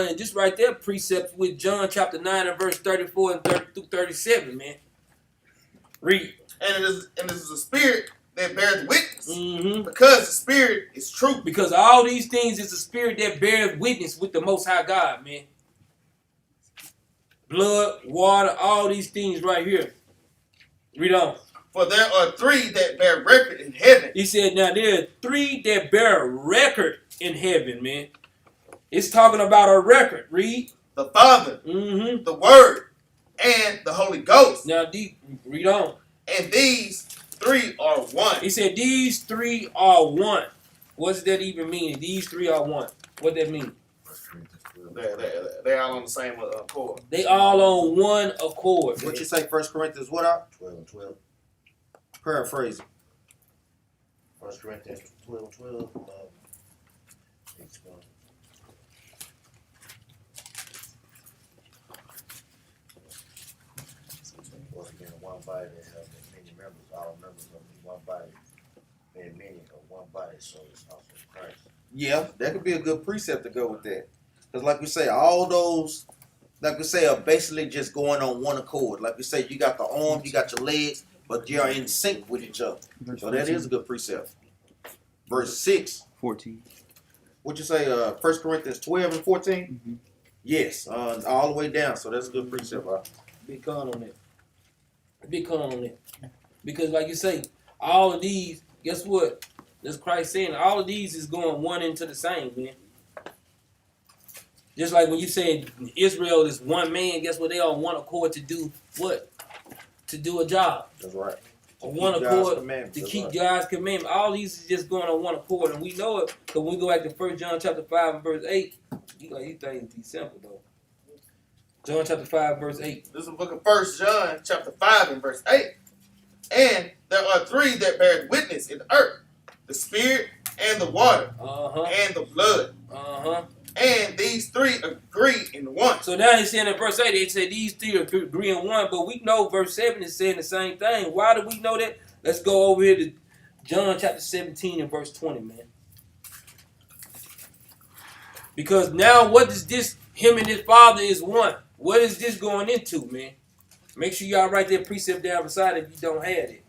And this right there precept with John chapter 9 and verse 34 and 30 through 37, man. Read.
And it is the spirit that bears witness, because the spirit is true.
Because all these things is the spirit that bears witness with the Most High God, man. Blood, water, all these things right here. Read on.
For there are 3 that bear record in heaven.
He said, now there are 3 that bear record in heaven, man. It's talking about a record. Read.
The Father, the Word, and the Holy Ghost.
Now, read on.
And these 3 are one.
He said, these 3 are one. What does that even mean? These 3 are one. What does that mean?
They're all on the same accord.
They all on one accord.
What you say, 1 Corinthians what out? 12 and 12. Paraphrase. 1 Corinthians 12 and 12. Once again, one body that has many members, all members of one body, and many of one body, so it's also Christ. Yeah, that could be a good precept to go with that. Because like we say, all those, like we say, are basically just going on one accord. Like we say, you got the arm, you got your legs, but you are in sync with each other. So that is a good precept. Verse 6.
14.
What you say, 1 Corinthians 12 and 14? Yes, all the way down. So that's a good precept.
Big con on that. Big con on that. Because like you say, all of these, guess what? That's Christ saying all of these is going one into the same, man. Just like when you say Israel is one man, guess what? They on one accord to do what? To do a job.
That's right.
On one accord to
That's
keep
right.
God's commandment. All these is just going on one accord, and we know it because when we go back to 1 John chapter 5 and verse 8, these things be simple though. John chapter 5 verse 8.
This is the book of 1 John chapter 5 and verse 8. And there are three that bear witness in the earth, the spirit and the water and the blood. And these three agree in one.
So now he's saying in verse 8, they say these three agree in one, but we know verse 7 is saying the same thing. Why do we know that? Let's go over here to John chapter 17 and verse 20, man. Because now what is this? Him and his father is one. What is this going into, man? Make sure y'all write that precept down beside it if you don't have it.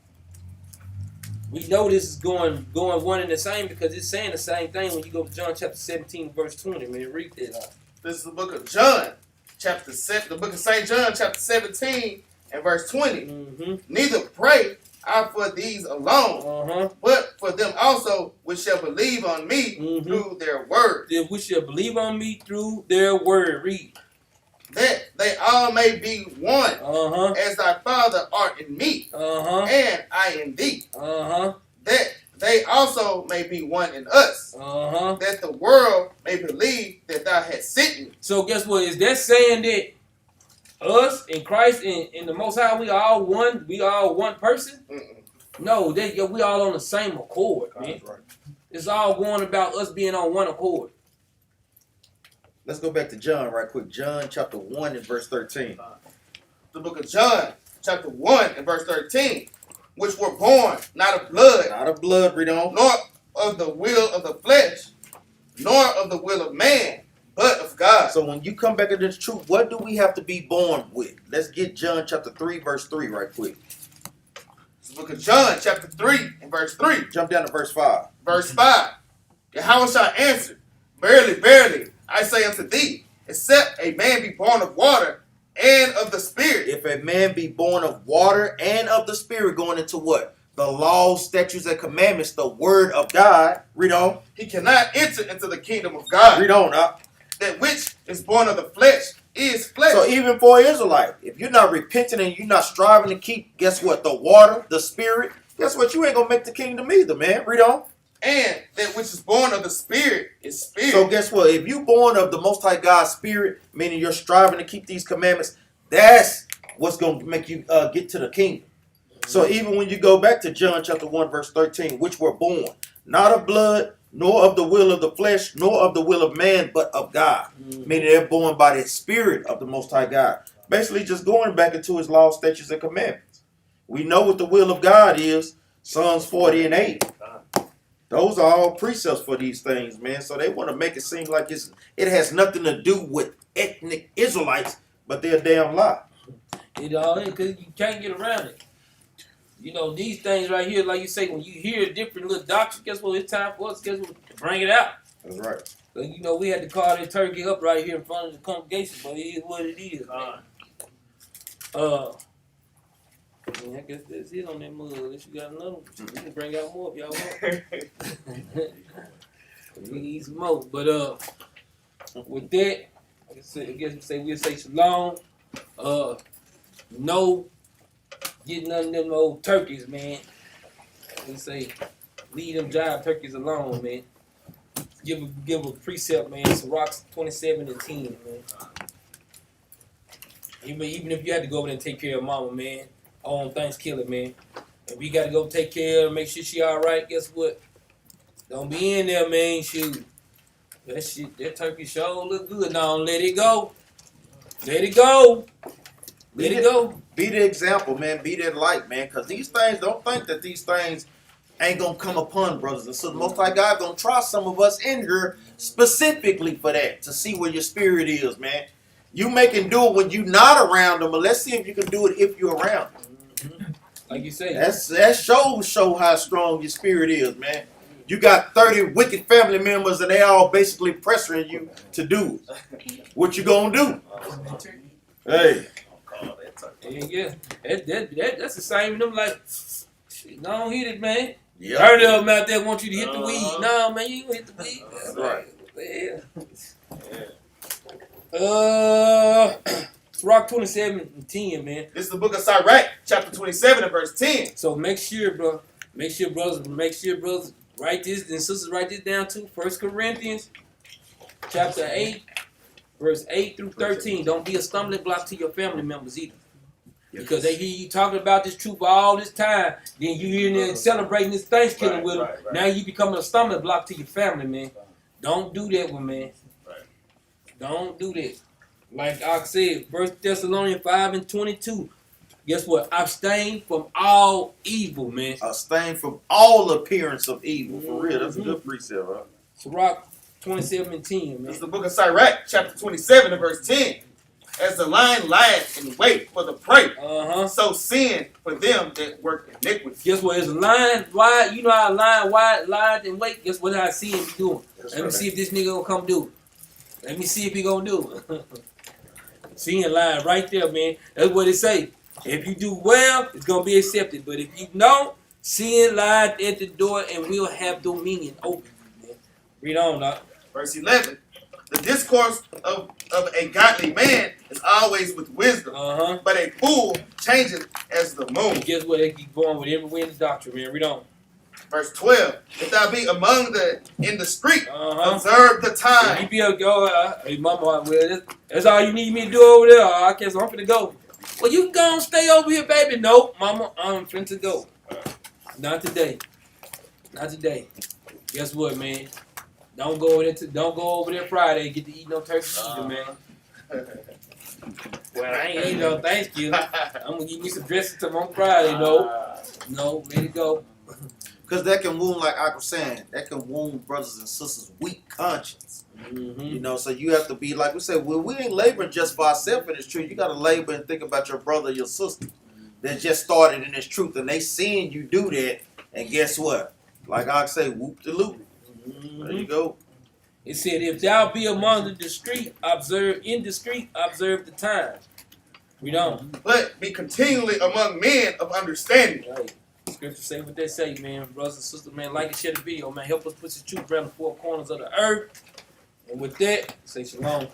We know this is going one and the same because it's saying the same thing when you go to John chapter 17 verse 20. Man, read that out.
This is the book of John chapter 7, the book of St. John chapter 17 and verse 20. Neither pray I for these alone, but for them also which shall believe on me through their word.
Which shall believe on me through their word. Read.
That they all may be one, as thy Father art in me, and I in thee. That they also may be one in us, that the world may believe that thou hast sent me.
So guess what? Is that saying that us and Christ and the Most High, we all one? We all one person? No, we all on the same accord, man.
Right.
It's all going about us being on one accord.
Let's go back to John right quick. John chapter 1 and verse 13.
The book of John chapter 1 and verse 13. Which were born not of blood,
Not of blood, read on.
nor of the will of the flesh, nor of the will of man, but of God.
So when you come back to this truth, what do we have to be born with? Let's get John chapter 3, verse 3 right quick.
It's the book of John chapter 3 and verse 3.
Jump down to verse 5.
Verse 5. Yahweh answered, Verily, verily, I say unto thee, except a man be born of water and of the Spirit.
If a man be born of water and of the Spirit, going into what? The laws, statutes, and commandments, the word of God. Read on.
He cannot enter into the kingdom of God.
Read on.
That which is born of the flesh is flesh.
So even for an Israelite, if you're not repenting and you're not striving to keep, guess what? The water, the Spirit, guess what? You ain't going to make the kingdom either, man. Read on.
And that which is born of the Spirit is spirit.
So guess what? If you're born of the Most High God's Spirit, meaning you're striving to keep these commandments, that's what's going to make you get to the kingdom. So even when you go back to John chapter 1, verse 13, which were born, not of blood, nor of the will of the flesh, nor of the will of man, but of God. Meaning they're born by the Spirit of the Most High God. Basically just going back into his law, statutes, and commandments. We know what the will of God is, Psalms 40 and 8. Those are all precepts for these things, man. So they want to make it seem like it has nothing to do with ethnic Israelites, but they're a damn lie.
It all is because you can't get around it. You know, these things right here, like you say, when you hear a different little doctrine, guess what? It's time for us, guess what, to bring it out.
That's right.
So, you know, we had to call that turkey up right here in front of the congregation, but it is what it is, man. I guess that's it on that mug. Unless you got another one, we can bring out more if y'all want. We need some more. But with that, I guess we'll say shalom. No getting none of them old turkeys, man. We say leave them jive turkeys alone, man. Give a precept, man. Sirach 27 and 10, man. Even if you had to go over there and take care of mama, man. On Thanksgiving, man. If we got to go take care of her, make sure she all right, guess what? Don't be in there, man. Shoot. That turkey sure look good. Don't let it go. Let it go. Let it go.
Be the example, man. Be that light, man. Because these things, don't think that these things ain't going to come upon brothers and sisters. Most High God going to try some of us in here specifically for that, to see where your spirit is, man. You making do it when you're not around them, but let's see if you can do it if you're around them.
Like you say.
That show how strong your spirit is, man. You got 30 wicked family members and they all basically pressuring you to do it. What you gonna do? Hey.
Yeah. That's the same. Them like, don't hit it, man.
Yeah.
Heard of them out there want you to hit the weed.
Uh-huh.
No, man, you ain't gonna hit the weed.
That's right.
Rock 27 and 10, man.
This is the book of Sirach, chapter 27 and verse 10.
So make sure, bro. Make sure, brothers, write this and sisters, write this down too. 1 Corinthians chapter 8, verse 8 through 13. Don't be a stumbling block to your family members either. Because they hear you talking about this truth all this time, then you hear them celebrating this Thanksgiving with them.
Right.
Now you becoming a stumbling block to your family, man. Don't do that one, man.
Right.
Don't do that. Like I said, 1 Thessalonians 5 and 22. Guess what? Abstain from all evil, man.
Abstain from all appearance of evil. For real, that's a good precept, huh?
Sirach 27 and 10, man.
This is the book of Sirach, chapter 27 and verse 10. As the lion lieth in wait for the prey, so sin for them that work iniquity.
Guess what? It's a lion wide. You know how a lion wide lied and wait. Guess what I see him doing? Let me see if this nigga gonna come do it. Let me see if he gonna do it. Seeing lion right there, man. That's what it say. If you do well, it's gonna be accepted. But if you don't, sin lies at the door and will have dominion over you, man. Read on, dog.
Verse 11. The discourse of a godly man is always with wisdom, but a fool changes as the moon.
Guess what? They keep going with every wind's doctrine, man. Read on.
Verse 12. If thou be among in the street, observe the time.
You be able to go, hey, mama, well, that's all you need me to do over there. I guess I'm finna go. Well, you can go and stay over here, baby. No, mama, I'm finna go. Not today. Not today. Guess what, man? Don't go over there Friday and get to eat no turkey either, man. Well, I ain't eating no Thanksgiving. I'm gonna give me some dressing to on Friday, no, let it go.
Because that can wound, like I was saying, that can wound brothers and sisters' weak conscience. You know, so you have to be, like we said, well, we ain't laboring just for ourselves in this truth. You got to labor and think about your brother, your sister that just started in this truth, and they seeing you do that, and guess what? Like I say, whoop de loop. There you go.
It said, if thou be among the discreet, observe the time. We don't.
But be continually among men of understanding.
Right. Scripture say what they say, man. Brothers and sisters, man, like and share the video, man. Help us put the truth around the four corners of the earth. And with that, say shalom.